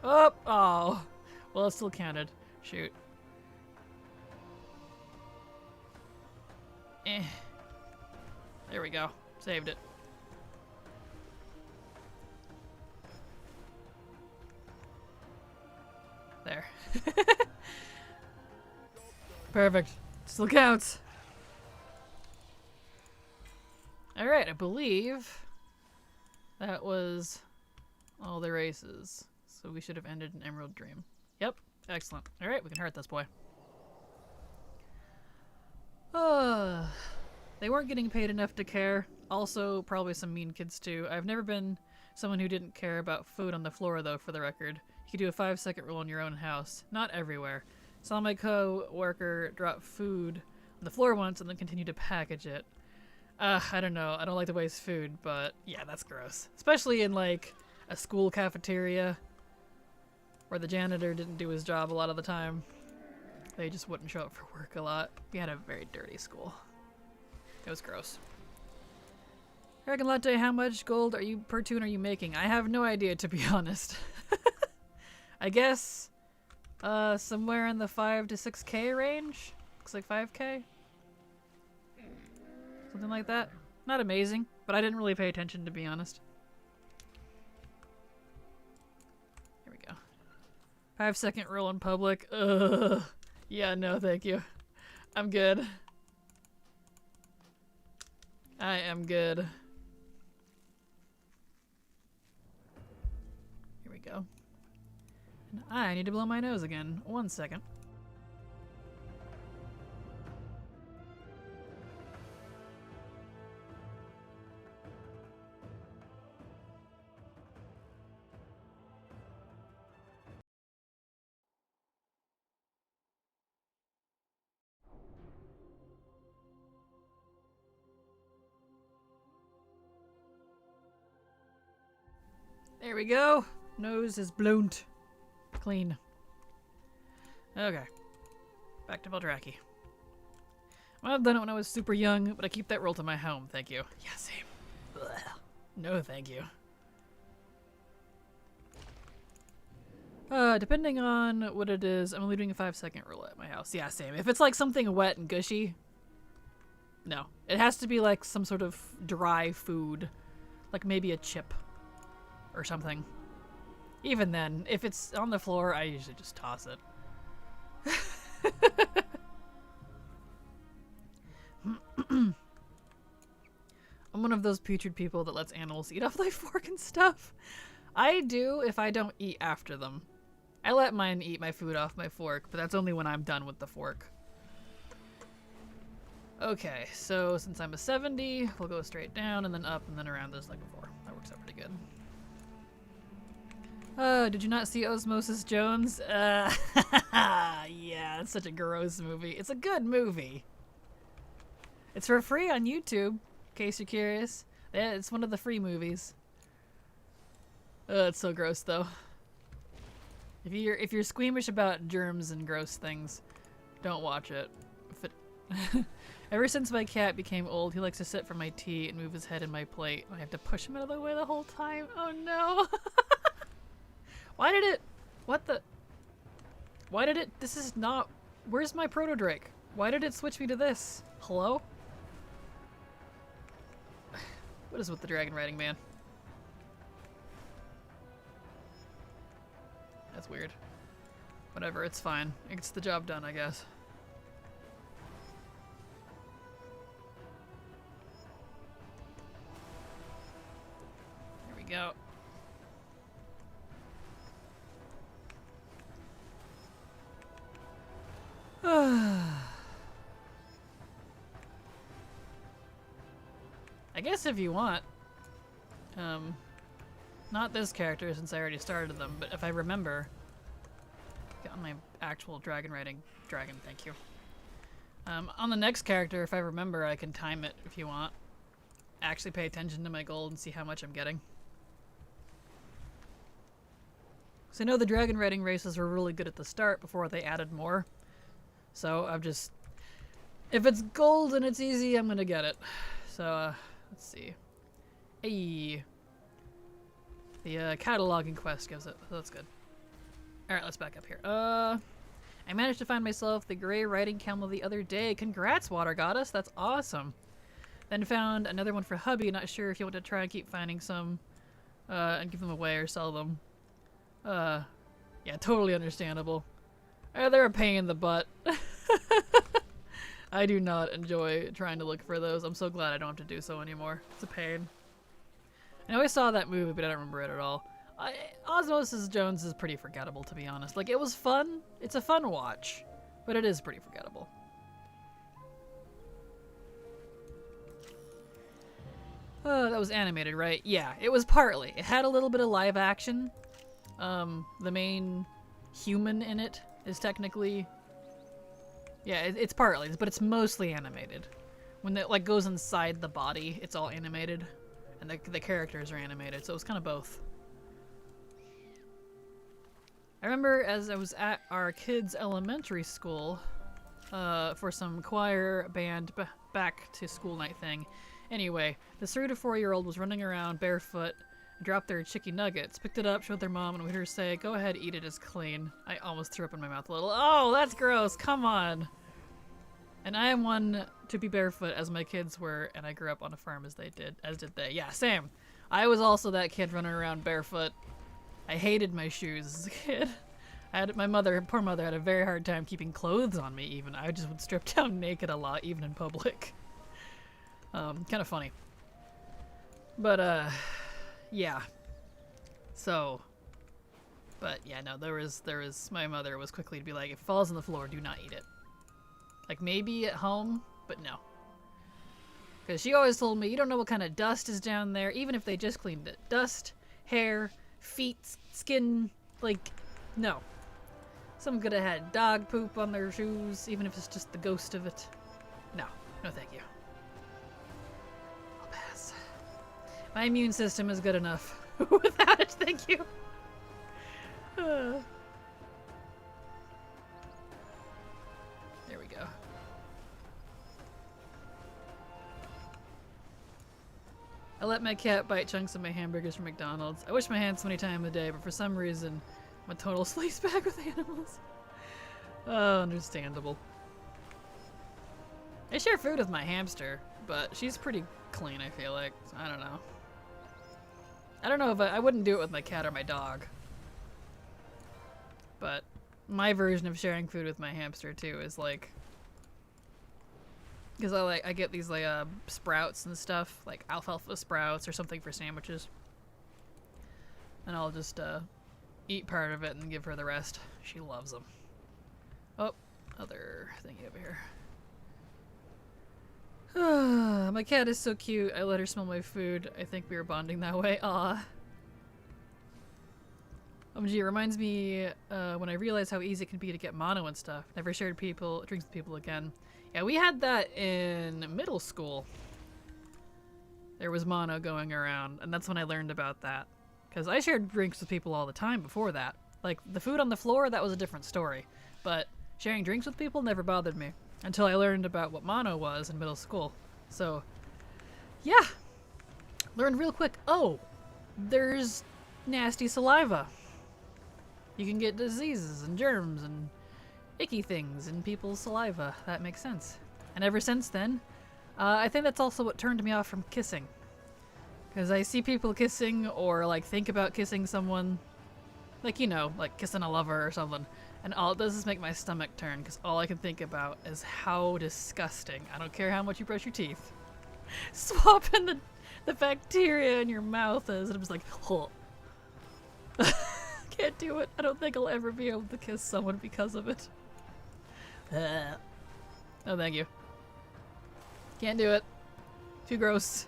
Oh! Oh! Well, it still counted. Shoot. Eh. There we go. Saved it. There. Perfect. Still counts. Alright, I believe that was all the races. So we should have ended an Emerald Dream. Yep. Excellent. Alright, we can hurt this boy. They weren't getting paid enough to care. Also, probably some mean kids too. I've never been someone who didn't care about food on the floor though, for the record. You could do a 5-second rule in your own house. Not everywhere. Saw my co-worker drop food on the floor once and then continue to package it. I don't know. I don't like to waste food, but yeah, that's gross. Especially in like a school cafeteria. Or the janitor didn't do his job a lot of the time. They just wouldn't show up for work a lot. We had a very dirty school. It was gross. Dragon Latte, how much gold per tune are you making? I have no idea, to be honest. I guess somewhere in the 5 to 6k range. Looks like 5k. Something like that. Not amazing, but I didn't really pay attention, to be honest. Here we go. 5-second rule in public. Ugh. Yeah, no, thank you. I'm good. I am good. Here we go. And I need to blow my nose again. 1 second. There we go. Nose is blown. Clean. Okay. Back to Valdraki. Well, I've done it when I was super young, but I keep that roll to my home, thank you. Yeah, same. Ugh. No, thank you. Depending on what it is, I'm only doing a 5-second rule at my house. Yeah, same. If it's like something wet and gushy, no. It has to be like some sort of dry food. Like maybe a chip. Or something. Even then, if it's on the floor, I usually just toss it. I'm one of those putrid people that lets animals eat off my fork and stuff. I do if I don't eat after them. I let mine eat my food off my fork, but that's only when I'm done with the fork. Okay, so since I'm a 70, we'll go straight down and then up and then around just like before. That works out pretty good. Did you not see Osmosis Jones? Yeah, it's such a gross movie. It's a good movie. It's for free on YouTube, in case you're curious. Yeah, it's one of the free movies. It's so gross though. If you're squeamish about germs and gross things, don't watch it. Ever since my cat became old, he likes to sit for my tea and move his head in my plate. I have to push him out of the way the whole time. Oh no. Why did it? What the? Why did it? This is not. Where's my Proto Drake? Why did it switch me to this? Hello? What is with the dragon riding, man? That's weird. Whatever, it's fine. It gets the job done, I guess. There we go. I guess if you want. Not this character since I already started them, but if I remember. Get on my actual dragon riding dragon, thank you. On the next character, if I remember, I can time it if you want. Actually pay attention to my gold and see how much I'm getting. So I know the dragon riding races were really good at the start before they added more. So I'm just, if it's gold and it's easy, I'm gonna get it. So let's see. Hey, the cataloging quest gives it. So that's good. All right, let's back up here. I managed to find myself the gray riding camel the other day. Congrats, Water Goddess. That's awesome. Then found another one for hubby. Not sure if you want to try and keep finding some, and give them away or sell them. Yeah, totally understandable. They're a pain in the butt. I do not enjoy trying to look for those. I'm so glad I don't have to do so anymore. It's a pain. I always saw that movie, but I don't remember it at all. Osmosis Jones is pretty forgettable, to be honest. Like, it was fun. It's a fun watch, but it is pretty forgettable. That was animated, right? Yeah, it was partly. It had a little bit of live action. The main human in it is technically, yeah, it's partly, but it's mostly animated. When it like goes inside the body, it's all animated, and the characters are animated, so it's kind of both. I remember as I was at our kids' elementary school for some choir band back to school night thing. Anyway, this 3 to 4-year-old was running around barefoot, dropped their chicken nuggets, picked it up, showed their mom, and we heard her say, "Go ahead, eat it, it's clean." I almost threw up in my mouth a little. Oh, that's gross, come on. And I am one to be barefoot as my kids were, and I grew up on a farm as did they. Yeah, same. I was also that kid running around barefoot. I hated my shoes as a kid. Poor mother had a very hard time keeping clothes on me even. I just would strip down naked a lot, even in public. Kind of funny. But, yeah. So, but yeah, no, my mother was quickly to be like, if it falls on the floor, do not eat it. Like, maybe at home, but no. Because she always told me, you don't know what kind of dust is down there, even if they just cleaned it. Dust, hair, feet, skin, like, no. Some could have had dog poop on their shoes, even if it's just the ghost of it. No. No thank you. I'll pass. My immune system is good enough without it, thank you. There we go. I let my cat bite chunks of my hamburgers from McDonald's. I wash my hands so many times a day, but for some reason, I'm a total sleaze bag with animals. Oh, understandable. I share food with my hamster, but she's pretty clean, I feel like. So I don't know. I don't know if I wouldn't do it with my cat or my dog. But my version of sharing food with my hamster, too, is like... Because I get these like sprouts and stuff, like alfalfa sprouts or something for sandwiches. And I'll just eat part of it and give her the rest. She loves them. Oh, other thingy over here. My cat is so cute. I let her smell my food. I think we were bonding that way. Aw. OMG, it reminds me when I realized how easy it can be to get mono and stuff. Never shared drinks with people again. Yeah, we had that in middle school. There was mono going around, and that's when I learned about that. Because I shared drinks with people all the time before that. Like, the food on the floor, that was a different story. But sharing drinks with people never bothered me. Until I learned about what mono was in middle school. So, yeah. Learned real quick, oh, there's nasty saliva. You can get diseases and germs and icky things in people's saliva. That makes sense. And ever since then, I think that's also what turned me off from kissing. Because I see people kissing or like think about kissing someone, like, you know, like kissing a lover or something, and all it does is make my stomach turn because all I can think about is how disgusting. I don't care how much you brush your teeth. Swapping the bacteria in your mouth is, and I'm just like, oh. Can't do it. I don't think I'll ever be able to kiss someone because of it. No, thank you. Can't do it. Too gross.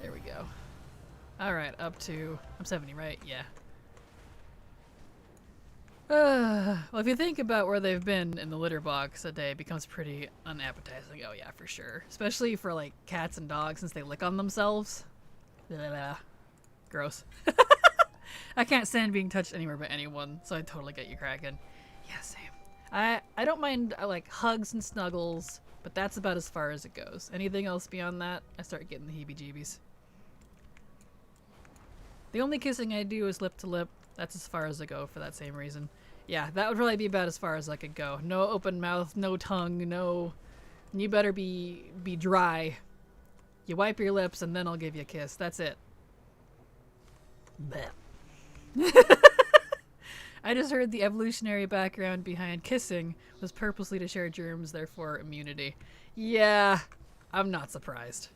There we go. Alright, up to... I'm 70, right? Yeah. Well, if you think about where they've been in the litter box a day, it becomes pretty unappetizing. Oh yeah, for sure. Especially for, like, cats and dogs since they lick on themselves. Blah. Gross. I can't stand being touched anywhere by anyone, so I totally get you, Kraken. Yeah, same. I don't mind, like, hugs and snuggles, but that's about as far as it goes. Anything else beyond that, I start getting the heebie-jeebies. The only kissing I do is lip to lip. That's as far as I go for that same reason. Yeah, that would probably be about as far as I could go. No open mouth, no tongue, no... You better be dry. You wipe your lips and then I'll give you a kiss. That's it. I just heard the evolutionary background behind kissing was purposely to share germs, therefore immunity. Yeah, I'm not surprised.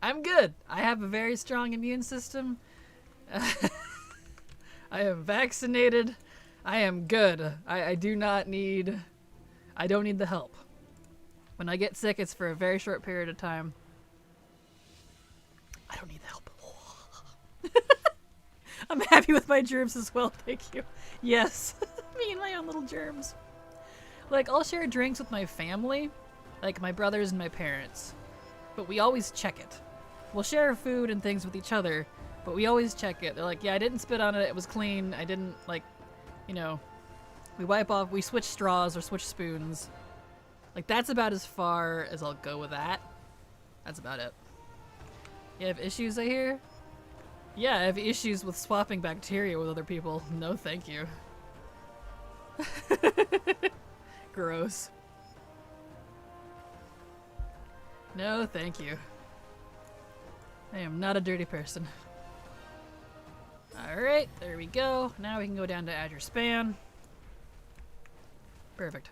I'm good. I have a very strong immune system. I am vaccinated. I am good. I don't need the help. When I get sick, it's for a very short period of time. I don't need the help. I'm happy with my germs as well, thank you. Yes, me and my own little germs. Like, I'll share drinks with my family, like my brothers and my parents, but we always check it. We'll share food and things with each other, But we always check it. They're like, yeah, I didn't spit on it. It was clean. I didn't, like, you know, we wipe off, we switch straws or switch spoons. Like, that's about as far as I'll go with that. That's about it. You have issues, I hear? Yeah, I have issues with swapping bacteria with other people. No, thank you. Gross. No, thank you. I am not a dirty person. Alright, there we go. Now we can go down to Azure Span. Perfect.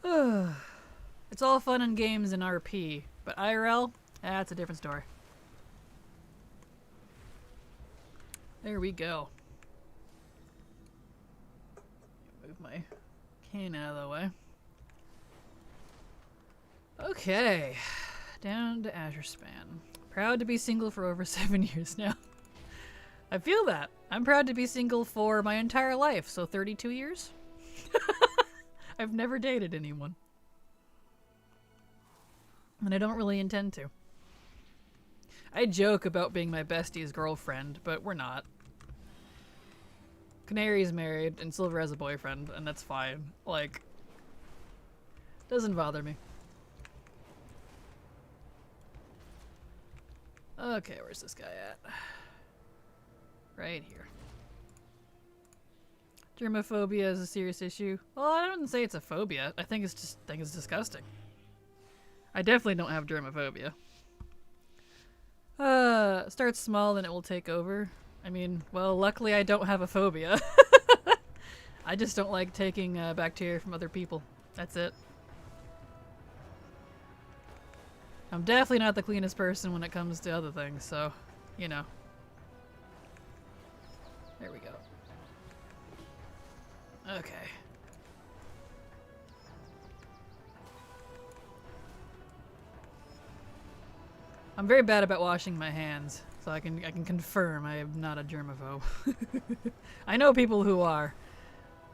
It's all fun and games in RP, but IRL, that's a different story. There we go. Move my cane out of the way. Okay, down to Azure Span. Proud to be single for over 7 years now. I feel that. I'm proud to be single for my entire life, so 32 years? I've never dated anyone. And I don't really intend to. I joke about being my bestie's girlfriend, but we're not. Canary's married, and Silver has a boyfriend, and that's fine. Like, doesn't bother me. Okay, where's this guy at? Right here. Germophobia is a serious issue. Well, I wouldn't say it's a phobia. I think it's disgusting. I definitely don't have germophobia. Start small and it will take over. I mean, well, luckily I don't have a phobia. I just don't like taking bacteria from other people. That's it. I'm definitely not the cleanest person when it comes to other things, so, you know. There we go. Okay. I'm very bad about washing my hands, so I can confirm I am not a germaphobe. I know people who are,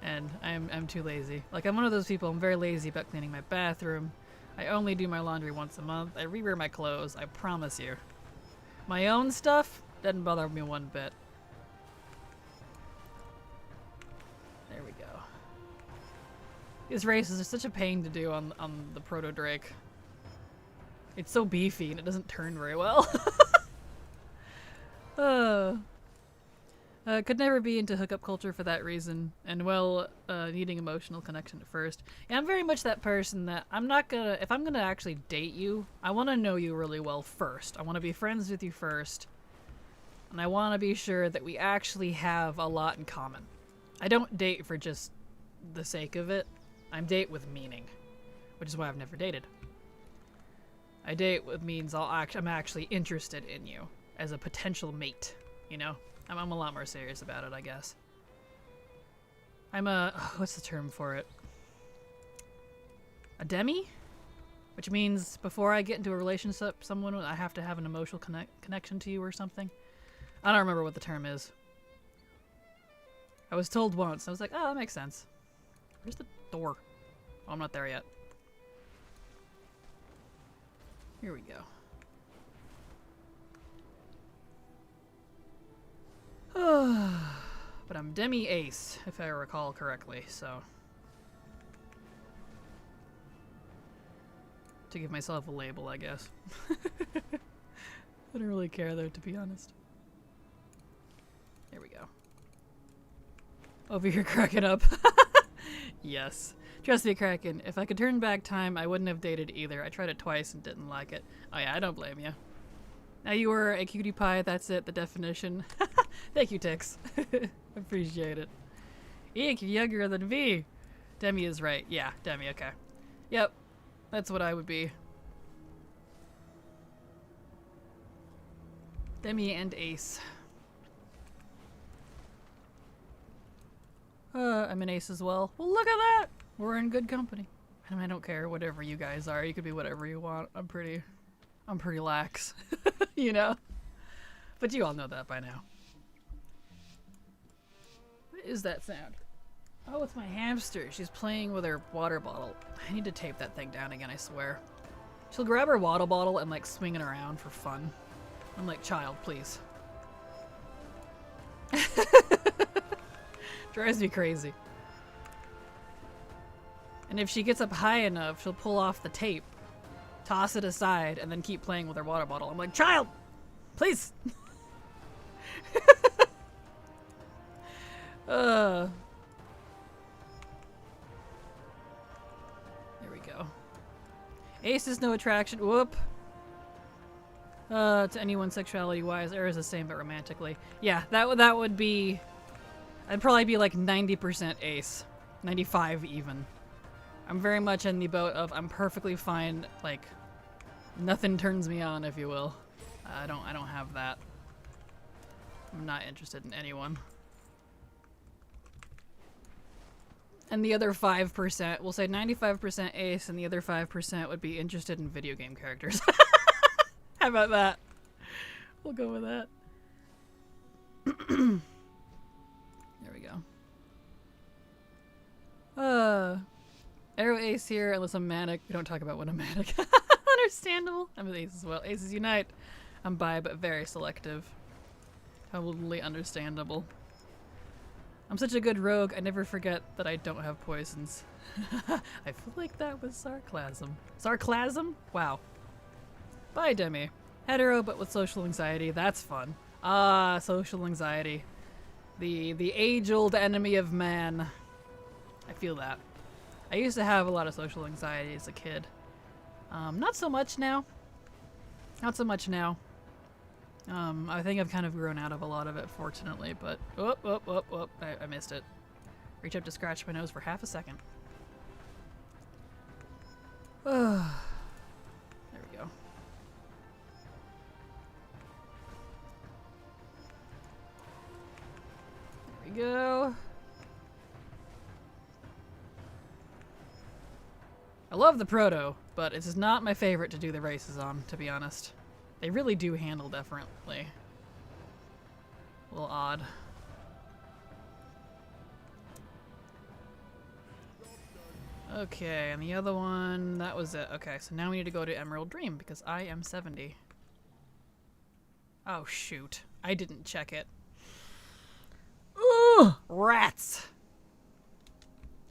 and I'm too lazy. Like, I'm one of those people. I'm very lazy about cleaning my bathroom. I only do my laundry once a month. I rewear my clothes. I promise you. My own stuff doesn't bother me one bit. There we go. These races are such a pain to do on the Proto Drake. It's so beefy and it doesn't turn very well. Could never be into hookup culture for that reason, and well, needing emotional connection at first. And I'm very much that person that if I'm gonna actually date you, I want to know you really well first. I want to be friends with you first, and I want to be sure that we actually have a lot in common. I don't date for just the sake of it. I date with meaning, which is why I've never dated. I date with means I'm actually interested in you as a potential mate, you know? I'm a lot more serious about it, I guess. I'm what's the term for it? A demi? Which means before I get into a relationship with someone, I have to have an emotional connection to you or something. I don't remember what the term is. I was told once. I was like, oh, that makes sense. Where's the door? Oh, I'm not there yet. Here we go. But I'm demi-ace, if I recall correctly, so. To give myself a label, I guess. I don't really care, though, to be honest. There we go. Over here cracking up. Yes. Trust me, Kraken, if I could turn back time, I wouldn't have dated either. I tried it twice and didn't like it. Oh yeah, I don't blame you. Now you were a cutie pie, that's it, the definition. Thank you, Tix. Appreciate it. Eek, you're younger than V. Demi is right. Yeah, Demi, okay. Yep, that's what I would be. Demi and Ace. I'm an ace as well. Well, look at that! We're in good company. And I don't care whatever you guys are. You could be whatever you want. I'm pretty lax. You know? But you all know that by now. What is that sound? Oh, it's my hamster. She's playing with her water bottle. I need to tape that thing down again, I swear. She'll grab her water bottle and like swing it around for fun. I'm like, child, please. Drives me crazy. And if she gets up high enough, she'll pull off the tape, toss it aside, and then keep playing with her water bottle. I'm like, child, please. There we go. Ace is no attraction. Whoop. To anyone sexuality-wise, or is the same but romantically. Yeah, that would be... I'd probably be like 90% Ace. 95 even. I'm very much in the boat of I'm perfectly fine, like, nothing turns me on, if you will. I don't have that. I'm not interested in anyone. And the other 5%, we'll say 95% Ace, and the other 5% would be interested in video game characters. How about that? We'll go with that. There we go. Arrow Ace here, unless I'm manic. We don't talk about when I'm manic. Understandable. I'm with Ace as well. Aces unite. I'm bi, but very selective. Totally understandable. I'm such a good rogue, I never forget that I don't have poisons. I feel like that was sarcasm. Sarcasm? Wow. Bye, Demi. Hetero, but with social anxiety. That's fun. Ah, social anxiety. The age-old enemy of man. I feel that. I used to have a lot of social anxiety as a kid. Not so much now. Not so much now. I think I've kind of grown out of a lot of it, fortunately, but... Oh, I missed it. Reach up to scratch my nose for half a second. There we go. There we go. I love the Proto, but this is not my favorite to do the races on, to be honest. They really do handle differently. A little odd. Okay, and the other one, that was it. Okay, so now we need to go to Emerald Dream because I am 70. Oh, shoot. I didn't check it. Ooh, rats!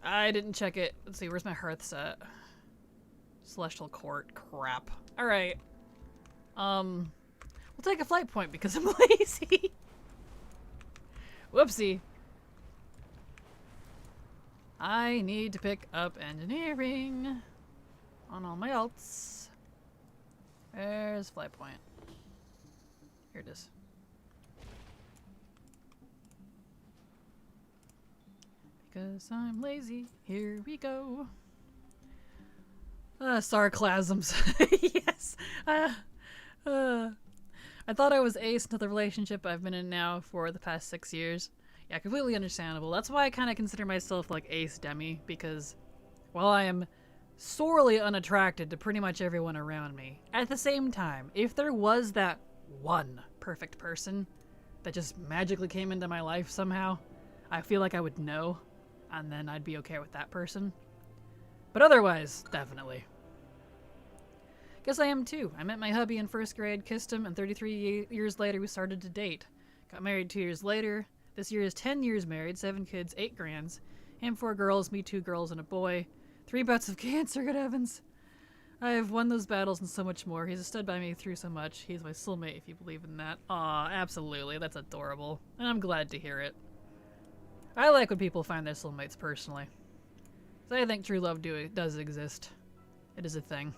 I didn't check it. Let's see, where's my hearth set? Celestial Court. Crap. Alright. We'll take a flight point because I'm lazy. Whoopsie. I need to pick up engineering on all my alts. There's flight point. Here it is. Because I'm lazy. Here we go. Sarcasms. Yes. I thought I was ace into the relationship I've been in now for the past 6 years. Yeah, completely understandable. That's why I kind of consider myself like ace demi, because while I am sorely unattracted to pretty much everyone around me, at the same time, if there was that one perfect person that just magically came into my life somehow, I feel like I would know, and then I'd be okay with that person. But otherwise, definitely. Guess I am too. I met my hubby in 1st grade, kissed him, and 33 years later we started to date. Got married 2 years later. This year is 10 years married, 7 kids, 8 grands. Him 4 girls, me 2 girls and a boy. 3 bouts of cancer, good heavens. I have won those battles and so much more. He's stood by me through so much. He's my soulmate if you believe in that. Aw, absolutely. That's adorable. And I'm glad to hear it. I like when people find their soulmates personally. So I think true love does exist. It is a thing.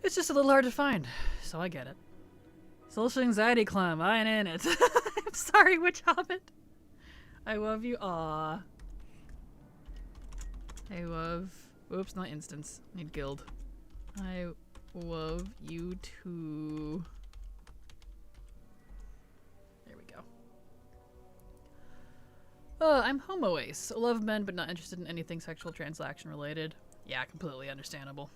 It's just a little hard to find, so I get it. Social anxiety climb, I ain't in it. I'm sorry, Witch Hobbit. I love you. Aw. I love... Oops, not instance. Need guild. I love you too. There we go. I'm homo ace. Love men, but not interested in anything sexual transaction related. Yeah, completely understandable.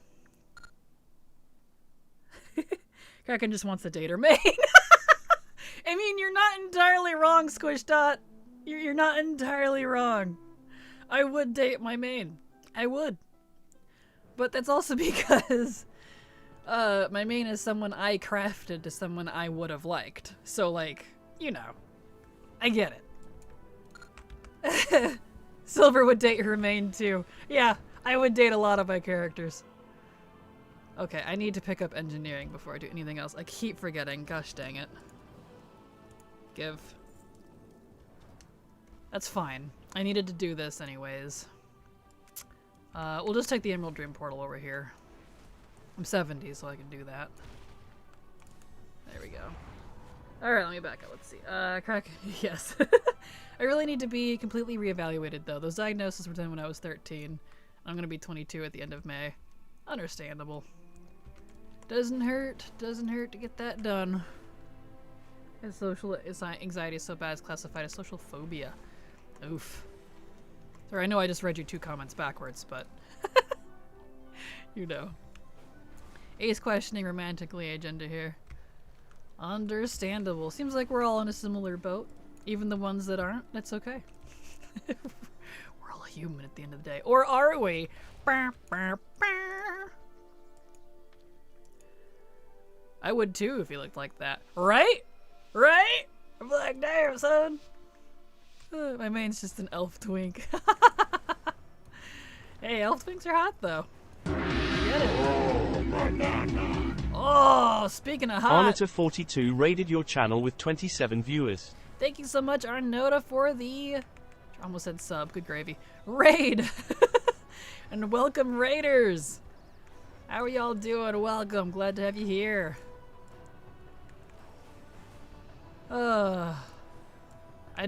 Kraken just wants to date her main. I mean, you're not entirely wrong, Squish Dot. You're not entirely wrong. I would date my main. I would. But that's also because My main is someone I crafted to someone I would have liked. So, like, you know. I get it. Silver would date her main, too. Yeah, I would date a lot of my characters. Okay, I need to pick up engineering before I do anything else. I keep forgetting. Gosh dang it. Give. That's fine. I needed to do this anyways. We'll just take the Emerald Dream Portal over here. I'm 70, so I can do that. There we go. Alright, let me back up. Let's see. Crack. Yes. I really need to be completely reevaluated, though. Those diagnoses were done when I was 13. I'm gonna be 22 at the end of May. Understandable. Doesn't hurt to get that done. And social anxiety is so bad it's classified as social phobia. Oof. Sorry, I know I just read you 2 comments backwards, but you know. Ace questioning romantically agenda here. Understandable. Seems like we're all in a similar boat. Even the ones that aren't. That's okay. We're all human at the end of the day. Or are we? I would too if you looked like that. Right? Right? I'm like, damn, son. My main's just an elf twink. Hey, elf twinks are hot though. Get it. Oh, speaking of hot. Arnota42 raided your channel with 27 viewers. Thank you so much, Arnota, for the... I almost said sub. Good gravy. Raid. And welcome, raiders. How are y'all doing? Welcome. Glad to have you here. I'd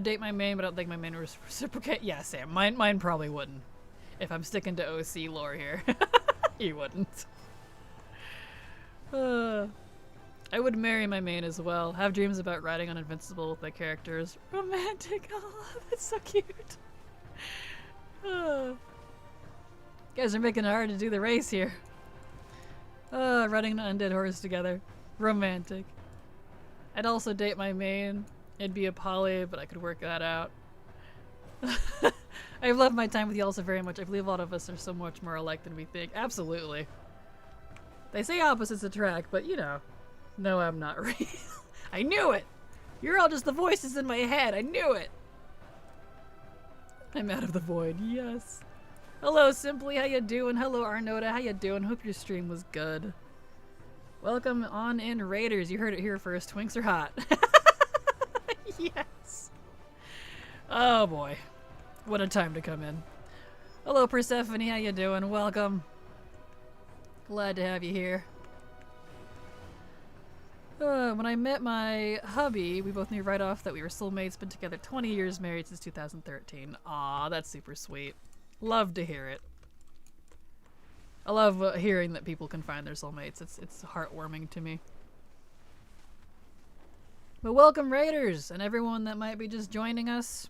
date my main, but I don't think my main would reciprocate. Yeah, Sam. Mine probably wouldn't. If I'm sticking to OC lore here. He wouldn't. I would marry my main as well. Have dreams about riding on Invincible with my characters. Romantic. Oh, that's so cute. You guys are making it hard to do the race here. Riding an undead horse together. Romantic. I'd also date my main. It'd be a poly, but I could work that out. I've loved my time with you all so very much. I believe a lot of us are so much more alike than we think. Absolutely. They say opposites attract, but you know. No, I'm not real. I knew it! You're all just the voices in my head. I knew it! I'm out of the void. Yes. Hello, Simply. How you doing? Hello, Arnota. How you doing? Hope your stream was good. Welcome on in, Raiders. You heard it here first. Twinks are hot. Yes. Oh boy. What a time to come in. Hello, Persephone. How you doing? Welcome. Glad to have you here. When I met my hubby, we both knew right off that we were soulmates, been together 20 years, married since 2013. Aw, that's super sweet. Love to hear it. I love hearing that people can find their soulmates. It's heartwarming to me. But welcome, Raiders, and everyone that might be just joining us.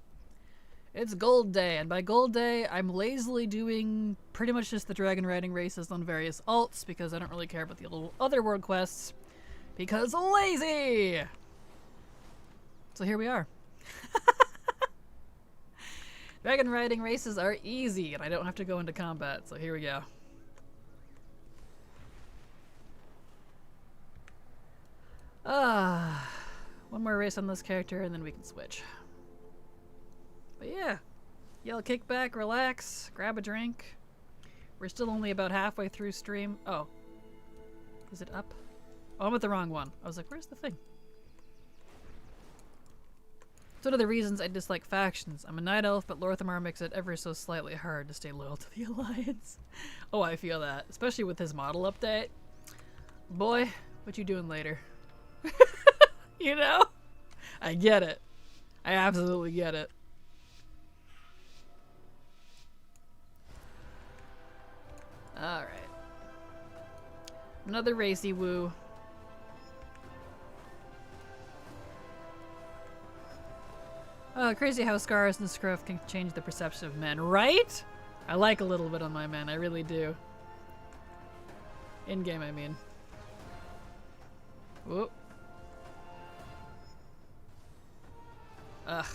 It's Gold Day, and by Gold Day, I'm lazily doing pretty much just the dragon riding races on various alts, because I don't really care about the little other world quests. Because lazy! So here we are. Dragon riding races are easy, and I don't have to go into combat, so here we go. One more race on this character, and then we can switch. But yeah, y'all kick back, relax, grab a drink. We're still only about halfway through stream. Oh. Is it up? Oh, I'm at the wrong one. I was like, where's the thing? It's one of the reasons I dislike factions. I'm a night elf, but Lorthamar makes it ever so slightly hard to stay loyal to the Alliance. Oh, I feel that. Especially with his model update. Boy, what you doing later? You know? I get it. I absolutely get it. Alright. Another racy woo. Crazy how scars and scruff can change the perception of men, right? I like a little bit on my men, I really do. In-game, I mean. Whoop. Ugh.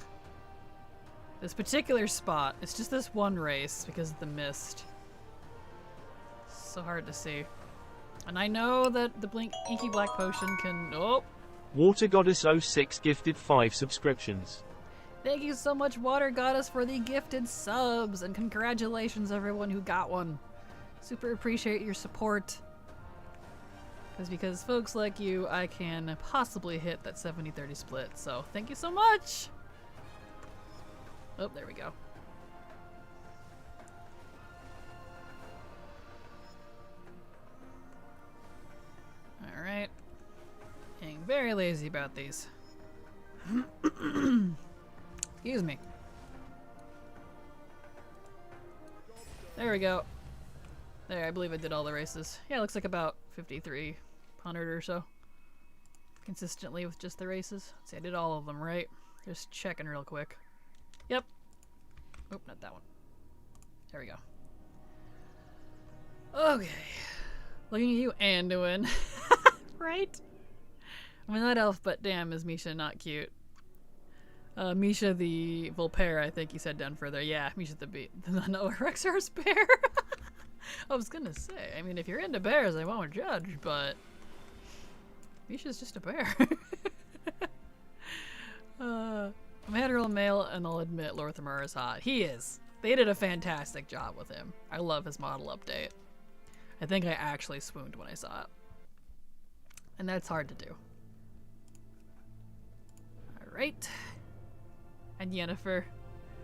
This particular spot, it's just this one race because of the mist. So hard to see. And I know that the Inky Black Potion can... Oh! Water Goddess 06 gifted 5 subscriptions. Thank you so much, Water Goddess, for the gifted subs! And congratulations, everyone who got one. Super appreciate your support. Because folks like you, I can possibly hit that 70-30 split. So, thank you so much! Oh, there we go. Alright. Being very lazy about these. Excuse me. There we go. There, I believe I did all the races. Yeah, it looks like about 5,300 or so. Consistently with just the races. Let's see, I did all of them, right? Just checking real quick. Yep. Oh, not that one. There we go. Okay. Looking at you, Anduin. Right? I mean, not elf, but damn, is Misha not cute. Misha the Volpera, I think he said down further. Yeah, Misha the no, Rexar's bear. I was gonna say, I mean, if you're into bears, I won't judge, but Misha's just a bear. I'm a hetero male, and I'll admit Lorthamur is hot. He is. They did a fantastic job with him. I love his model update. I think I actually swooned when I saw it. And that's hard to do. Alright. And Yennefer.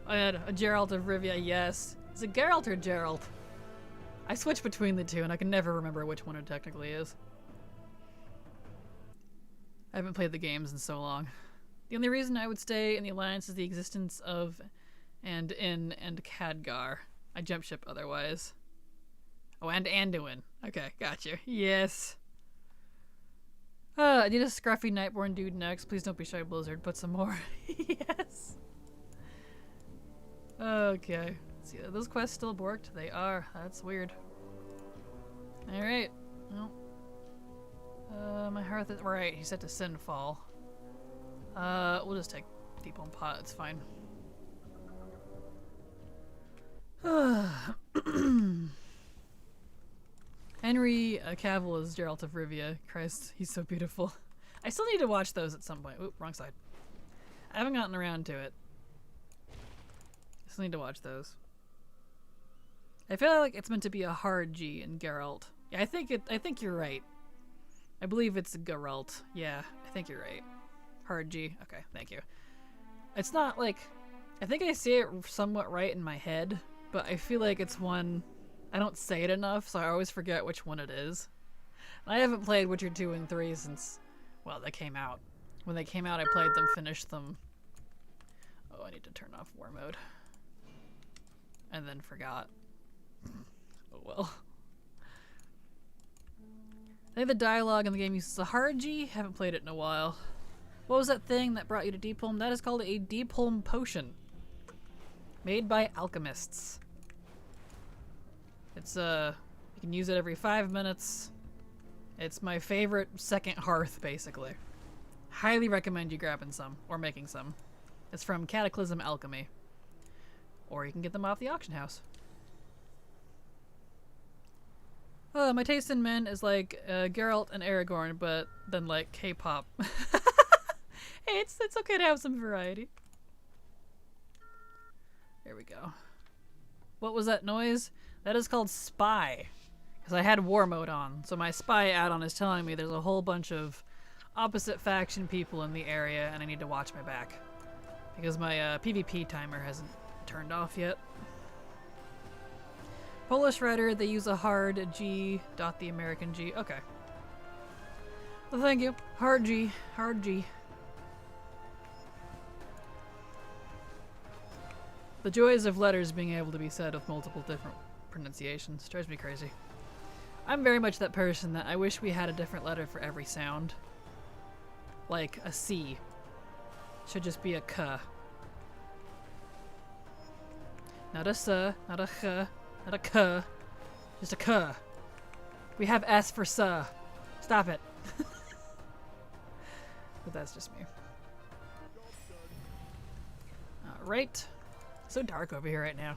I had a Geralt of Rivia, yes. Is it Geralt or Geralt? I switch between the two and I can never remember which one it technically is. I haven't played the games in so long. The only reason I would stay in the Alliance is the existence of and Khadgar. I jump ship otherwise. Oh, and Anduin. Okay, gotcha. Yes. I need a scruffy Nightborn dude next. Please don't be shy, Blizzard. Put some more. Yes. Okay. Let's see, are those quests still borked? They are. That's weird. Alright. Well. My hearth is... Right, he said to Sinfall. We'll just take Deep Home Pot. It's fine. Henry Cavill is Geralt of Rivia. Christ, he's so beautiful. I still need to watch those at some point. Oop, wrong side. I haven't gotten around to it. I still need to watch those. I feel like it's meant to be a hard G in Geralt. Yeah, I think you're right. I believe it's Geralt. Yeah, I think you're right. Hard G. Okay, thank you. It's not like... I think I say it somewhat right in my head, but I feel like it's one... I don't say it enough, so I always forget which one it is. I haven't played Witcher 2 and 3 since, well, they came out. When they came out, I played them, finished them. Oh, I need to turn off war mode. And then forgot. Oh well. I think the dialogue in the game uses a hard G. Haven't played it in a while. What was that thing that brought you to Deep Home? That is called a Deep Home Potion. Made by alchemists. It's, you can use it every 5 minutes. It's my favorite second hearth, basically. Highly recommend you grabbing some, or making some. It's from Cataclysm Alchemy. Or you can get them off the auction house. My taste in men is like Geralt and Aragorn, but then like K-pop. Hey, it's okay to have some variety. There we go. What was that noise? That is called Spy. Because I had war mode on. So my Spy add-on is telling me there's a whole bunch of opposite faction people in the area and I need to watch my back. Because my PvP timer hasn't turned off yet. Polish writer, they use a hard G, dot the American G. Okay. Well, thank you. Hard G. Hard G. The joys of letters being able to be said with multiple different pronunciations drives me crazy. I'm very much that person that I wish we had a different letter for every sound. Like a C. Should just be a K. Not a S, not a H, not a K. Just a K. We have S for S. Stop it. But that's just me. Alright. So dark over here right now.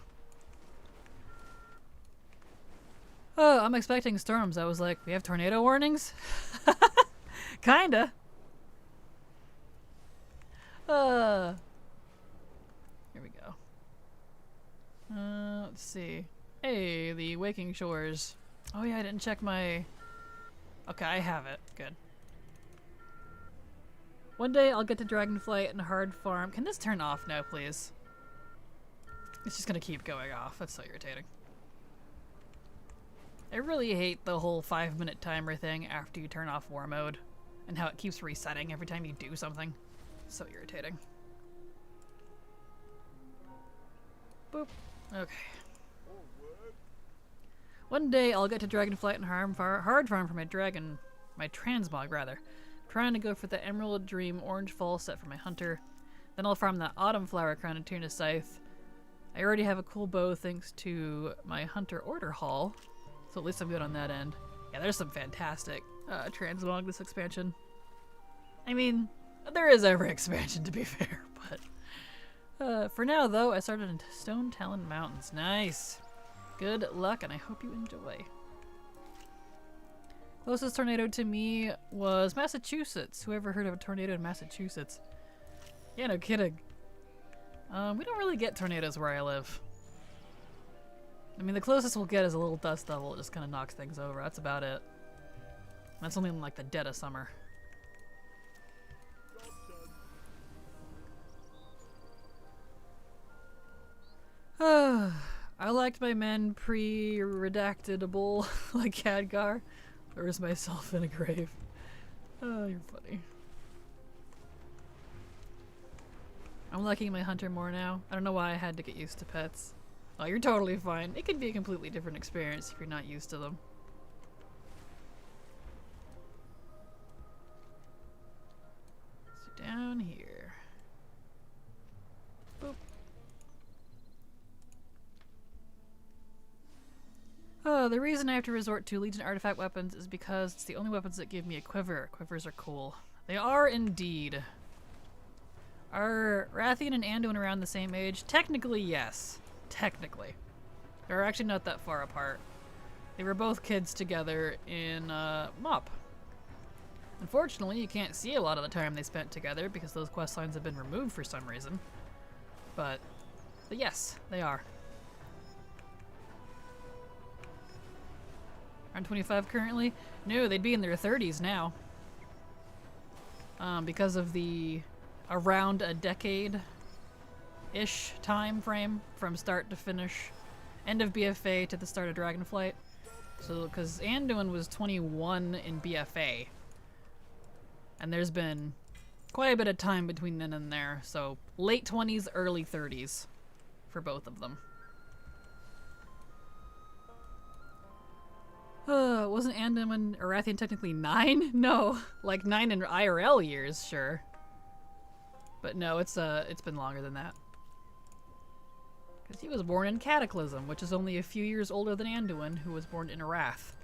Oh, I'm expecting storms. I was like, we have tornado warnings? Kinda. Here we go. Let's see. Hey, the Waking Shores. Oh yeah, I didn't check my... Okay, I have it. Good. One day I'll get to Dragonflight and Hard Farm. Can this turn off now, please? It's just gonna keep going off. That's so irritating. I really hate the whole 5-minute timer thing after you turn off war mode and how it keeps resetting every time you do something. So irritating. Boop. Okay. One day I'll get to Dragonflight and Hard Farm for my transmog rather. Trying to go for the Emerald Dream Orange Fall set for my hunter. Then I'll farm that Autumn Flower Crown and Tuna Scythe. I already have a cool bow thanks to my hunter order haul. So at least I'm good on that end. Yeah, there's some fantastic transmog this expansion. I mean, there is every expansion to be fair, but for now though, I started in Stone Talon Mountains. Nice. Good luck and I hope you enjoy. Closest tornado to me was Massachusetts. Whoever heard of a tornado in Massachusetts? Yeah, no kidding. We don't really get tornadoes where I live. I mean, the closest we'll get is a little dust devil. It just kind of knocks things over. That's about it. That's only in like the dead of summer. I liked my men pre-redactedable like Khadgar. There was myself in a grave. Oh, you're funny. I'm liking my hunter more now. I don't know why I had to get used to pets. Oh, you're totally fine. It can be a completely different experience if you're not used to them. So down here. Boop. Oh, the reason I have to resort to Legion artifact weapons is because it's the only weapons that give me a quiver. Quivers are cool. They are indeed. Are Rathian and Anduin around the same age? Technically, yes. Technically. They're actually not that far apart. They were both kids together in MOP. Unfortunately, you can't see a lot of the time they spent together because those quest lines have been removed for some reason. But yes, they are. Around 25 currently? No, they'd be in their 30s now. Because of the around a decade-ish time frame from start to finish. End of BFA to the start of Dragonflight. So, because Anduin was 21 in BFA. And there's been quite a bit of time between then and there. So, late 20s, early 30s for both of them. Wasn't Anduin or Rathian technically 9? No, like 9 in IRL years, sure. But no, it's been longer than that. Because he was born in Cataclysm, which is only a few years older than Anduin, who was born in Wrath.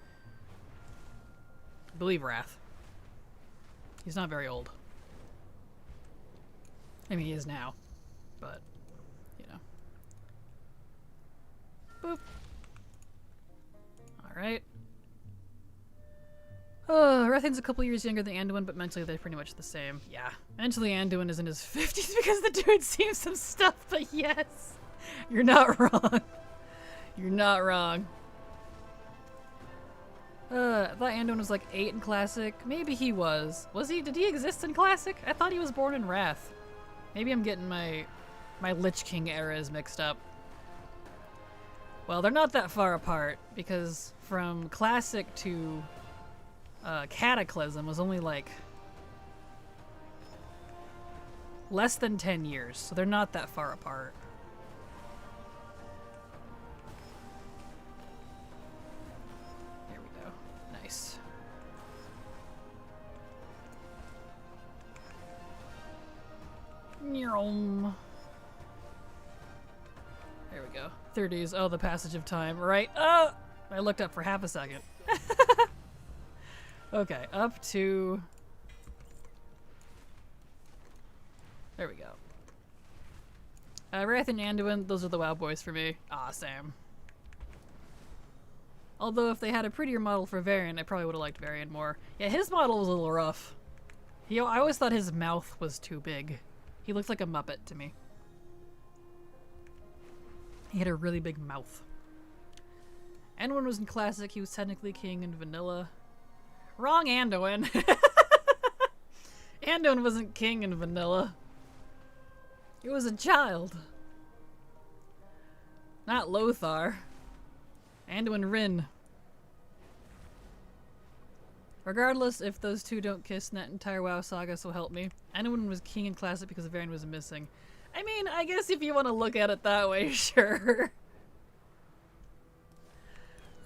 I believe Wrath. He's not very old. I mean, he is now, but, you know. Boop. Alright. Rathian's a couple years younger than Anduin, but mentally they're pretty much the same. Yeah. Mentally Anduin is in his 50s because the dude's seen some stuff, but yes. You're not wrong. You're not wrong. I thought Anduin was like 8 in Classic. Maybe he was. Was he? Did he exist in Classic? I thought he was born in Wrath. Maybe I'm getting my Lich King eras mixed up. Well, they're not that far apart, because from Classic to Cataclysm was only like less than 10 years, so they're not that far apart. There we go. Nice. Nyom. There we go. 30s. Oh, the passage of time. Right. Oh! I looked up for half a second. Okay, up to... There we go. Wrath and Anduin, those are the WoW boys for me. Ah, Sam. Although if they had a prettier model for Varian, I probably would have liked Varian more. Yeah, his model was a little rough. I always thought his mouth was too big. He looks like a Muppet to me. He had a really big mouth. Anduin was in Classic. He was technically king in Vanilla. Wrong Anduin. Anduin wasn't king in Vanilla. He was a child. Not Lothar. Anduin Rin. Regardless, if those two don't kiss in that entire WoW saga, so help me. Anduin was king in Classic because Varian was missing. I mean, I guess if you want to look at it that way, sure.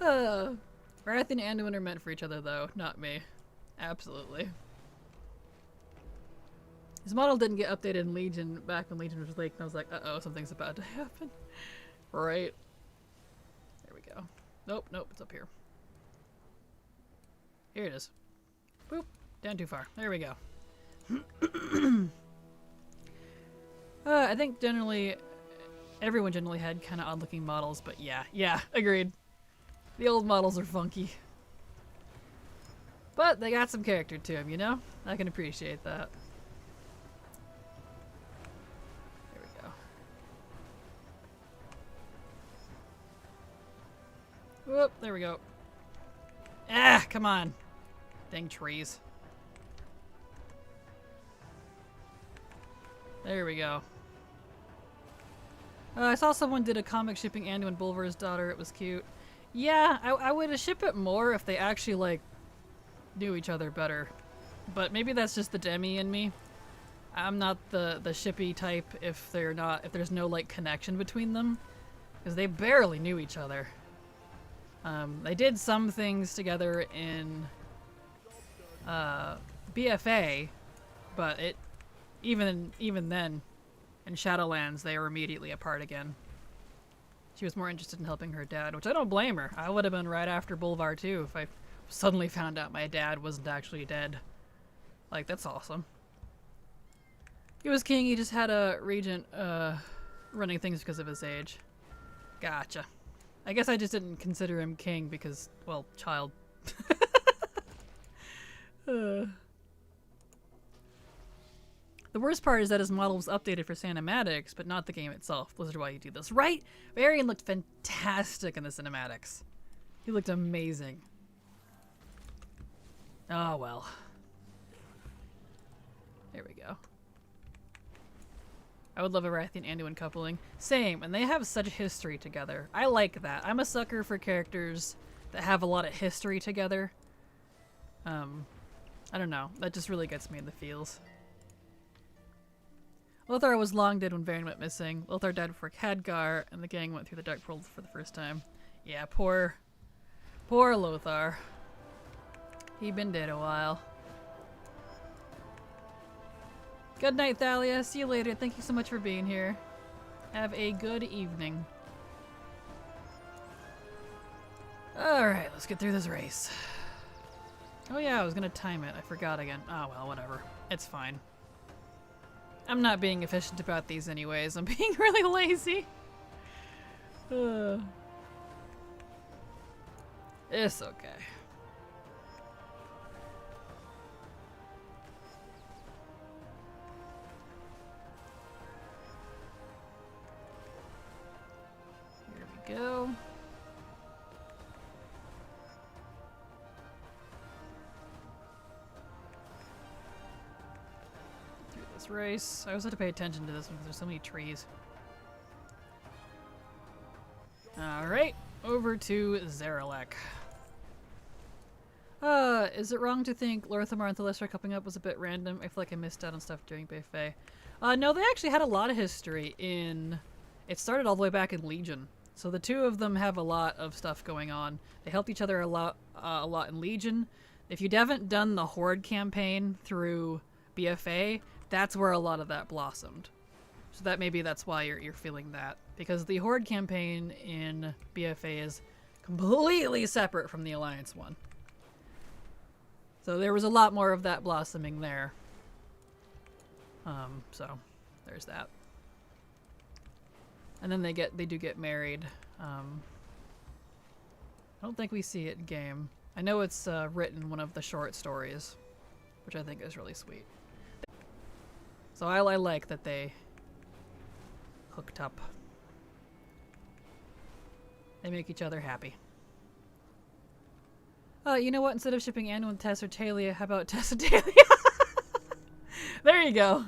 Wrath and Anduin are meant for each other, though, not me. Absolutely. His model didn't get updated in Legion back when Legion was leaked, and I was like, uh-oh, something's about to happen. Right. There we go. Nope, nope, it's up here. Here it is. Boop. Down too far. There we go. I think generally, everyone generally had kind of odd-looking models, but yeah, agreed. The old models are funky. But they got some character to them, you know? I can appreciate that. There we go. Whoop, there we go. Ah, come on. Dang trees. There we go. I saw someone did a comic shipping Anduin Bulwar's daughter. It was cute. Yeah, I would ship it more if they actually, like, knew each other better. But maybe that's just the Demi in me. I'm not the shippy type if there's no, like, connection between them. Because they barely knew each other. They did some things together in BFA, but even then, in Shadowlands, they were immediately apart again. She was more interested in helping her dad, which I don't blame her. I would have been right after Bolvar too if I suddenly found out my dad wasn't actually dead. Like, that's awesome. He was king, he just had a regent running things because of his age. Gotcha. I guess I just didn't consider him king because, well, child. The worst part is that his model was updated for cinematics, but not the game itself. Blizzard, why you do this, right? Varian looked fantastic in the cinematics. He looked amazing. Oh, well. There we go. I would love a Rathian Anduin coupling. Same, and they have such history together. I like that. I'm a sucker for characters that have a lot of history together. I don't know. That just really gets me in the feels. Lothar was long dead when Varian went missing. Lothar died before Khadgar, and the gang went through the Dark World for the first time. Yeah, poor Lothar. He'd been dead a while. Good night, Thalia. See you later. Thank you so much for being here. Have a good evening. Alright, let's get through this race. Oh yeah, I was gonna time it. I forgot again. Oh well, whatever. It's fine. I'm not being efficient about these anyways. I'm being really lazy. It's okay. Here we go. Through this race. I always have to pay attention to this one because there's so many trees. Alright, over to Zaralek. Is it wrong to think Lorthamar and Thalestra coming up was a bit random? I feel like I missed out on stuff during Buffet. No, they actually had a lot of history in... It started all the way back in Legion. So the two of them have a lot of stuff going on. They helped each other a lot in Legion. If you haven't done the Horde campaign through BFA, that's where a lot of that blossomed. So that maybe that's why you're feeling that. Because the Horde campaign in BFA is completely separate from the Alliance one. So there was a lot more of that blossoming there. So there's that. And then they do get married. I don't think we see it in game. I know it's written one of the short stories, which I think is really sweet. So I like that they hooked up. They make each other happy. You know what? Instead of shipping Anduin with Tess or Talia, how about Tess and Talia? There you go.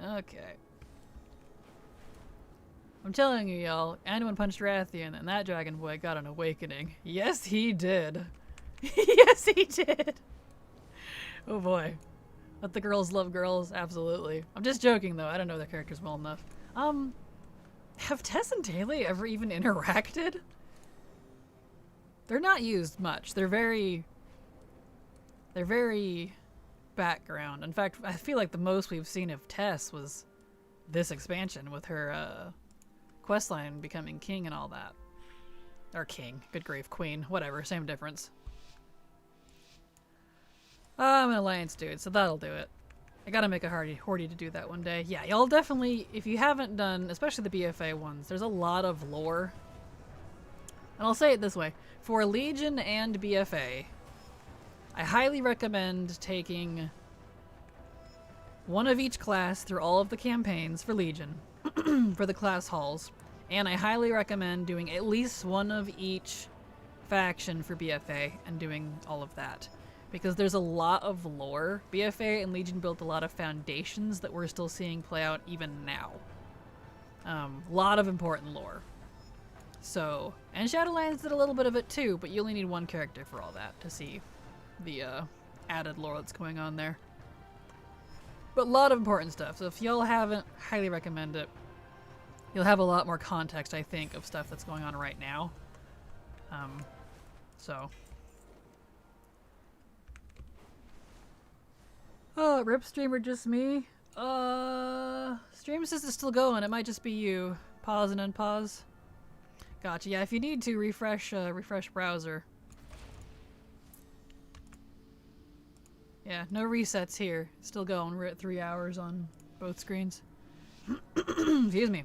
Okay. I'm telling you, y'all, Anduin punched Rathian, and that dragon boy got an awakening. Yes, he did. Yes, he did. Oh boy. Let the girls love girls, absolutely. I'm just joking, though. I don't know their characters well enough. Have Tess and Talia ever even interacted? They're not used much. They're very background. In fact, I feel like the most we've seen of Tess was this expansion with her questline becoming king and all that. Or king. Good grief. Queen. Whatever. Same difference. I'm an alliance dude, so that'll do it. I gotta make a Hordy to do that one day. Yeah, y'all definitely, if you haven't done, especially the BFA ones, there's a lot of lore. And I'll say it this way. For Legion and BFA, I highly recommend taking one of each class through all of the campaigns for Legion, for the class halls. And I highly recommend doing at least one of each faction for BFA and doing all of that. Because there's a lot of lore. BFA and Legion built a lot of foundations that we're still seeing play out even now. A lot of important lore. So, and Shadowlands did a little bit of it too, but you only need one character for all that to see the added lore that's going on there. But a lot of important stuff, so if y'all haven't, highly recommend it. You'll have a lot more context, I think, of stuff that's going on right now. Oh, rip streamer, just me? Stream says it's still going, it might just be you. Pause and unpause. Gotcha, yeah, if you need to, refresh browser. Yeah, no resets here. Still going, we're at 3 hours on both screens. Excuse me.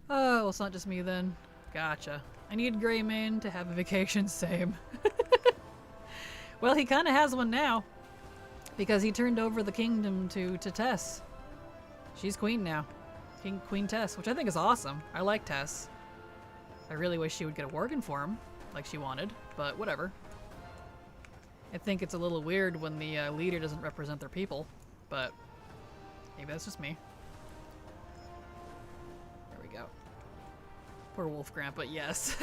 Oh, well, it's not just me then. Gotcha. I need Greymane to have a vacation, same. Well, he kinda has one now. Because he turned over the kingdom to Tess. She's queen now. Queen Tess, which I think is awesome. I like Tess. I really wish she would get a Worgen for him, like she wanted, but whatever. I think it's a little weird when the leader doesn't represent their people, but maybe that's just me. There we go. Poor Wolf Grandpa, yes.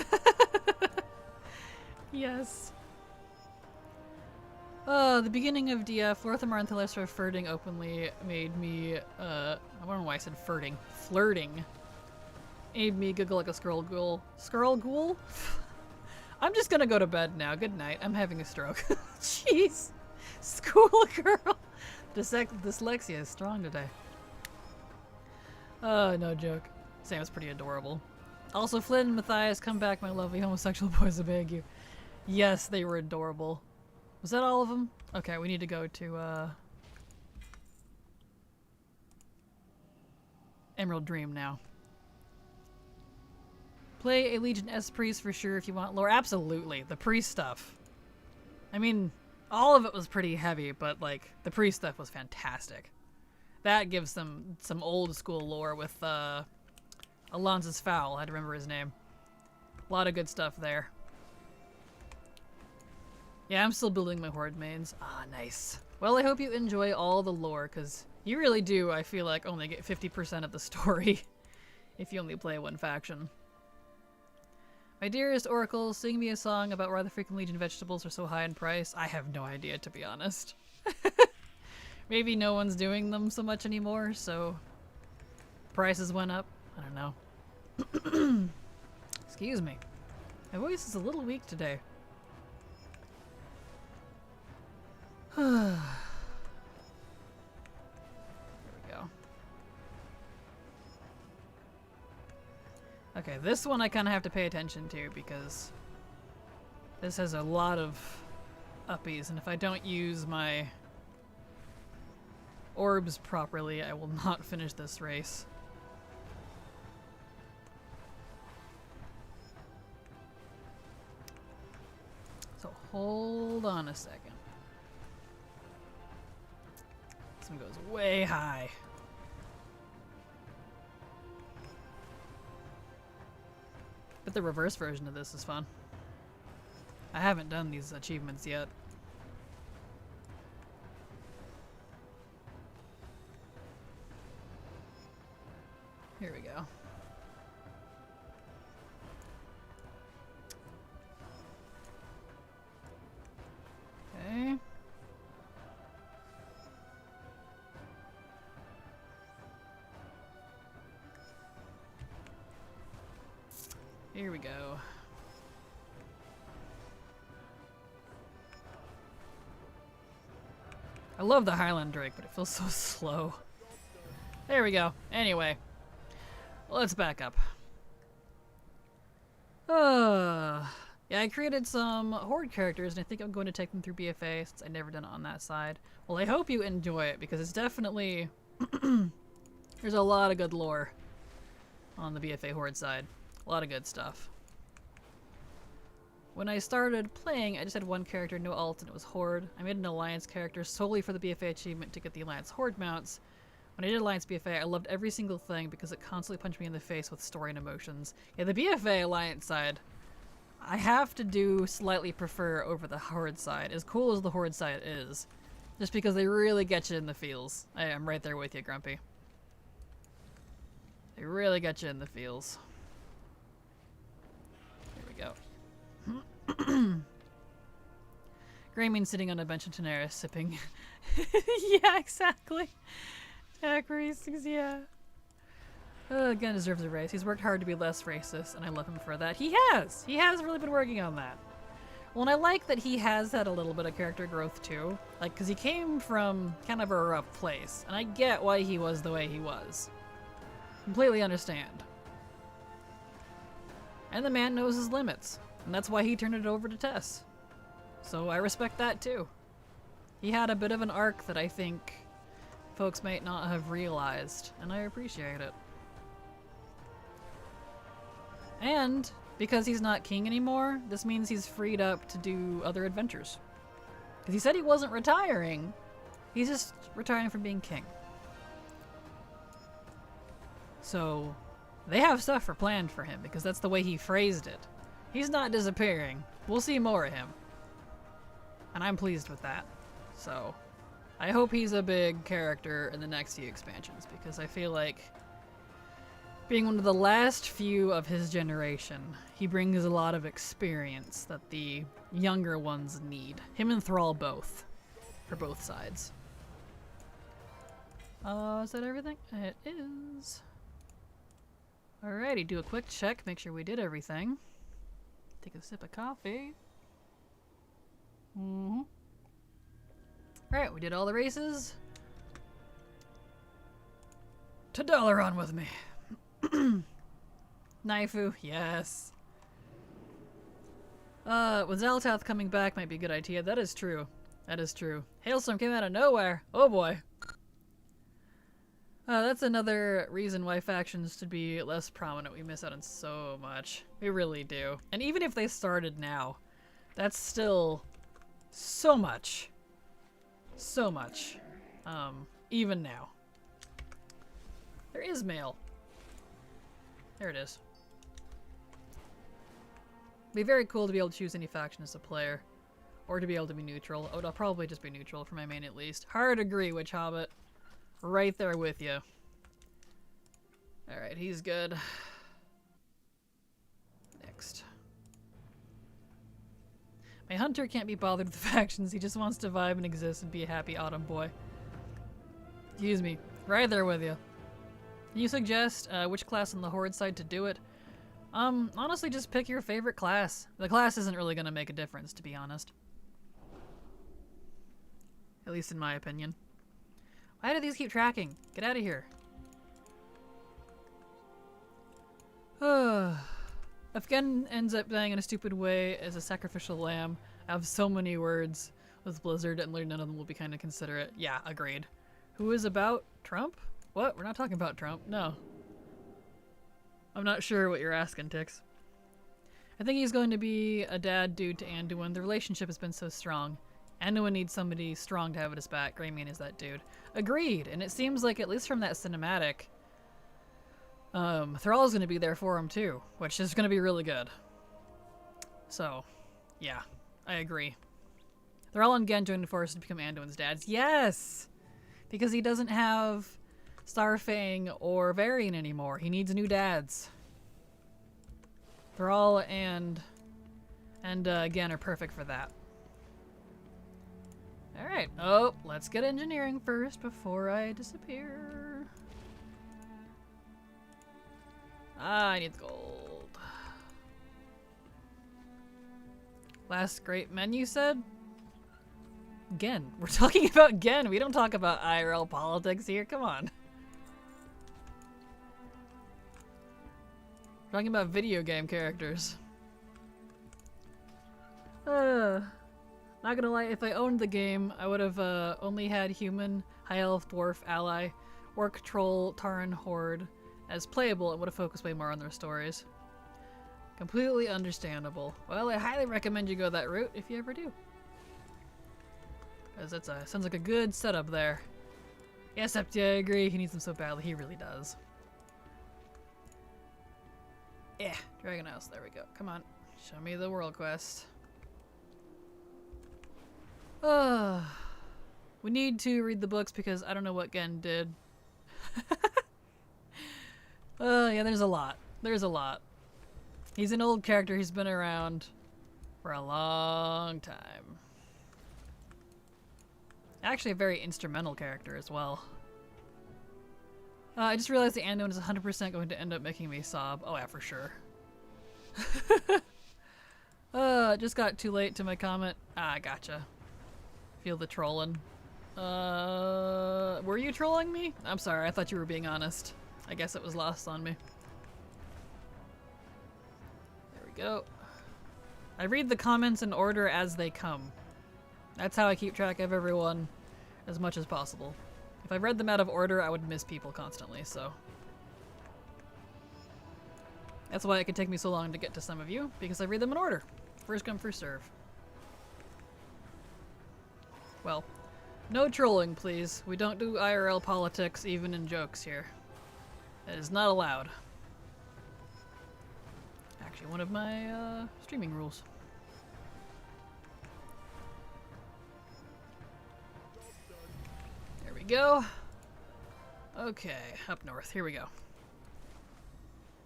Yes. The beginning of DF, Lorthamar and Thalestra flirting openly made me, I don't know why I said flirting. Flirting. Made me giggle like a squirrel ghoul. Squirrel ghoul? I'm just gonna go to bed now. Good night. I'm having a stroke. Jeez. Schoolgirl. Dyslexia is strong today. No joke. Sam is pretty adorable. Also, Flynn and Matthias, come back, my lovely homosexual boys, I beg you. Yes, they were adorable. Was that all of them? Okay, we need to go to, Emerald Dream now. Play a Legion S priest for sure if you want lore. Absolutely, the priest stuff. I mean, all of it was pretty heavy, but, like, the priest stuff was fantastic. That gives them some old school lore with, Alonzo's Fowl. I had to remember his name. A lot of good stuff there. Yeah, I'm still building my Horde mains. Ah, nice. Well, I hope you enjoy all the lore, because you really do, I feel like, only get 50% of the story if you only play one faction. My dearest Oracle, sing me a song about why the freaking Legion vegetables are so high in price. I have no idea, to be honest. Maybe no one's doing them so much anymore, so prices went up. I don't know. Excuse me. My voice is a little weak today. There we go. Okay, this one I kind of have to pay attention to because this has a lot of uppies, and if I don't use my orbs properly, I will not finish this race. So hold on a second. This one goes way high. But the reverse version of this is fun. I haven't done these achievements yet. Here we go. Okay. Here we go. I love the Highland Drake, but it feels so slow. There we go. Anyway, let's back up. Yeah, I created some Horde characters, and I think I'm going to take them through BFA since I never done it on that side. Well, I hope you enjoy it, because it's definitely... there's a lot of good lore on the BFA Horde side. A lot of good stuff. When I started playing, I just had one character, no alt, and it was Horde. I made an Alliance character solely for the BFA achievement to get the Alliance Horde mounts. When I did Alliance BFA, I loved every single thing because it constantly punched me in the face with story and emotions. Yeah, the BFA Alliance side, I have to do slightly prefer over the Horde side, as cool as the Horde side is. Just because they really get you in the feels. I'm right there with you, Grumpy. They really get you in the feels. Here we go. Greymane sitting on a bench in Tenaris sipping. Yeah, exactly. Dragonracing, yeah. Gunn deserves a race. He's worked hard to be less racist, and I love him for that. He has! He has really been working on that. Well, and I like that he has had a little bit of character growth, too. Like, because he came from kind of a rough place, and I get why he was the way he was. Completely understand. And the man knows his limits, and that's why he turned it over to Tess. So I respect that, too. He had a bit of an arc that I think folks might not have realized, and I appreciate it. And because he's not king anymore, this means he's freed up to do other adventures. Because he said he wasn't retiring, he's just retiring from being king. So they have stuff planned for him because that's the way he phrased it. He's not disappearing. We'll see more of him. And I'm pleased with that. So I hope he's a big character in the next few expansions because I feel like being one of the last few of his generation, he brings a lot of experience that the younger ones need. Him and Thrall both. For both sides. Is that everything? It is. Alrighty, do a quick check, make sure we did everything. Take a sip of coffee. Alright, we did all the races. To Dalaran with me. Naifu, yes. With Xal'atath coming back might be a good idea. That is true. That is true. Hailstorm came out of nowhere. Oh boy. That's another reason why factions should be less prominent. We miss out on so much. We really do. And even if they started now, that's still so much. So much. Even now. There is mail. There it is. It'd be very cool to be able to choose any faction as a player. Or to be able to be neutral. Oh, I'll probably just be neutral for my main at least. Hard agree, Witch Hobbit. Right there with you. Alright, he's good. Next. My hunter can't be bothered with the factions. He just wants to vibe and exist and be a happy autumn boy. Excuse me. Right there with you. Can you suggest which class on the Horde side to do it? Honestly, just pick your favorite class. The class isn't really going to make a difference, to be honest. At least in my opinion. Why do these keep tracking? Get out of here. If Gen ends up dying in a stupid way as a sacrificial lamb, I have so many words with Blizzard and none of them will be kind of considerate. Yeah, agreed. Who is about Trump? What? We're not talking about Trump. No. I'm not sure what you're asking, Tix. I think he's going to be a dad dude to Anduin. The relationship has been so strong. Anduin needs somebody strong to have at his back. Greymane is that dude. Agreed. And it seems like, at least from that cinematic, Thrall's going to be there for him too, which is going to be really good. So, yeah, I agree. Thrall and Gen joined forces to become Anduin's dads. Yes! Because he doesn't have Starfang or Varian anymore. He needs new dads. Thrall and Gen are perfect for that. Alright. Oh, let's get engineering first before I disappear. Ah, I need the gold. Last great men, you said? Gen. We're talking about Gen. We don't talk about IRL politics here. Come on. We're talking about video game characters. Not gonna lie, if I owned the game, I would have only had human, high elf, dwarf, ally, orc, troll, Tauren, horde as playable and would have focused way more on their stories. Completely understandable. Well, I highly recommend you go that route if you ever do. Because it sounds like a good setup there. Yes, Septia, I agree. He needs them so badly. He really does. Yeah, Dragon House. There we go. Come on. Show me the world quest. We need to read the books because I don't know what Gen did. Yeah, there's a lot. There's a lot. He's an old character. He's been around for a long time. Actually, a very instrumental character as well. I just realized the Anduin is 100% going to end up making me sob. Oh yeah, for sure. It just got too late to my comment. Ah, gotcha. Feel the trolling. Were you trolling me? I'm sorry, I thought you were being honest. I guess it was lost on me. There we go. I read the comments in order as they come. That's how I keep track of everyone as much as possible. If I read them out of order, I would miss people constantly, so. That's why it could take me so long to get to some of you, because I read them in order. First come, first serve. Well, no trolling, please. We don't do IRL politics, even in jokes here. It is not allowed. Actually, one of my streaming rules. There we go. Okay, up north. Here we go.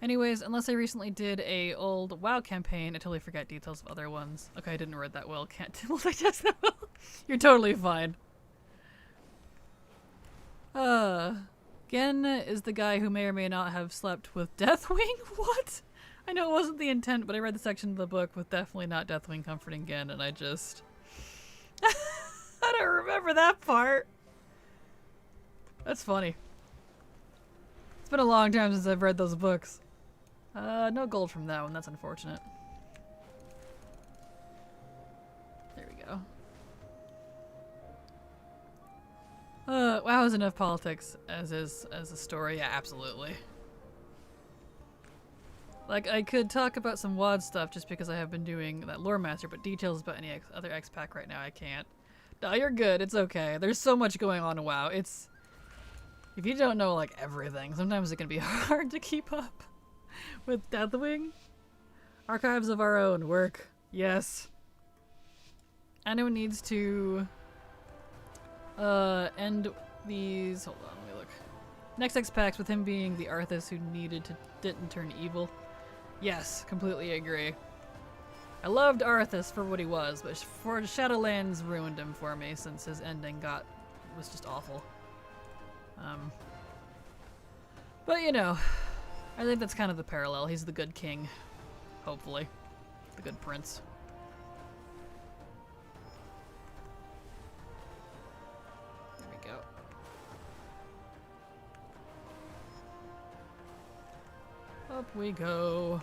Anyways, unless I recently did a old WoW campaign, I totally forgot details of other ones. Okay, I didn't read that well. Can't multitask that well. You're totally fine. Gen is the guy who may or may not have slept with Deathwing? What? I know it wasn't the intent, but I read the section of the book with definitely not Deathwing comforting Gen, and I just... I don't remember that part. That's funny. It's been a long time since I've read those books. No gold from that one. That's unfortunate. There we go. WoW is enough politics as a story. Yeah, absolutely. Like, I could talk about some WoD stuff just because I have been doing that Lore Master, but details about any other X-Pack right now I can't. No, you're good. It's okay. There's so much going on in WoW. It's... If you don't know, like, everything, sometimes it can be hard to keep up with Deathwing. Archives of our own. Work. Yes. Anyone needs to end these... Hold on, let me look. Next X packs with him being the Arthas who didn't turn evil. Yes, completely agree. I loved Arthas for what he was, but for Shadowlands ruined him for me since his ending was just awful. But you know, I think that's kind of the parallel. He's the good king, hopefully. The good prince. There we go. Up we go.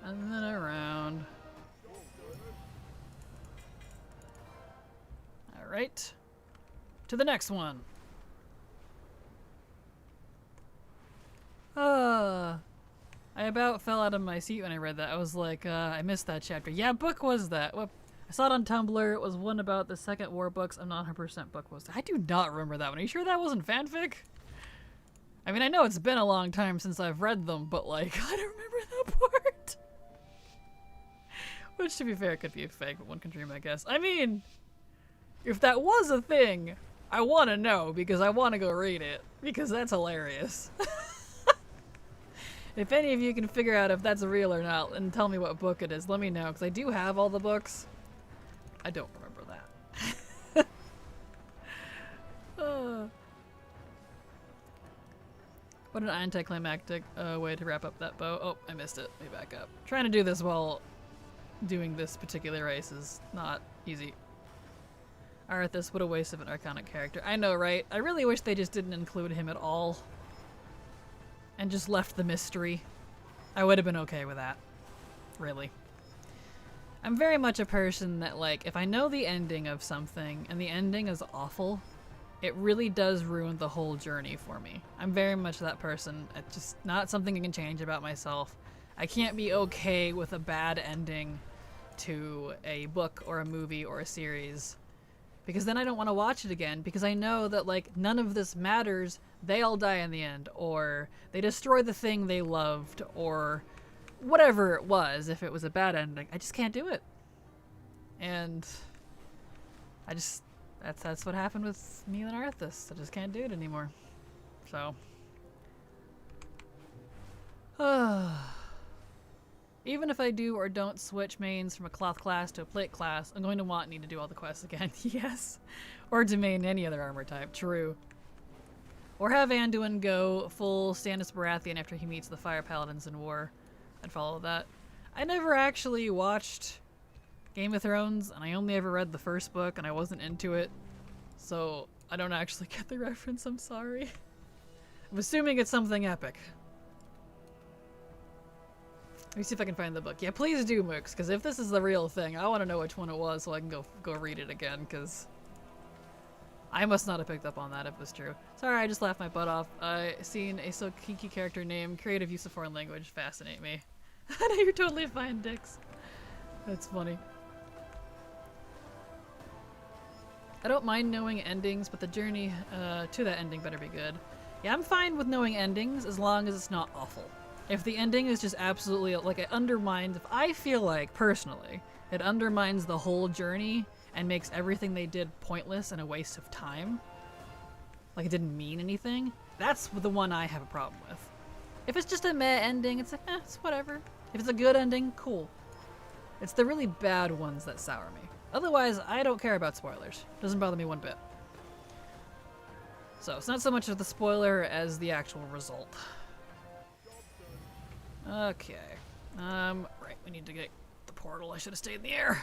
And then around. Alright. To the next one. I about fell out of my seat when I read that. I was like, I missed that chapter. Yeah, book was that? Well, I saw it on Tumblr. It was one about the second war books. I'm not 100% book was that. I do not remember that one. Are you sure that wasn't fanfic? I mean, I know it's been a long time since I've read them, but like, I don't remember that part. Which, to be fair, could be fake, but one can dream, I guess. I mean, if that was a thing, I want to know, because I want to go read it, because that's hilarious. If any of you can figure out if that's real or not, and tell me what book it is, let me know, because I do have all the books. I don't remember that. What an anticlimactic way to wrap up that bow. Oh, I missed it. Let me back up. Trying to do this while doing this particular race is not easy. Arthas, what a waste of an iconic character. I know, right? I really wish they just didn't include him at all. And just left the mystery. I would have been okay with that. Really. I'm very much a person that, like, if I know the ending of something and the ending is awful, it really does ruin the whole journey for me. I'm very much that person. It's just not something I can change about myself. I can't be okay with a bad ending to a book or a movie or a series, because then I don't want to watch it again, because I know that, like, none of this matters. They all die in the end, or they destroy the thing they loved, or whatever it was. If it was a bad ending, I just can't do it. And I just, that's what happened with me and Arthas. I just can't do it anymore. So even if I do or don't switch mains from a cloth class to a plate class, I'm going to need to do all the quests again. Yes. Or to main any other armor type. True. Or have Anduin go full Stannis Baratheon after he meets the Fire Paladins in war. I'd follow that. I never actually watched Game of Thrones, and I only ever read the first book, and I wasn't into it. So I don't actually get the reference, I'm sorry. I'm assuming it's something epic. Let me see if I can find the book. Yeah, please do, Mooks, because if this is the real thing, I want to know which one it was so I can go read it again, because I must not have picked up on that if it was true. Sorry, I just laughed my butt off. Seeing a so kinky character name, creative use of foreign language fascinate me. I know you're totally fine, Dix. That's funny. I don't mind knowing endings, but the journey to that ending better be good. Yeah, I'm fine with knowing endings as long as it's not awful. If the ending is just absolutely, like, it undermines, if I feel like, personally, it undermines the whole journey and makes everything they did pointless and a waste of time, like it didn't mean anything, that's the one I have a problem with. If it's just a meh ending, it's like, it's whatever. If it's a good ending, cool. It's the really bad ones that sour me. Otherwise, I don't care about spoilers. Doesn't bother me one bit. So, it's not so much of the spoiler as the actual result. Okay. Right, we need to get the portal. I should have stayed in the air.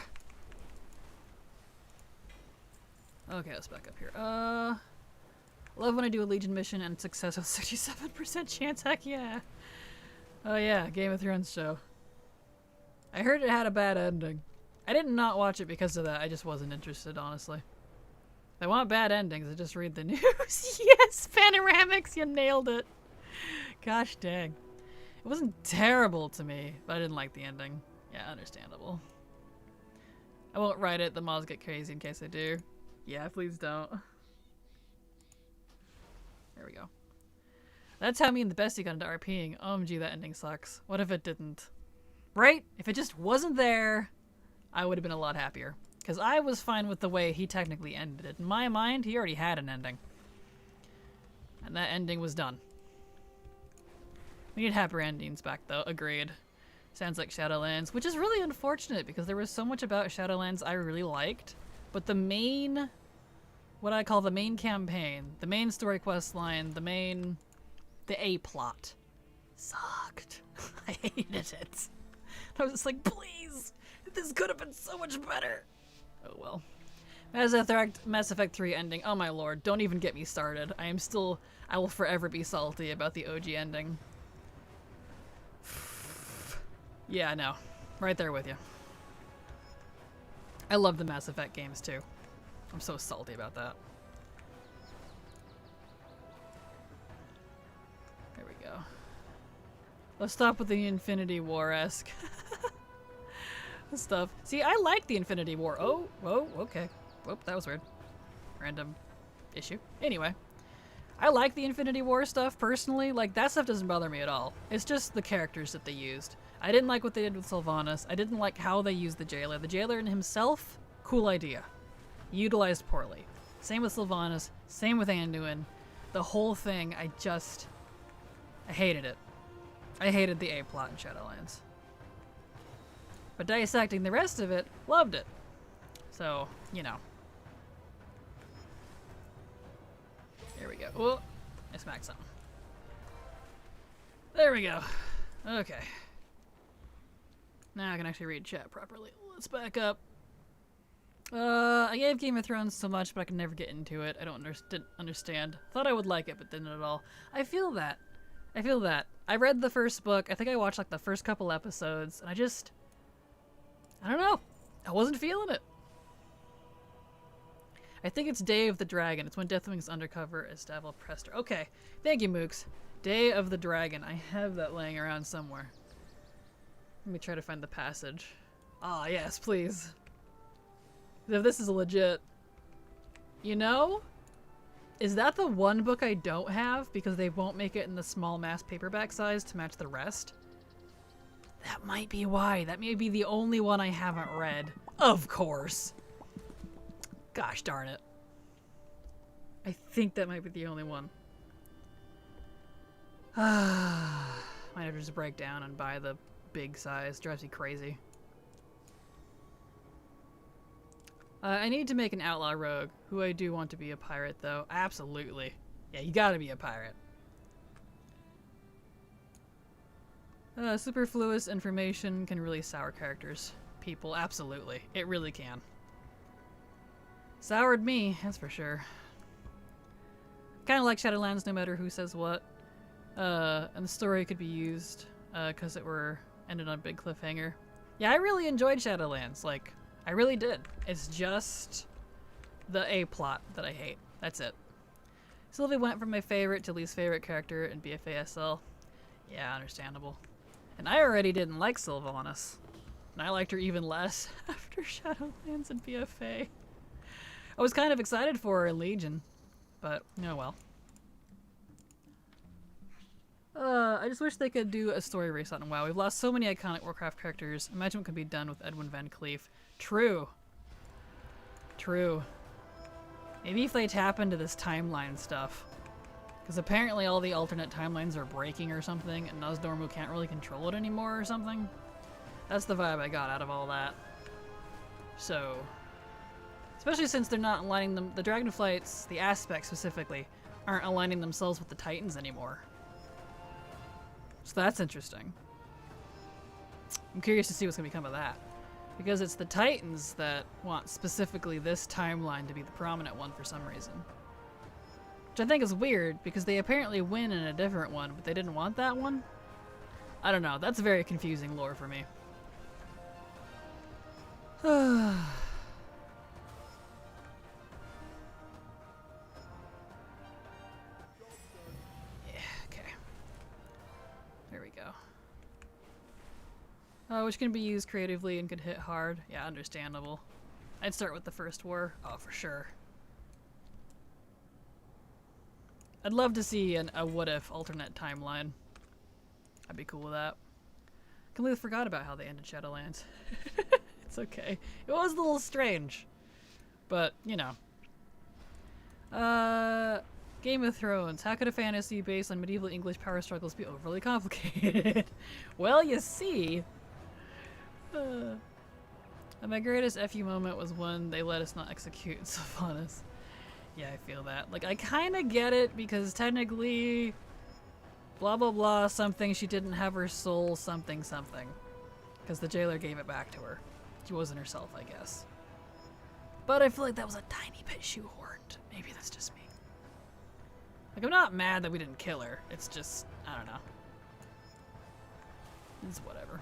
Okay, let's back up here. Love when I do a Legion mission and success with 67% chance. Heck yeah. Oh yeah, Game of Thrones show. I heard it had a bad ending. I did not watch it because of that. I just wasn't interested, honestly. If I want bad endings, I just read the news. Yes, Panoramics, you nailed it. Gosh dang. It wasn't terrible to me, but I didn't like the ending. Yeah, understandable. I won't write it. The mods get crazy in case I do. Yeah, please don't. There we go. That's how me and the bestie got into RPing. OMG, that ending sucks. What if it didn't? Right? If it just wasn't there, I would have been a lot happier. Because I was fine with the way he technically ended it. In my mind, he already had an ending. And that ending was done. We need happier endings back, though. Agreed. Sounds like Shadowlands, which is really unfortunate because there was so much about Shadowlands I really liked. But the main, what I call the main campaign, the main story quest line, the A-plot, sucked. I hated it. I was just like, please, this could have been so much better. Oh well. Mass Effect 3 ending, oh my lord, don't even get me started. I will forever be salty about the OG ending. Yeah, no. Right there with you. I love the Mass Effect games too. I'm so salty about that. There we go. Let's stop with the Infinity War-esque stuff. See, I like the Infinity War. Oh, okay. Whoop, that was weird. Random issue. Anyway. I like the Infinity War stuff, personally. Like, that stuff doesn't bother me at all. It's just the characters that they used. I didn't like what they did with Sylvanas. I didn't like how they used the Jailer. The Jailer in himself, cool idea. Utilized poorly. Same with Sylvanas. Same with Anduin. The whole thing, I hated it. I hated the A-plot in Shadowlands. But dissecting the rest of it, loved it. So, you know. Here we go. Whoa, I smacked something. There we go. Okay. Now I can actually read chat properly. Let's back up. I gave Game of Thrones so much, but I can never get into it. I didn't understand. Thought I would like it, but didn't at all. I feel that. I read the first book. I think I watched like the first couple episodes, and I don't know. I wasn't feeling it. I think it's Day of the Dragon. It's when Deathwing's undercover as Davil Prester. Okay. Thank you, Mooks. Day of the Dragon. I have that laying around somewhere. Let me try to find the passage. Ah, yes, please. If this is legit. You know? Is that the one book I don't have because they won't make it in the small mass paperback size to match the rest? That might be why. That may be the only one I haven't read. Of course. Gosh darn it. I think that might be the only one. Might have to just break down and buy the big size. Drives me crazy. I need to make an outlaw rogue, who I do want to be a pirate though. Absolutely. Yeah, you gotta be a pirate. Superfluous information can really sour characters. People, absolutely. It really can. Soured me, that's for sure. Kinda like Shadowlands no matter who says what. And the story could be used, cause it ended on a big cliffhanger. Yeah, I really enjoyed Shadowlands, like, I really did. It's just the A-plot that I hate. That's it. Sylvie went from my favorite to least favorite character in BFASL. Yeah, understandable. And I already didn't like Sylvanas. And I liked her even less after Shadowlands and BFA. I was kind of excited for her in Legion, but oh well. I just wish they could do a story reset on WoW. We've lost so many iconic Warcraft characters. Imagine what could be done with Edwin Van Cleef. True. True. Maybe if they tap into this timeline stuff. Because apparently all the alternate timelines are breaking or something, and Nosdormu can't really control it anymore or something. That's the vibe I got out of all that. So... especially since they're not aligning them, the Dragonflights, the aspects specifically, aren't aligning themselves with the Titans anymore. So that's interesting. I'm curious to see what's going to become of that. Because it's the Titans that want specifically this timeline to be the prominent one for some reason. Which I think is weird, because they apparently win in a different one, but they didn't want that one? I don't know, that's very confusing lore for me. Which can be used creatively and could hit hard. Yeah, understandable. I'd start with the first war. Oh, for sure. I'd love to see a what-if alternate timeline. I'd be cool with that. Completely forgot about how they ended Shadowlands. It's okay. It was a little strange. But, you know. Game of Thrones. How could a fantasy based on medieval English power struggles be overly complicated? Well, you see... my greatest FU moment was when they let us not execute Sylvanas. Yeah, I feel that. Like, I kind of get it, because technically, blah blah blah, something, she didn't have her soul, something something. Because the jailer gave it back to her. She wasn't herself, I guess. But I feel like that was a tiny bit shoehorned. Maybe that's just me. Like, I'm not mad that we didn't kill her. It's just, I don't know. It's whatever.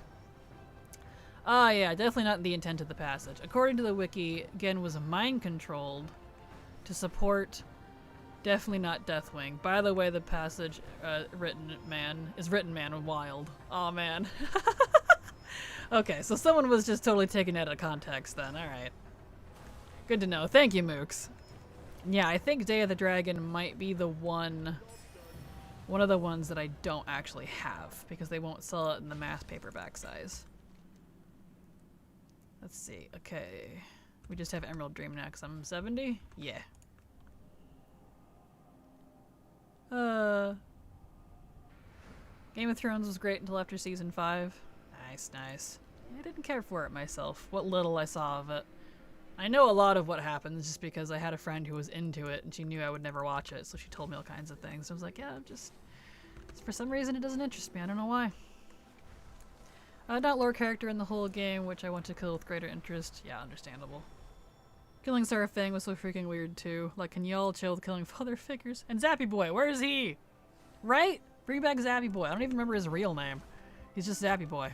Ah, yeah, definitely not the intent of the passage. According to the wiki, Gen was mind-controlled to support Definitely not Deathwing. By the way, the passage written man wild. Oh man. Okay, so someone was just totally taken out of context then. Alright. Good to know. Thank you, Mooks. Yeah, I think Day of the Dragon might be the one of the ones that I don't actually have, because they won't sell it in the mass paperback size. Let's see. Okay. We just have Emerald Dream now because I'm 70? Yeah. Game of Thrones was great until after season 5. Nice, nice. I didn't care for it myself, what little I saw of it. I know a lot of what happens just because I had a friend who was into it and she knew I would never watch it, so she told me all kinds of things. I was like, yeah, just for some reason it doesn't interest me. I don't know why. Not lore character in the whole game, which I want to kill with greater interest. Yeah, understandable. Killing Sarafang was so freaking weird too. Like, can y'all chill with killing father figures? And Zappy Boy, where is he? Right? Bring back Zappy Boy. I don't even remember his real name. He's just Zappy Boy.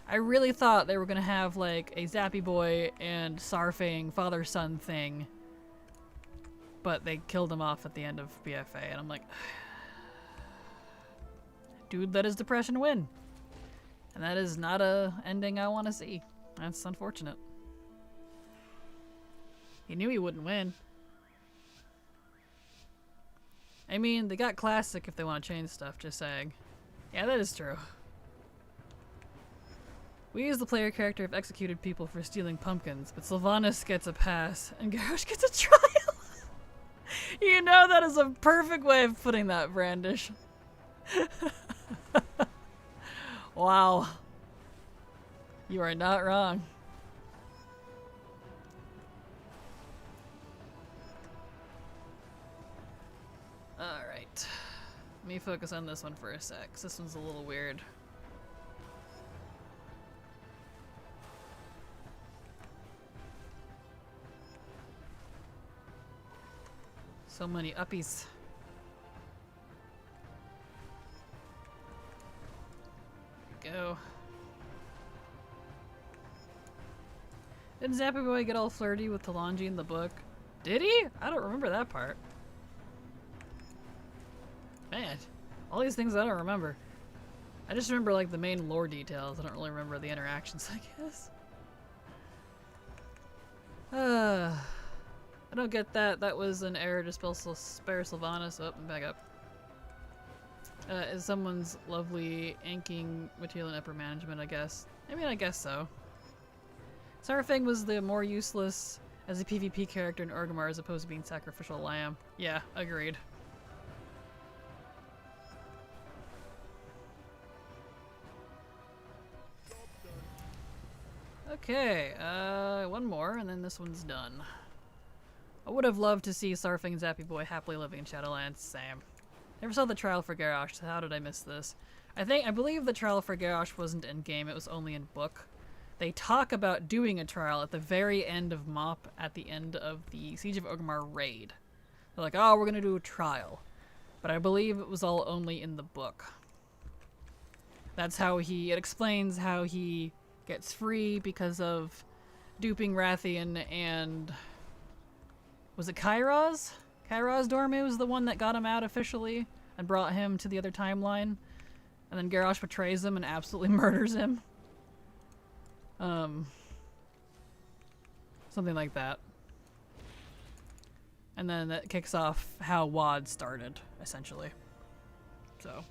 I really thought they were gonna have like a Zappy Boy and Sarfang father-son thing, but they killed him off at the end of BFA, and I'm like, dude, let his depression win. And that is not a ending I want to see. That's unfortunate. He knew he wouldn't win. I mean, they got classic if they want to change stuff, just saying. Yeah, that is true. We as the player character have executed people for stealing pumpkins, but Sylvanas gets a pass, and Garrosh gets a trial! You know, that is a perfect way of putting that, Brandish. Wow. You are not wrong. Alright. Let me focus on this one for a sec, 'cause this one's a little weird. So many uppies. Here we go. Didn't Zappy Boy get all flirty with Talanji in the book? Did he? I don't remember that part. Man, all these things I don't remember. I just remember like the main lore details. I don't really remember the interactions, I guess. I don't get that. That was an error to spare Sylvanas. Oh, I'm back up. Is someone's lovely inking material and upper management, I guess. I mean, I guess so. Sarafang was the more useless as a PvP character in Orgrimmar as opposed to being sacrificial lamb. Yeah, agreed. Okay, one more, and then this one's done. I would have loved to see Sarfang and Zappy Boy happily living in Shadowlands. Same. Never saw the trial for Garrosh, so how did I miss this? I believe the trial for Garrosh wasn't in game, it was only in book. They talk about doing a trial at the very end of MoP at the end of the Siege of Orgrimmar raid. They're like, oh, we're gonna do a trial. But I believe it was all only in the book. That's how it explains how he gets free because of duping Rathian and... Was it Kairos? Kairos Dormu was the one that got him out officially and brought him to the other timeline. And then Garrosh betrays him and absolutely murders him. Something like that. And then that kicks off how WoD started, essentially. So.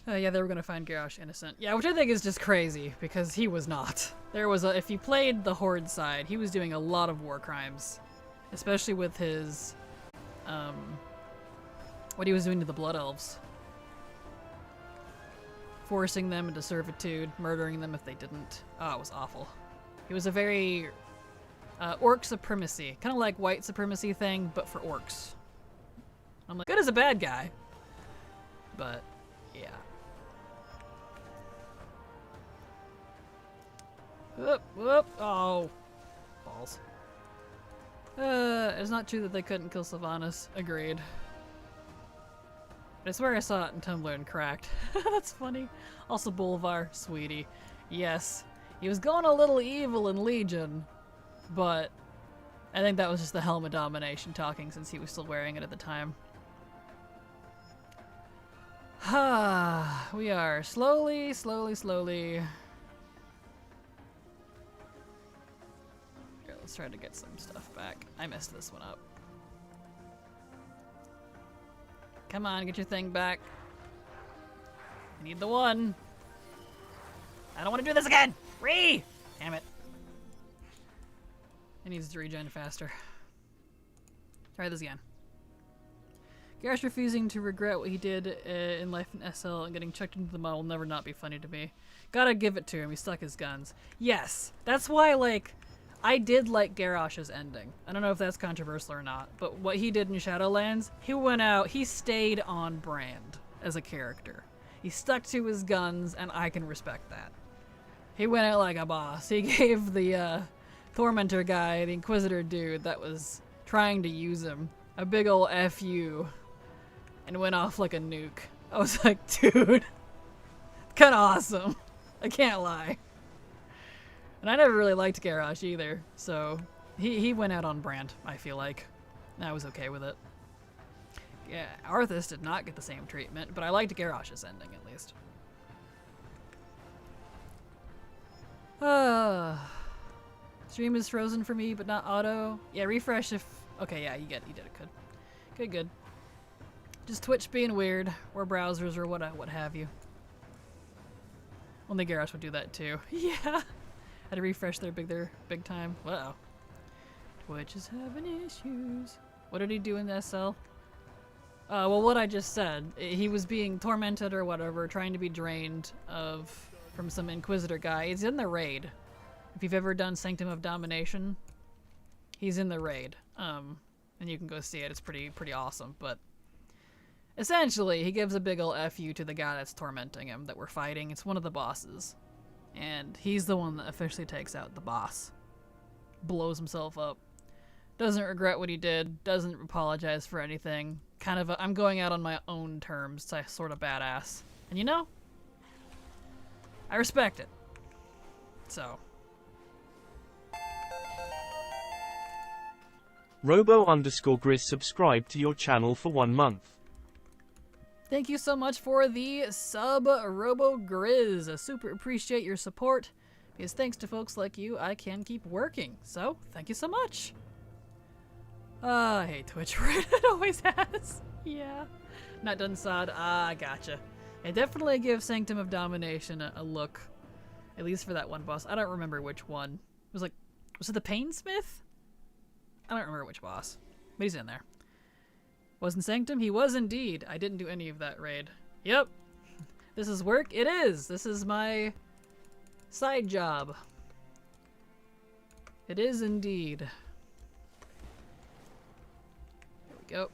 Yeah, they were gonna find Garrosh innocent. Yeah, which I think is just crazy, because he was not. If he played the Horde side, he was doing a lot of war crimes. Especially with his, what he was doing to the Blood Elves. Forcing them into servitude, murdering them if they didn't. Oh, it was awful. He was a very, orc supremacy. Kind of like white supremacy thing, but for orcs. I'm like, good as a bad guy. But, yeah. Whoop, whoop, oh. Balls. It's not true that they couldn't kill Sylvanas. Agreed. But I swear I saw it in Tumblr and cracked. That's funny. Also Bolvar, sweetie. Yes. He was going a little evil in Legion, but I think that was just the Helm of Domination talking since he was still wearing it at the time. We are slowly. Here, let's try to get some stuff back. I messed this one up. Come on, get your thing back. I need the one. I don't want to do this again! Damn it. It needs to regen faster. Try this again. Garrus refusing to regret what he did in life in SL and getting chucked into the mud will never not be funny to me. Gotta give it to him, he stuck his guns. Yes, that's why, like, I did like Garrosh's ending. I don't know if that's controversial or not, but what he did in Shadowlands, he went out, he stayed on brand as a character. He stuck to his guns, and I can respect that. He went out like a boss. He gave the Tormentor guy, the Inquisitor dude that was trying to use him, a big ol' FU. And went off like a nuke. I was like, dude, kinda awesome. I can't lie. And I never really liked Garrosh either, so he went out on brand, I feel like. And I was okay with it. Yeah, Arthas did not get the same treatment, but I liked Garrosh's ending at least. Stream is frozen for me, but not auto. Yeah, refresh if... Okay, yeah, you did it. Good. Just Twitch being weird, or browsers, or what have you. Only Garrosh would do that too. Yeah! Had to refresh their big time. Uh-oh. Twitch is having issues. What did he do in the SL? Well, what I just said. He was being tormented or whatever, trying to be drained from some Inquisitor guy. He's in the raid. If you've ever done Sanctum of Domination, he's in the raid. And you can go see it. It's pretty awesome, but essentially, he gives a big ol' FU to the guy that's tormenting him that we're fighting. It's one of the bosses. And he's the one that officially takes out the boss. Blows himself up. Doesn't regret what he did. Doesn't apologize for anything. Kind of I'm going out on my own terms. Sort of badass. And you know? I respect it. So. Robo_Grizz subscribed to your channel for 1 month. Thank you so much for the sub, Robo_Grizz. I super appreciate your support, because thanks to folks like you, I can keep working. So, thank you so much. I hate Twitch, right? It always has. Yeah. Not done sod. I gotcha. It definitely gives Sanctum of Domination a look. At least for that one boss. I don't remember which one. It was it the Painsmith? I don't remember which boss. But he's in there. Wasn't Sanctum? He was indeed. I didn't do any of that raid. Yep. This is work? It is. This is my side job. It is indeed. Here we go.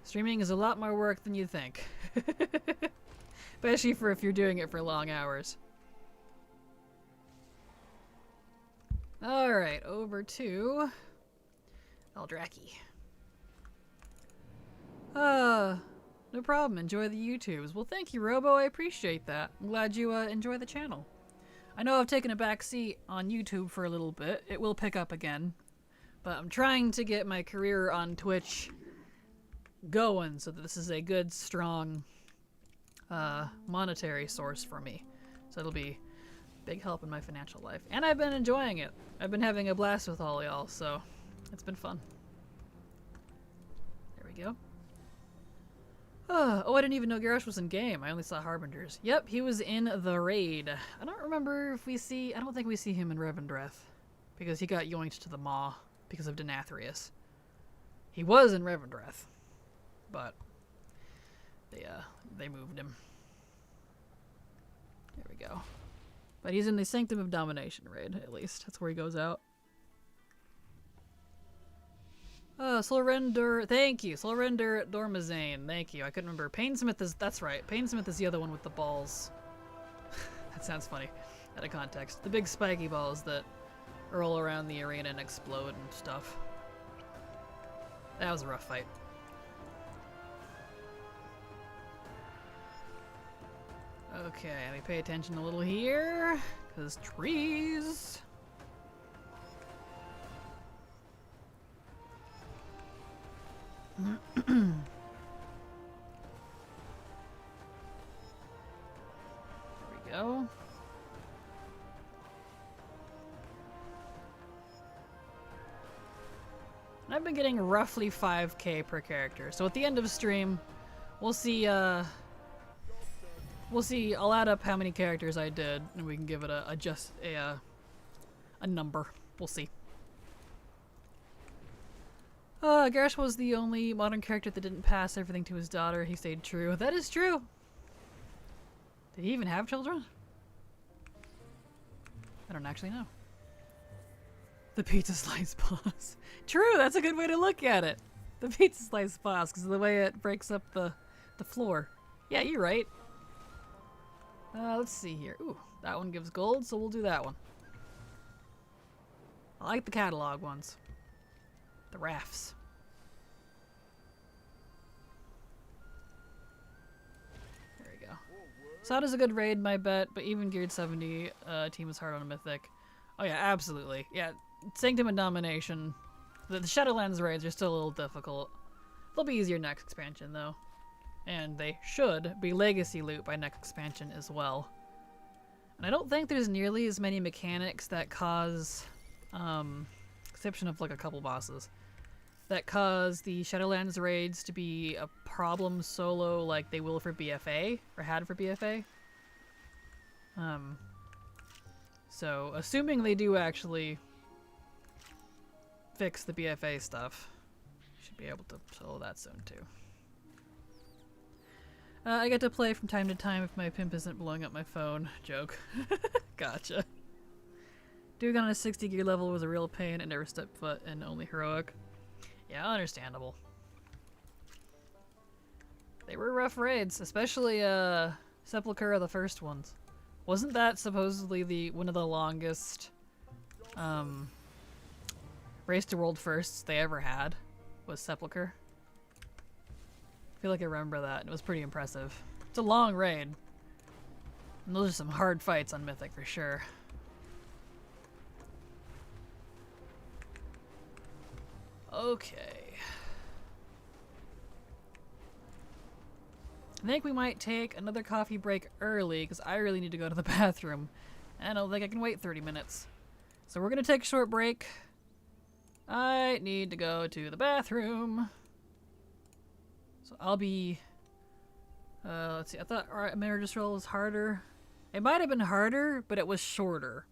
Streaming is a lot more work than you think. Especially if you're doing it for long hours. Alright, over to Eldraki. No problem. Enjoy the YouTubes. Well, thank you, Robo. I appreciate that. I'm glad you enjoy the channel. I know I've taken a back seat on YouTube for a little bit. It will pick up again. But I'm trying to get my career on Twitch going so that this is a good, strong monetary source for me. So it'll be big help in my financial life. And I've been enjoying it. I've been having a blast with all y'all, so it's been fun. There we go. Oh, I didn't even know Garrosh was in game. I only saw Harbingers. Yep, he was in the raid. I don't remember if I don't think we see him in Revendreth. Because he got yoinked to the maw because of Denathrius. He was in Revendreth. But they moved him. There we go. But he's in the Sanctum of Domination raid, at least. That's where he goes out. Solrender, thank you. Solrender Dormazane, thank you. I couldn't remember. Painsmith is, that's right. Painsmith is the other one with the balls. That sounds funny. Out of context. The big spiky balls that roll around the arena and explode and stuff. That was a rough fight. Okay, let me pay attention a little here. Because trees. we go. And I've been getting roughly 5k per character. So at the end of stream, we'll see, I'll add up how many characters I did, and we can give it a number. We'll see. Garrosh was the only modern character that didn't pass everything to his daughter. He stayed true. That is true! Did he even have children? I don't actually know. The pizza slice boss. True, that's a good way to look at it. The pizza slice boss, because of the way it breaks up the floor. Yeah, you're right. Let's see here. Ooh, that one gives gold, so we'll do that one. I like the catalog ones. The rafts. There we go. Sada's a good raid, my bet, but even geared 70 team is hard on a mythic. Oh yeah, absolutely. Yeah, Sanctum and Domination. The Shadowlands raids are still a little difficult. They'll be easier next expansion, though. And they should be legacy loot by next expansion as well. And I don't think there's nearly as many mechanics that cause, exception of like a couple bosses, that cause the Shadowlands raids to be a problem solo like they will for BFA, or had for BFA. So, assuming they do actually fix the BFA stuff, should be able to solo that soon too. I get to play from time to time if my pimp isn't blowing up my phone. Joke. Gotcha. Doing on a 60 gear level was a real pain and never stepped foot in only heroic. Yeah, understandable. They were rough raids, especially Sepulchre, the first ones. Wasn't that supposedly one of the longest race to world firsts they ever had? Was Sepulchre? I feel like I remember that. It was pretty impressive. It's a long raid. And those are some hard fights on Mythic for sure. Okay. I think we might take another coffee break early because I really need to go to the bathroom. I don't think I can wait 30 minutes. So we're going to take a short break. I need to go to the bathroom. So I'll be... let's see, I thought Emergisrol was harder. It might have been harder, but it was shorter.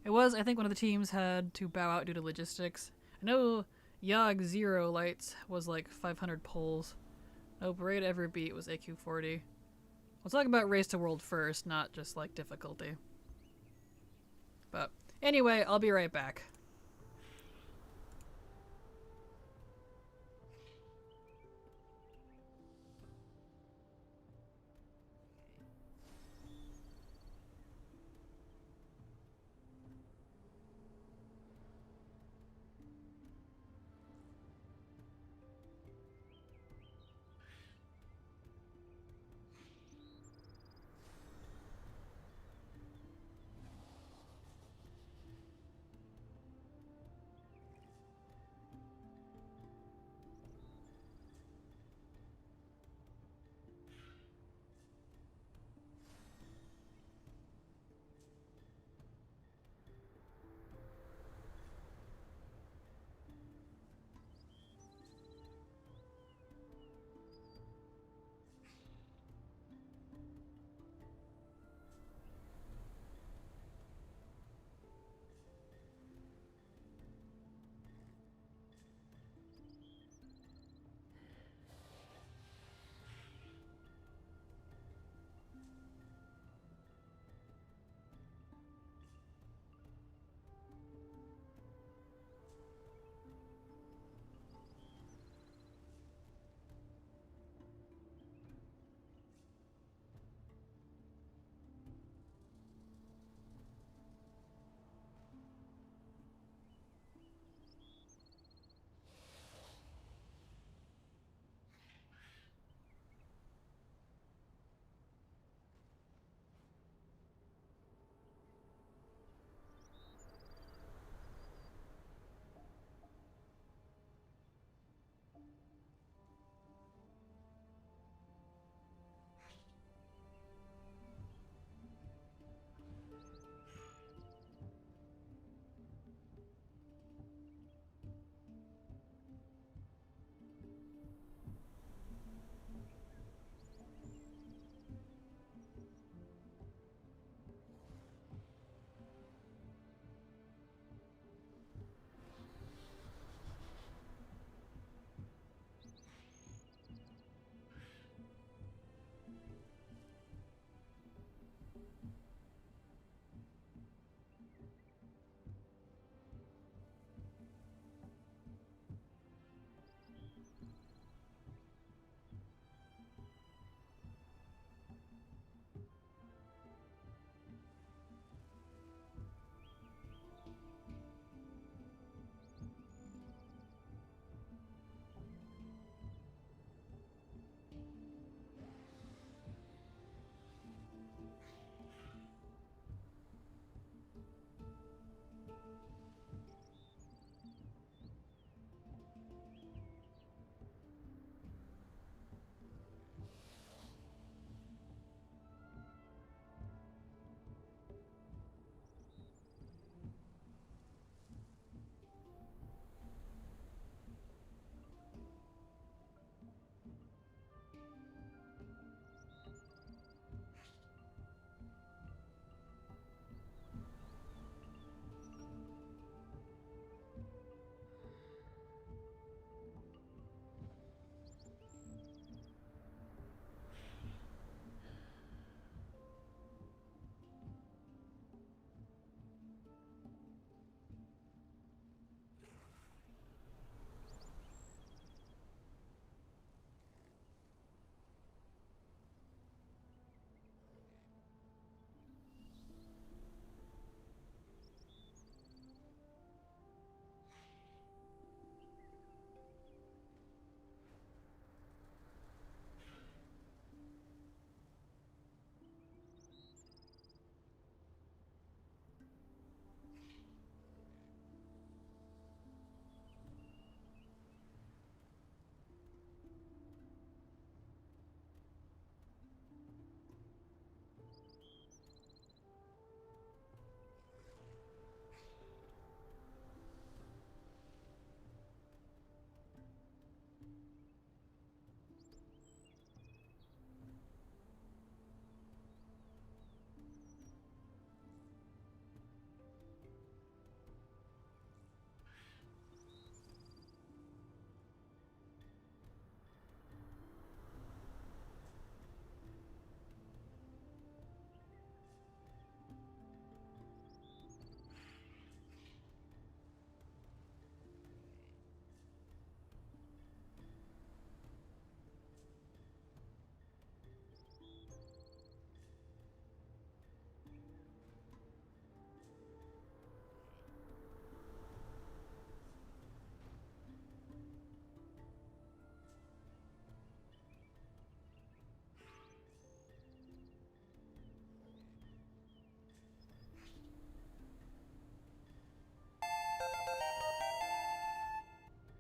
It was, I think one of the teams had to bow out due to logistics. I know Yogg Zero Lights was like 500 pulls. No Parade Ever Beat was AQ40. We'll talk about Race to World first, not just like difficulty. But anyway, I'll be right back.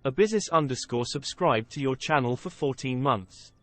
Abysis_ subscribed to your channel for 14 months.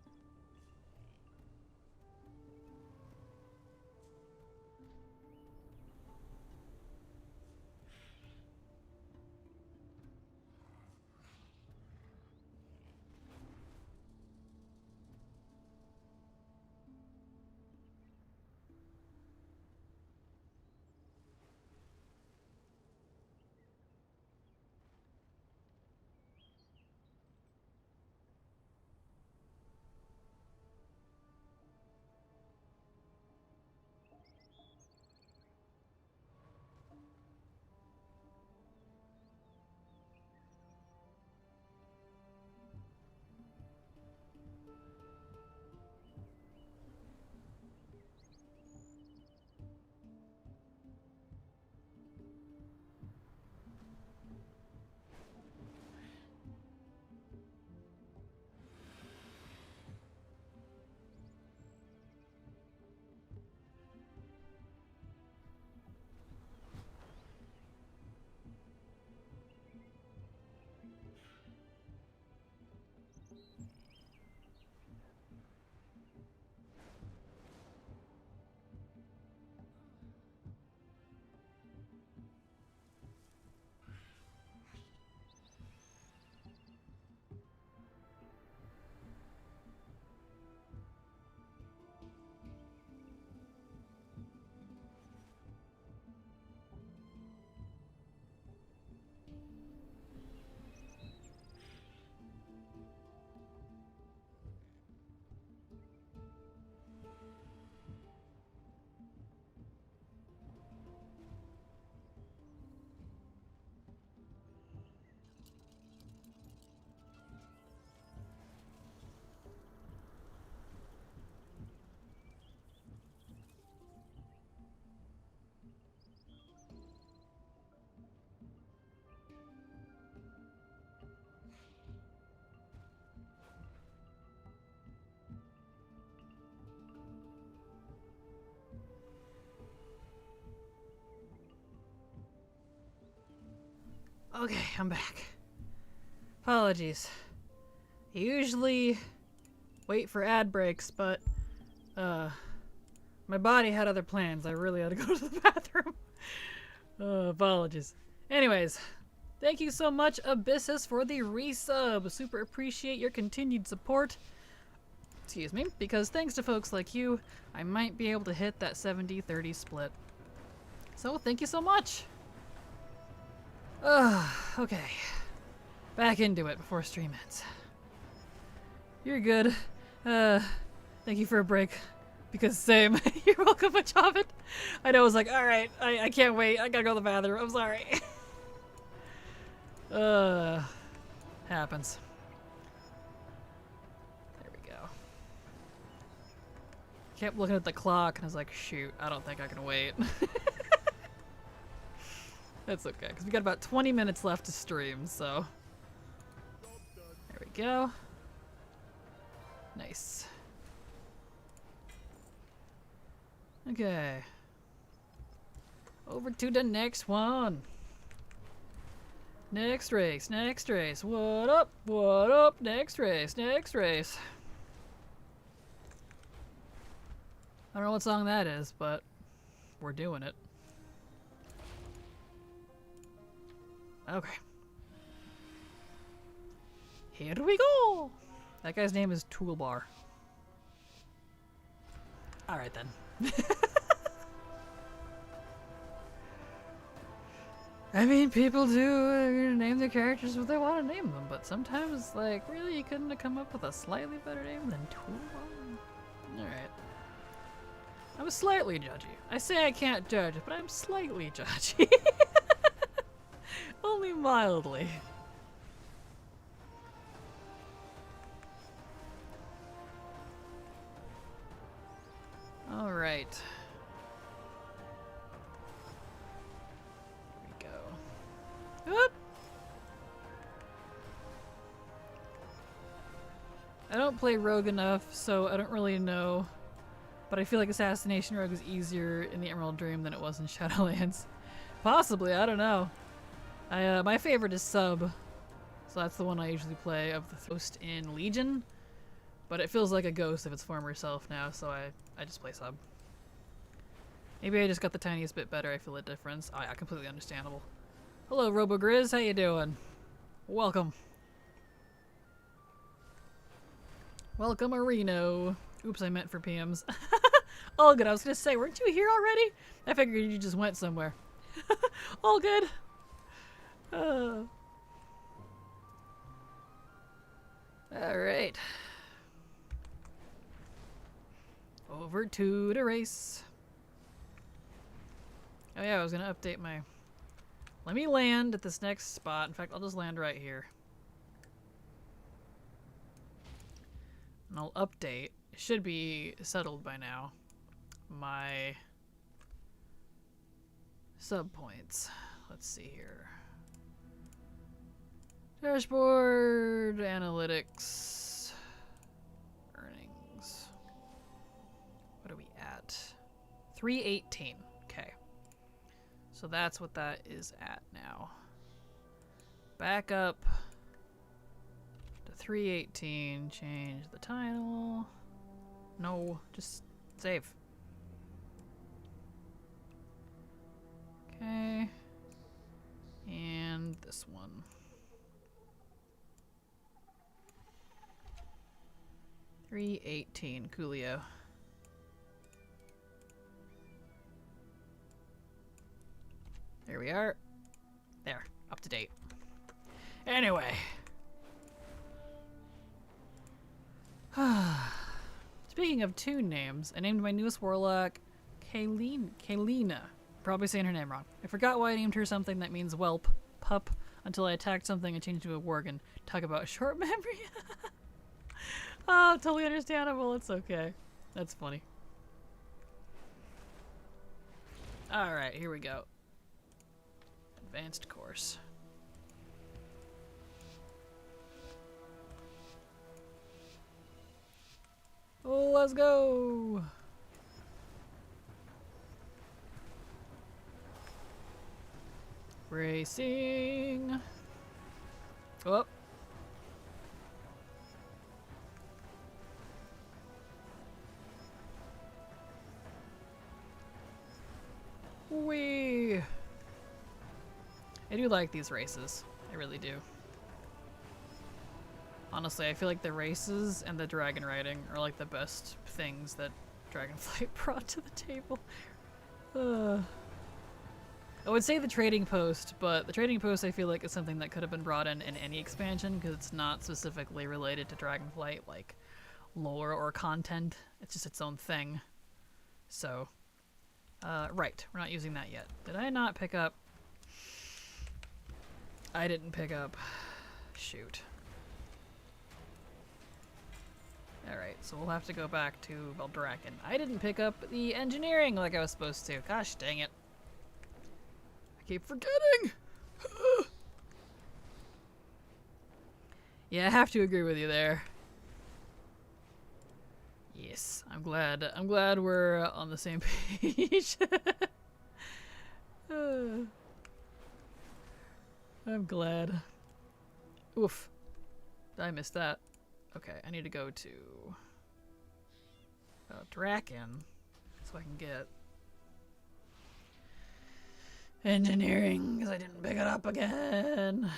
Okay, I'm back. Apologies. I usually wait for ad breaks, but my body had other plans. I really had to go to the bathroom. Apologies. Anyways, thank you so much, Abyssus, for the resub. Super appreciate your continued support. Excuse me, because thanks to folks like you, I might be able to hit that 70-30 split. So thank you so much. Okay. Back into it before stream ends. You're good. Thank you for a break. Because same. You're welcome, Machavid. I know, I was like, alright, I can't wait. I gotta go to the bathroom. I'm sorry. Happens. There we go. Kept looking at the clock and I was like, shoot, I don't think I can wait. That's okay, because we got about 20 minutes left to stream, so. There we go. Nice. Okay. Over to the next one. Next race, next race. What up? What up? Next race, next race. I don't know what song that is, but we're doing it. Okay. Here we go! That guy's name is Toolbar. Alright then. I mean, people do name their characters what they want to name them, but sometimes, like, really, you couldn't have come up with a slightly better name than Toolbar? Alright. I'm slightly judgy. I say I can't judge, but I'm slightly judgy. Only mildly. Alright. Here we go. Whoop! I don't play Rogue enough, so I don't really know. But I feel like Assassination Rogue is easier in the Emerald Dream than it was in Shadowlands. Possibly, I don't know. My favorite is Sub. So that's the one I usually play of the Ghost in Legion. But it feels like a ghost of its former self now, so I just play sub. Maybe I just got the tiniest bit better, I feel a difference. Oh yeah, completely understandable. Hello, RoboGrizz, how you doing? Welcome. Welcome, Areno. Oops, I meant for PMs. All good, I was gonna say, weren't you here already? I figured you just went somewhere. All good. Alright. Over to the race. Oh yeah, I was gonna update my... Let me land at this next spot. In fact, I'll just land right here. And I'll update. It should be settled by now. My sub points. Let's see here. Dashboard, analytics, earnings. What are we at? 318. Okay. So that's what that is at now. Back up to 318. Change the title. No, just save. Okay. And this one. $318, Coolio. There we are. There, up to date. Anyway. Speaking of tune names, I named my newest warlock Kaylina. Probably saying her name wrong. I forgot why I named her something that means whelp, pup, until I attacked something and changed to a worgen. Talk about short memory. Oh, totally understandable. It's okay. That's funny. Alright, here we go. Advanced course. Oh, let's go! Racing! Oh! Whee! I do like these races. I really do. Honestly, I feel like the races and the dragon riding are like the best things that Dragonflight brought to the table. I would say the trading post, but the trading post I feel like is something that could have been brought in any expansion because it's not specifically related to Dragonflight, like lore or content. It's just its own thing. So, right, we're not using that yet. Did I not pick up? I didn't pick up. Shoot. Alright, so we'll have to go back to Valdraken. I didn't pick up the engineering like I was supposed to. Gosh dang it. I keep forgetting! Yeah, I have to agree with you there. Yes, I'm glad we're on the same page. I'm glad. Oof. Did I miss that? Okay, I need to go to Draken so I can get engineering because I didn't pick it up again.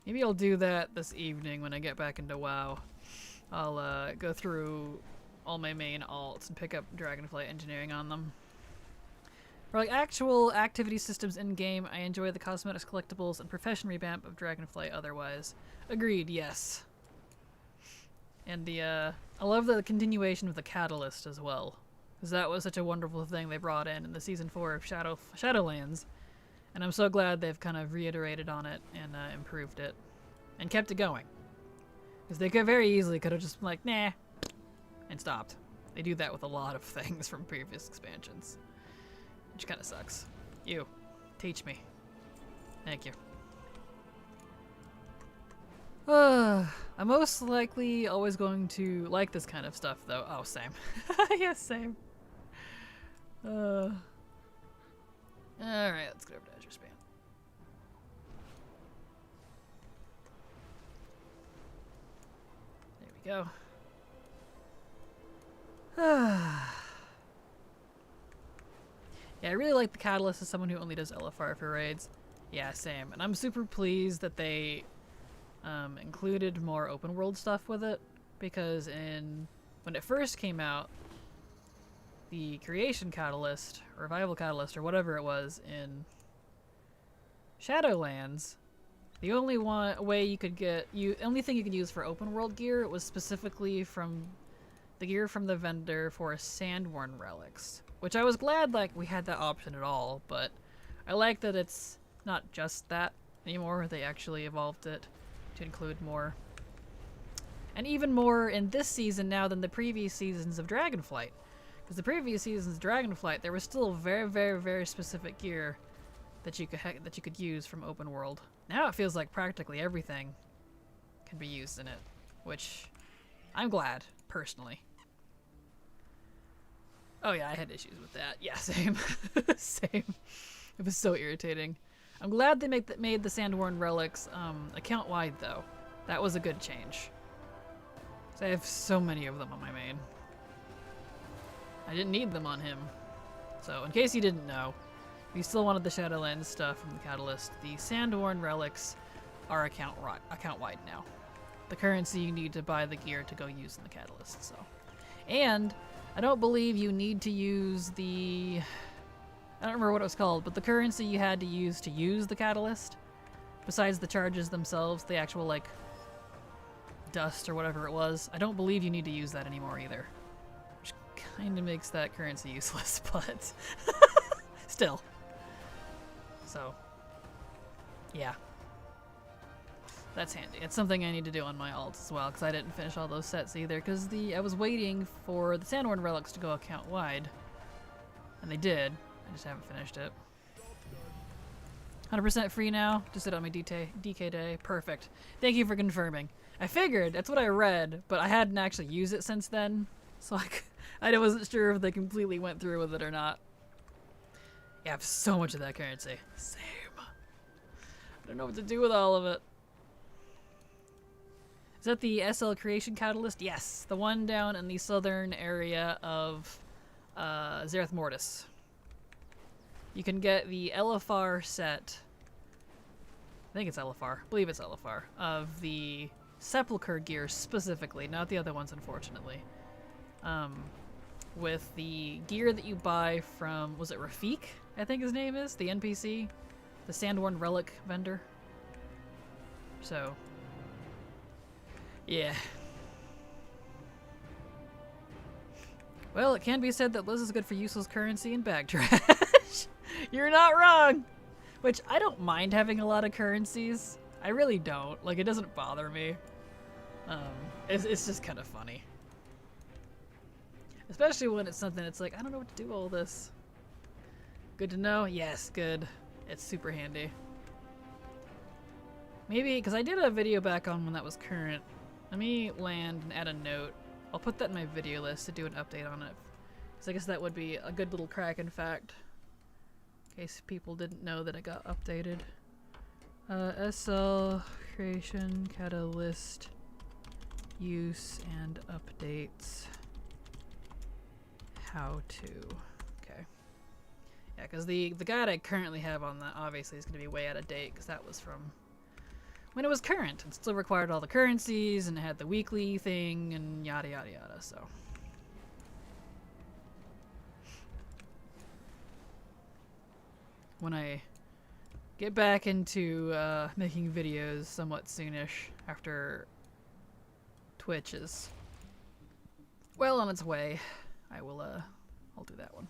Maybe I'll do that this evening when I get back into WoW. I'll go through all my main alts and pick up Dragonflight engineering on them. For like actual activity systems in-game, I enjoy the cosmetics, collectibles, and profession revamp of Dragonflight otherwise. Agreed, yes. And I love the continuation of the Catalyst as well. Because that was such a wonderful thing they brought in the Season 4 of Shadowlands. And I'm so glad they've kind of reiterated on it and improved it. And kept it going. Because they very easily could have just been like, nah, and stopped. They do that with a lot of things from previous expansions. Which kind of sucks. You, teach me. Thank you. I'm most likely always going to like this kind of stuff, though. Oh, same. Yes, same. Alright, let's get over to Azure Space. go. Yeah, I really like the Catalyst as someone who only does LFR for raids. Yeah, same. And I'm super pleased that they included more open world stuff with it, because when it first came out, the Creation Catalyst, Revival Catalyst, or whatever it was in Shadowlands, the only only thing you could use for open world gear was specifically from the gear from the vendor for Sandworn relics, which I was glad like we had that option at all, but I like that it's not just that anymore. They actually evolved it to include more, and even more in this season now than the previous seasons of Dragonflight, because the previous seasons of Dragonflight there was still very, very, very specific gear that you could use from open world. Now it feels like practically everything can be used in it, which I'm glad personally. Oh yeah, I had issues with that. Yeah, same. Same. It was so irritating. I'm glad they made the Sandworn relics account-wide, though. That was a good change. So I have so many of them on my main. I didn't need them on him. So, in case you didn't know, if you still wanted the Shadowlands stuff from the Catalyst, the Sandworn relics are account-wide now. The currency you need to buy the gear to go use in the Catalyst, so. And I don't believe you need to use the... I don't remember what it was called, but the currency you had to use the Catalyst, besides the charges themselves, the actual, like, dust or whatever it was, I don't believe you need to use that anymore either. Which kind of makes that currency useless, but still. So, yeah. That's handy. It's something I need to do on my alt as well, because I didn't finish all those sets either, because I was waiting for the Sandworn relics to go account-wide, and they did. I just haven't finished it. 100% free now. Just did it on my DK day. Perfect. Thank you for confirming. I figured, that's what I read, but I hadn't actually used it since then, so I wasn't sure if they completely went through with it or not. Yeah, I have so much of that currency. Same. I don't know what to do with all of it. Is that the SL Creation Catalyst? Yes, the one down in the southern area of Zereth Mortis. You can get the LFR set, I think it's LFR, I believe it's LFR, of the Sepulchre gear specifically, not the other ones unfortunately. With the gear that you buy from, was it Rafik, I think his name is, the NPC? The Sandworn Relic vendor. So, yeah. Well, it can be said that Liz is good for useless currency and bag trash. You're not wrong! Which, I don't mind having a lot of currencies. I really don't. Like, it doesn't bother me. It's just kind of funny. Especially when it's something that's like, I don't know what to do with all this. Good to know? Yes, good. It's super handy. Maybe, because I did a video back on when that was current. Let me land and add a note. I'll put that in my video list to do an update on it. So I guess that would be a good little Kraken fact. In case people didn't know that it got updated. SL Creation Catalyst use and updates. How to. Okay. Yeah, because the guide I currently have on that obviously is going to be way out of date, because that was from when it was current and still required all the currencies and it had the weekly thing and yada yada yada, so. When I get back into making videos somewhat soonish after Twitch is well on its way, I'll do that one.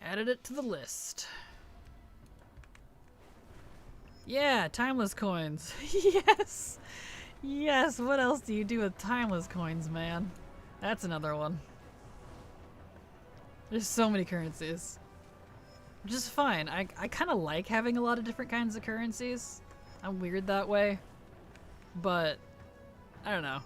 Added it to the list. Yeah, timeless coins. Yes! Yes, what else do you do with timeless coins, man? That's another one. There's so many currencies. Which is fine. I kind of like having a lot of different kinds of currencies. I'm weird that way. But, I don't know.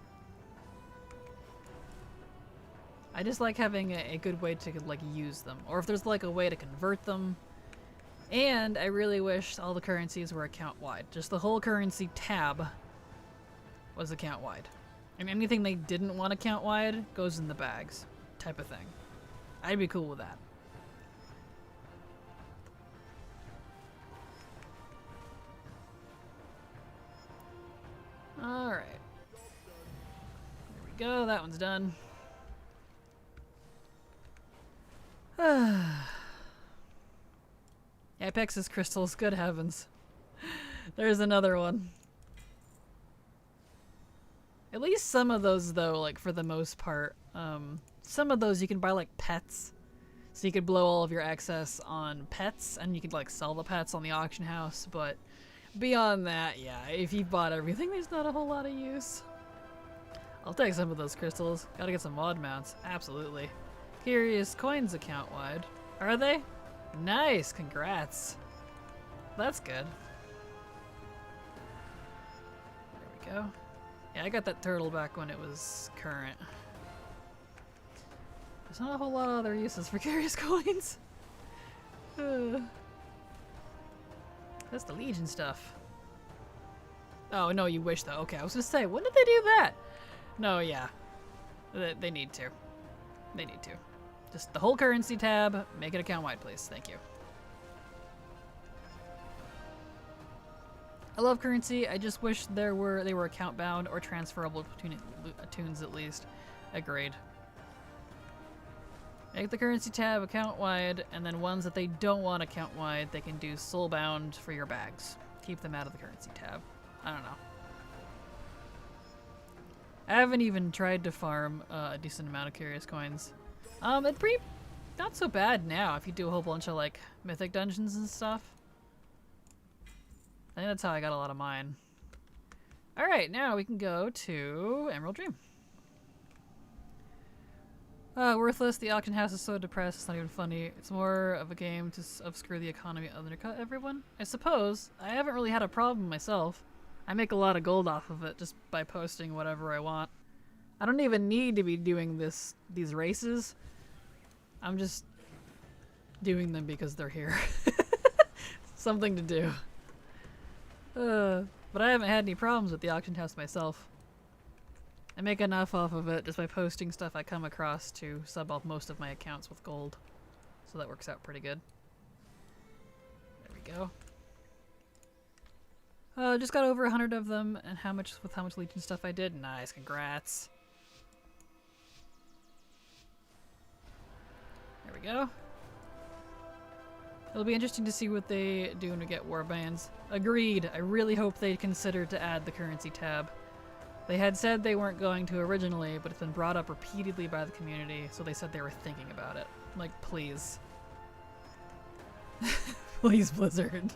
I just like having a good way to, like, use them. Or if there's, like, a way to convert them. And I really wish all the currencies were account-wide. Just the whole currency tab was account-wide. And anything they didn't want account-wide goes in the bags, type of thing. I'd be cool with that. Alright. There we go, that one's done. Apex's crystals, good heavens. There's another one. At least some of those, though, like, for the most part, some of those you can buy, like, pets. So you could blow all of your excess on pets, and you could, like, sell the pets on the auction house, but beyond that, yeah, if you bought everything, there's not a whole lot of use. I'll take some of those crystals. Gotta get some mod mounts. Absolutely. Curious coins account-wide. Are they? Nice! Congrats. That's good. There we go. Yeah, I got that turtle back when it was current. There's not a whole lot of other uses for curious coins. That's the Legion stuff. Oh, no, you wish, though. Okay, I was gonna say, when did they do that? No, yeah. They need to. They need to. Just the whole currency tab, make it account-wide, please. Thank you. I love currency. I just wish they were account-bound or transferable between tunes at least. Agreed. Make the currency tab account-wide, and then ones that they don't want account-wide, they can do soul-bound for your bags. Keep them out of the currency tab. I don't know. I haven't even tried to farm a decent amount of curious coins. It'd be not so bad now if you do a whole bunch of, like, mythic dungeons and stuff. I think that's how I got a lot of mine. Alright, now we can go to Emerald Dream. Worthless. The auction house is so depressed, it's not even funny. It's more of a game to obscure the economy and undercut everyone. I suppose. I haven't really had a problem myself. I make a lot of gold off of it just by posting whatever I want. I don't even need to be doing these races. I'm just doing them because they're here. Something to do. But I haven't had any problems with the auction house myself. I make enough off of it just by posting stuff I come across to sub off most of my accounts with gold. So that works out pretty good. There we go. Just got over 100 of them, and how much Legion stuff I did. Nice, congrats. There we go. It'll be interesting to see what they do when we get warbands. Agreed. I really hope they consider to add the currency tab. They had said they weren't going to originally, but it's been brought up repeatedly by the community, so they said they were thinking about it. Like, please. Please, Blizzard.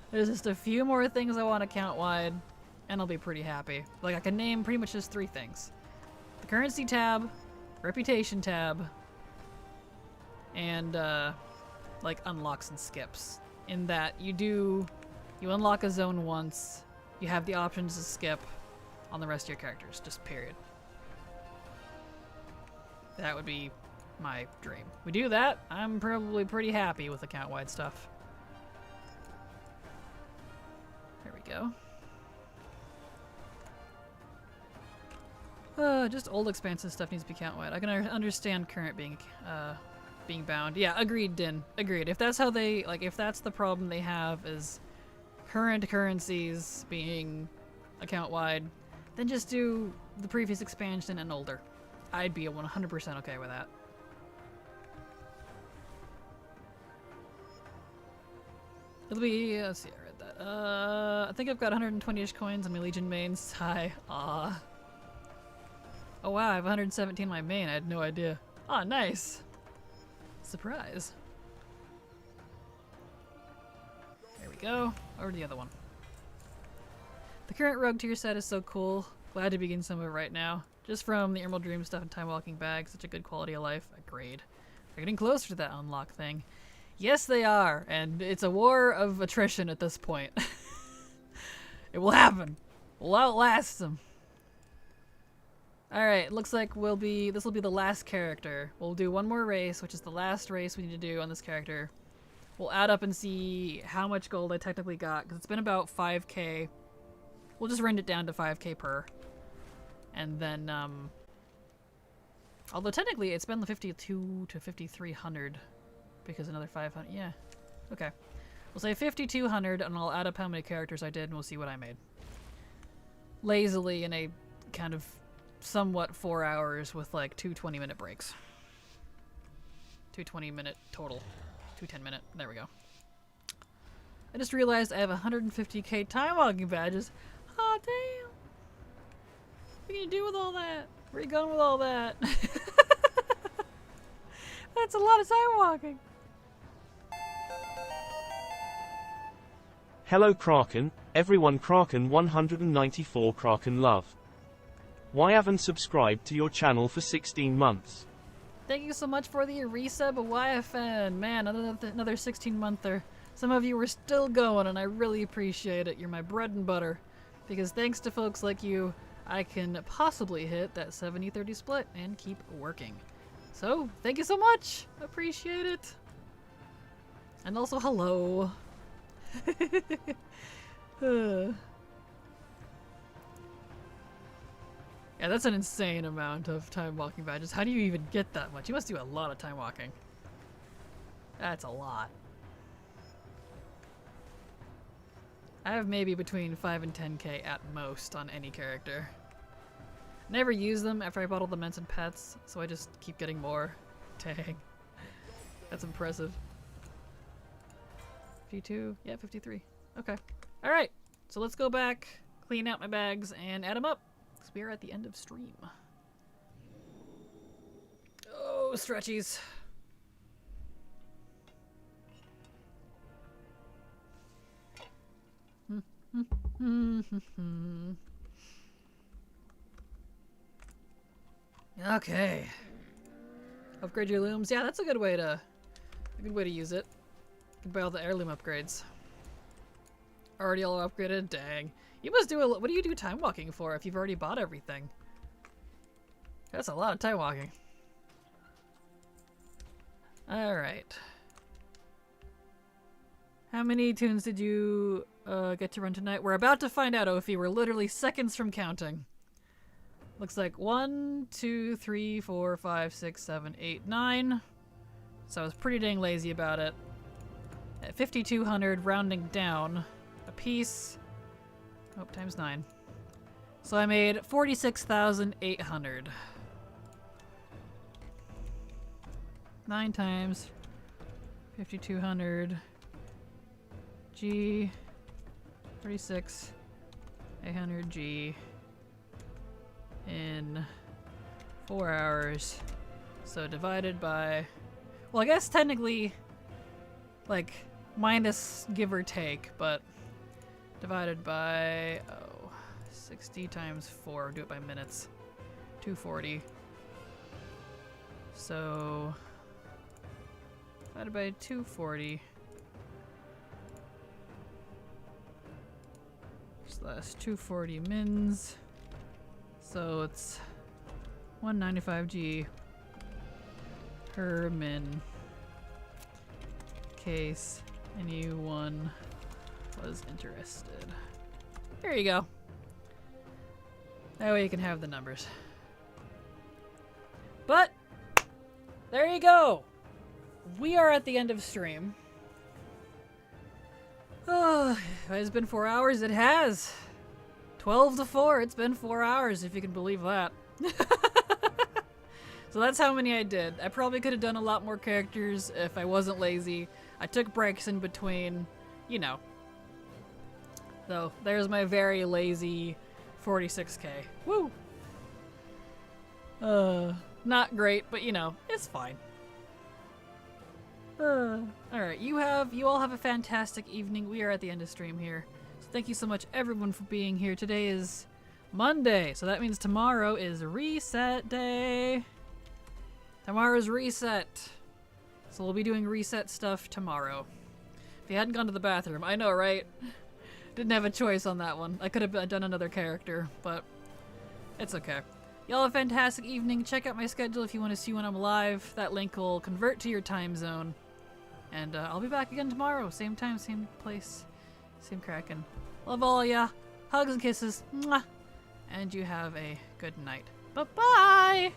There's just a few more things I want account-wide, and I'll be pretty happy. Like, I can name pretty much just 3 things. The currency tab, reputation tab, and, like, unlocks and skips. In that, you unlock a zone once, you have the options to skip on the rest of your characters, just period. That would be my dream. We do that, I'm probably pretty happy with account-wide stuff. There we go. Just old expansive stuff needs to be account-wide. I can understand current being bound. Yeah, agreed, Din. Agreed. If that's how they, like, if that's the problem they have is current currencies being account-wide, then just do the previous expansion and older. I'd be 100% okay with that. It'll be, let's see, I read that. I think I've got 120-ish coins on my Legion mains. Hi. Aw. Oh wow, I have 117 on my main. I had no idea. Aw, nice. Surprise. There we go. Over to the other one. The current rogue tier set is so cool. Glad to begin some of it right now. Just from the Emerald Dream stuff and Time Walking Bag, such a good quality of life. Agreed. They're getting closer to that unlock thing. Yes, they are, and it's a war of attrition at this point. It will happen. We'll outlast them. Alright, looks like this will be the last character. We'll do one more race, which is the last race we need to do on this character. We'll add up and see how much gold I technically got, because it's been about 5k. We'll just rend it down to 5k per. And then, although technically it's been 52 to 5,300, because another 500, yeah. Okay. We'll say 5,200, and I'll add up how many characters I did, and we'll see what I made. Lazily in a kind of somewhat 4 hours with like 2 20-minute breaks. 2 20-minute total. 2 10-minute. There we go. I just realized I have 150k time walking badges. Aw, damn. What can you do with all that? Where are you going with all that? That's a lot of time walking. Hello Kraken, everyone. Kraken 194 Kraken love. Why haven't subscribed to your channel for 16 months? Thank you so much for the resub, YFN. Man, another 16-monther. Some of you are still going, and I really appreciate it. You're my bread and butter. Because thanks to folks like you, I can possibly hit that 70-30 split and keep working. So, thank you so much! Appreciate it! And also, hello! Yeah, that's an insane amount of time walking badges. How do you even get that much? You must do a lot of time walking. That's a lot. I have maybe between 5 and 10k at most on any character. Never use them after I bought all the Ments and pets, so I just keep getting more. Dang. That's impressive. 52? Yeah, 53. Okay. Alright, so let's go back, clean out my bags, and add them up. Because we are at the end of stream. Oh, stretchies. Okay. Upgrade your looms. Yeah, that's a good way to use it. You can buy all the heirloom upgrades. Already all upgraded? Dang. You must do what do you do time walking for if you've already bought everything? That's a lot of time walking. Alright. How many tunes did you get to run tonight? We're about to find out, Ophi. We're literally seconds from counting. Looks like 1, 2, 3, 4, 5, 6, 7, 8, 9. So I was pretty dang lazy about it. At 5,200, rounding down a piece. Oh, times 9. So I made 46,800. 9 times 5,200. G. 46,800 G. In 4 hours. So divided by... Well, I guess technically, like, minus give or take, but divided by, 60 times 4, do it by minutes, 240. So, divided by 240, slash 240 mins, so it's 195G per min, case anyone was interested. There you go. That way you can have the numbers. But there you go. We are at the end of stream. Oh, it's been 4 hours. It has. 12 to 4. It's been 4 hours, if you can believe that. So that's how many I did. I probably could have done a lot more characters if I wasn't lazy. I took breaks in between, you know. So there's my very lazy 46k. Woo! Not great, but you know, it's fine. Alright, you all have a fantastic evening. We are at the end of stream here. So thank you so much everyone for being here. Today is Monday, so that means tomorrow is reset day. Tomorrow's reset. So we'll be doing reset stuff tomorrow. If you hadn't gone to the bathroom, I know, right? Didn't have a choice on that one. I could have done another character, but it's okay. Y'all have a fantastic evening. Check out my schedule if you want to see when I'm live. That link will convert to your time zone. And I'll be back again tomorrow. Same time, same place, same Kraken. Love all ya. Hugs and kisses. Mwah. And you have a good night. Bye-bye!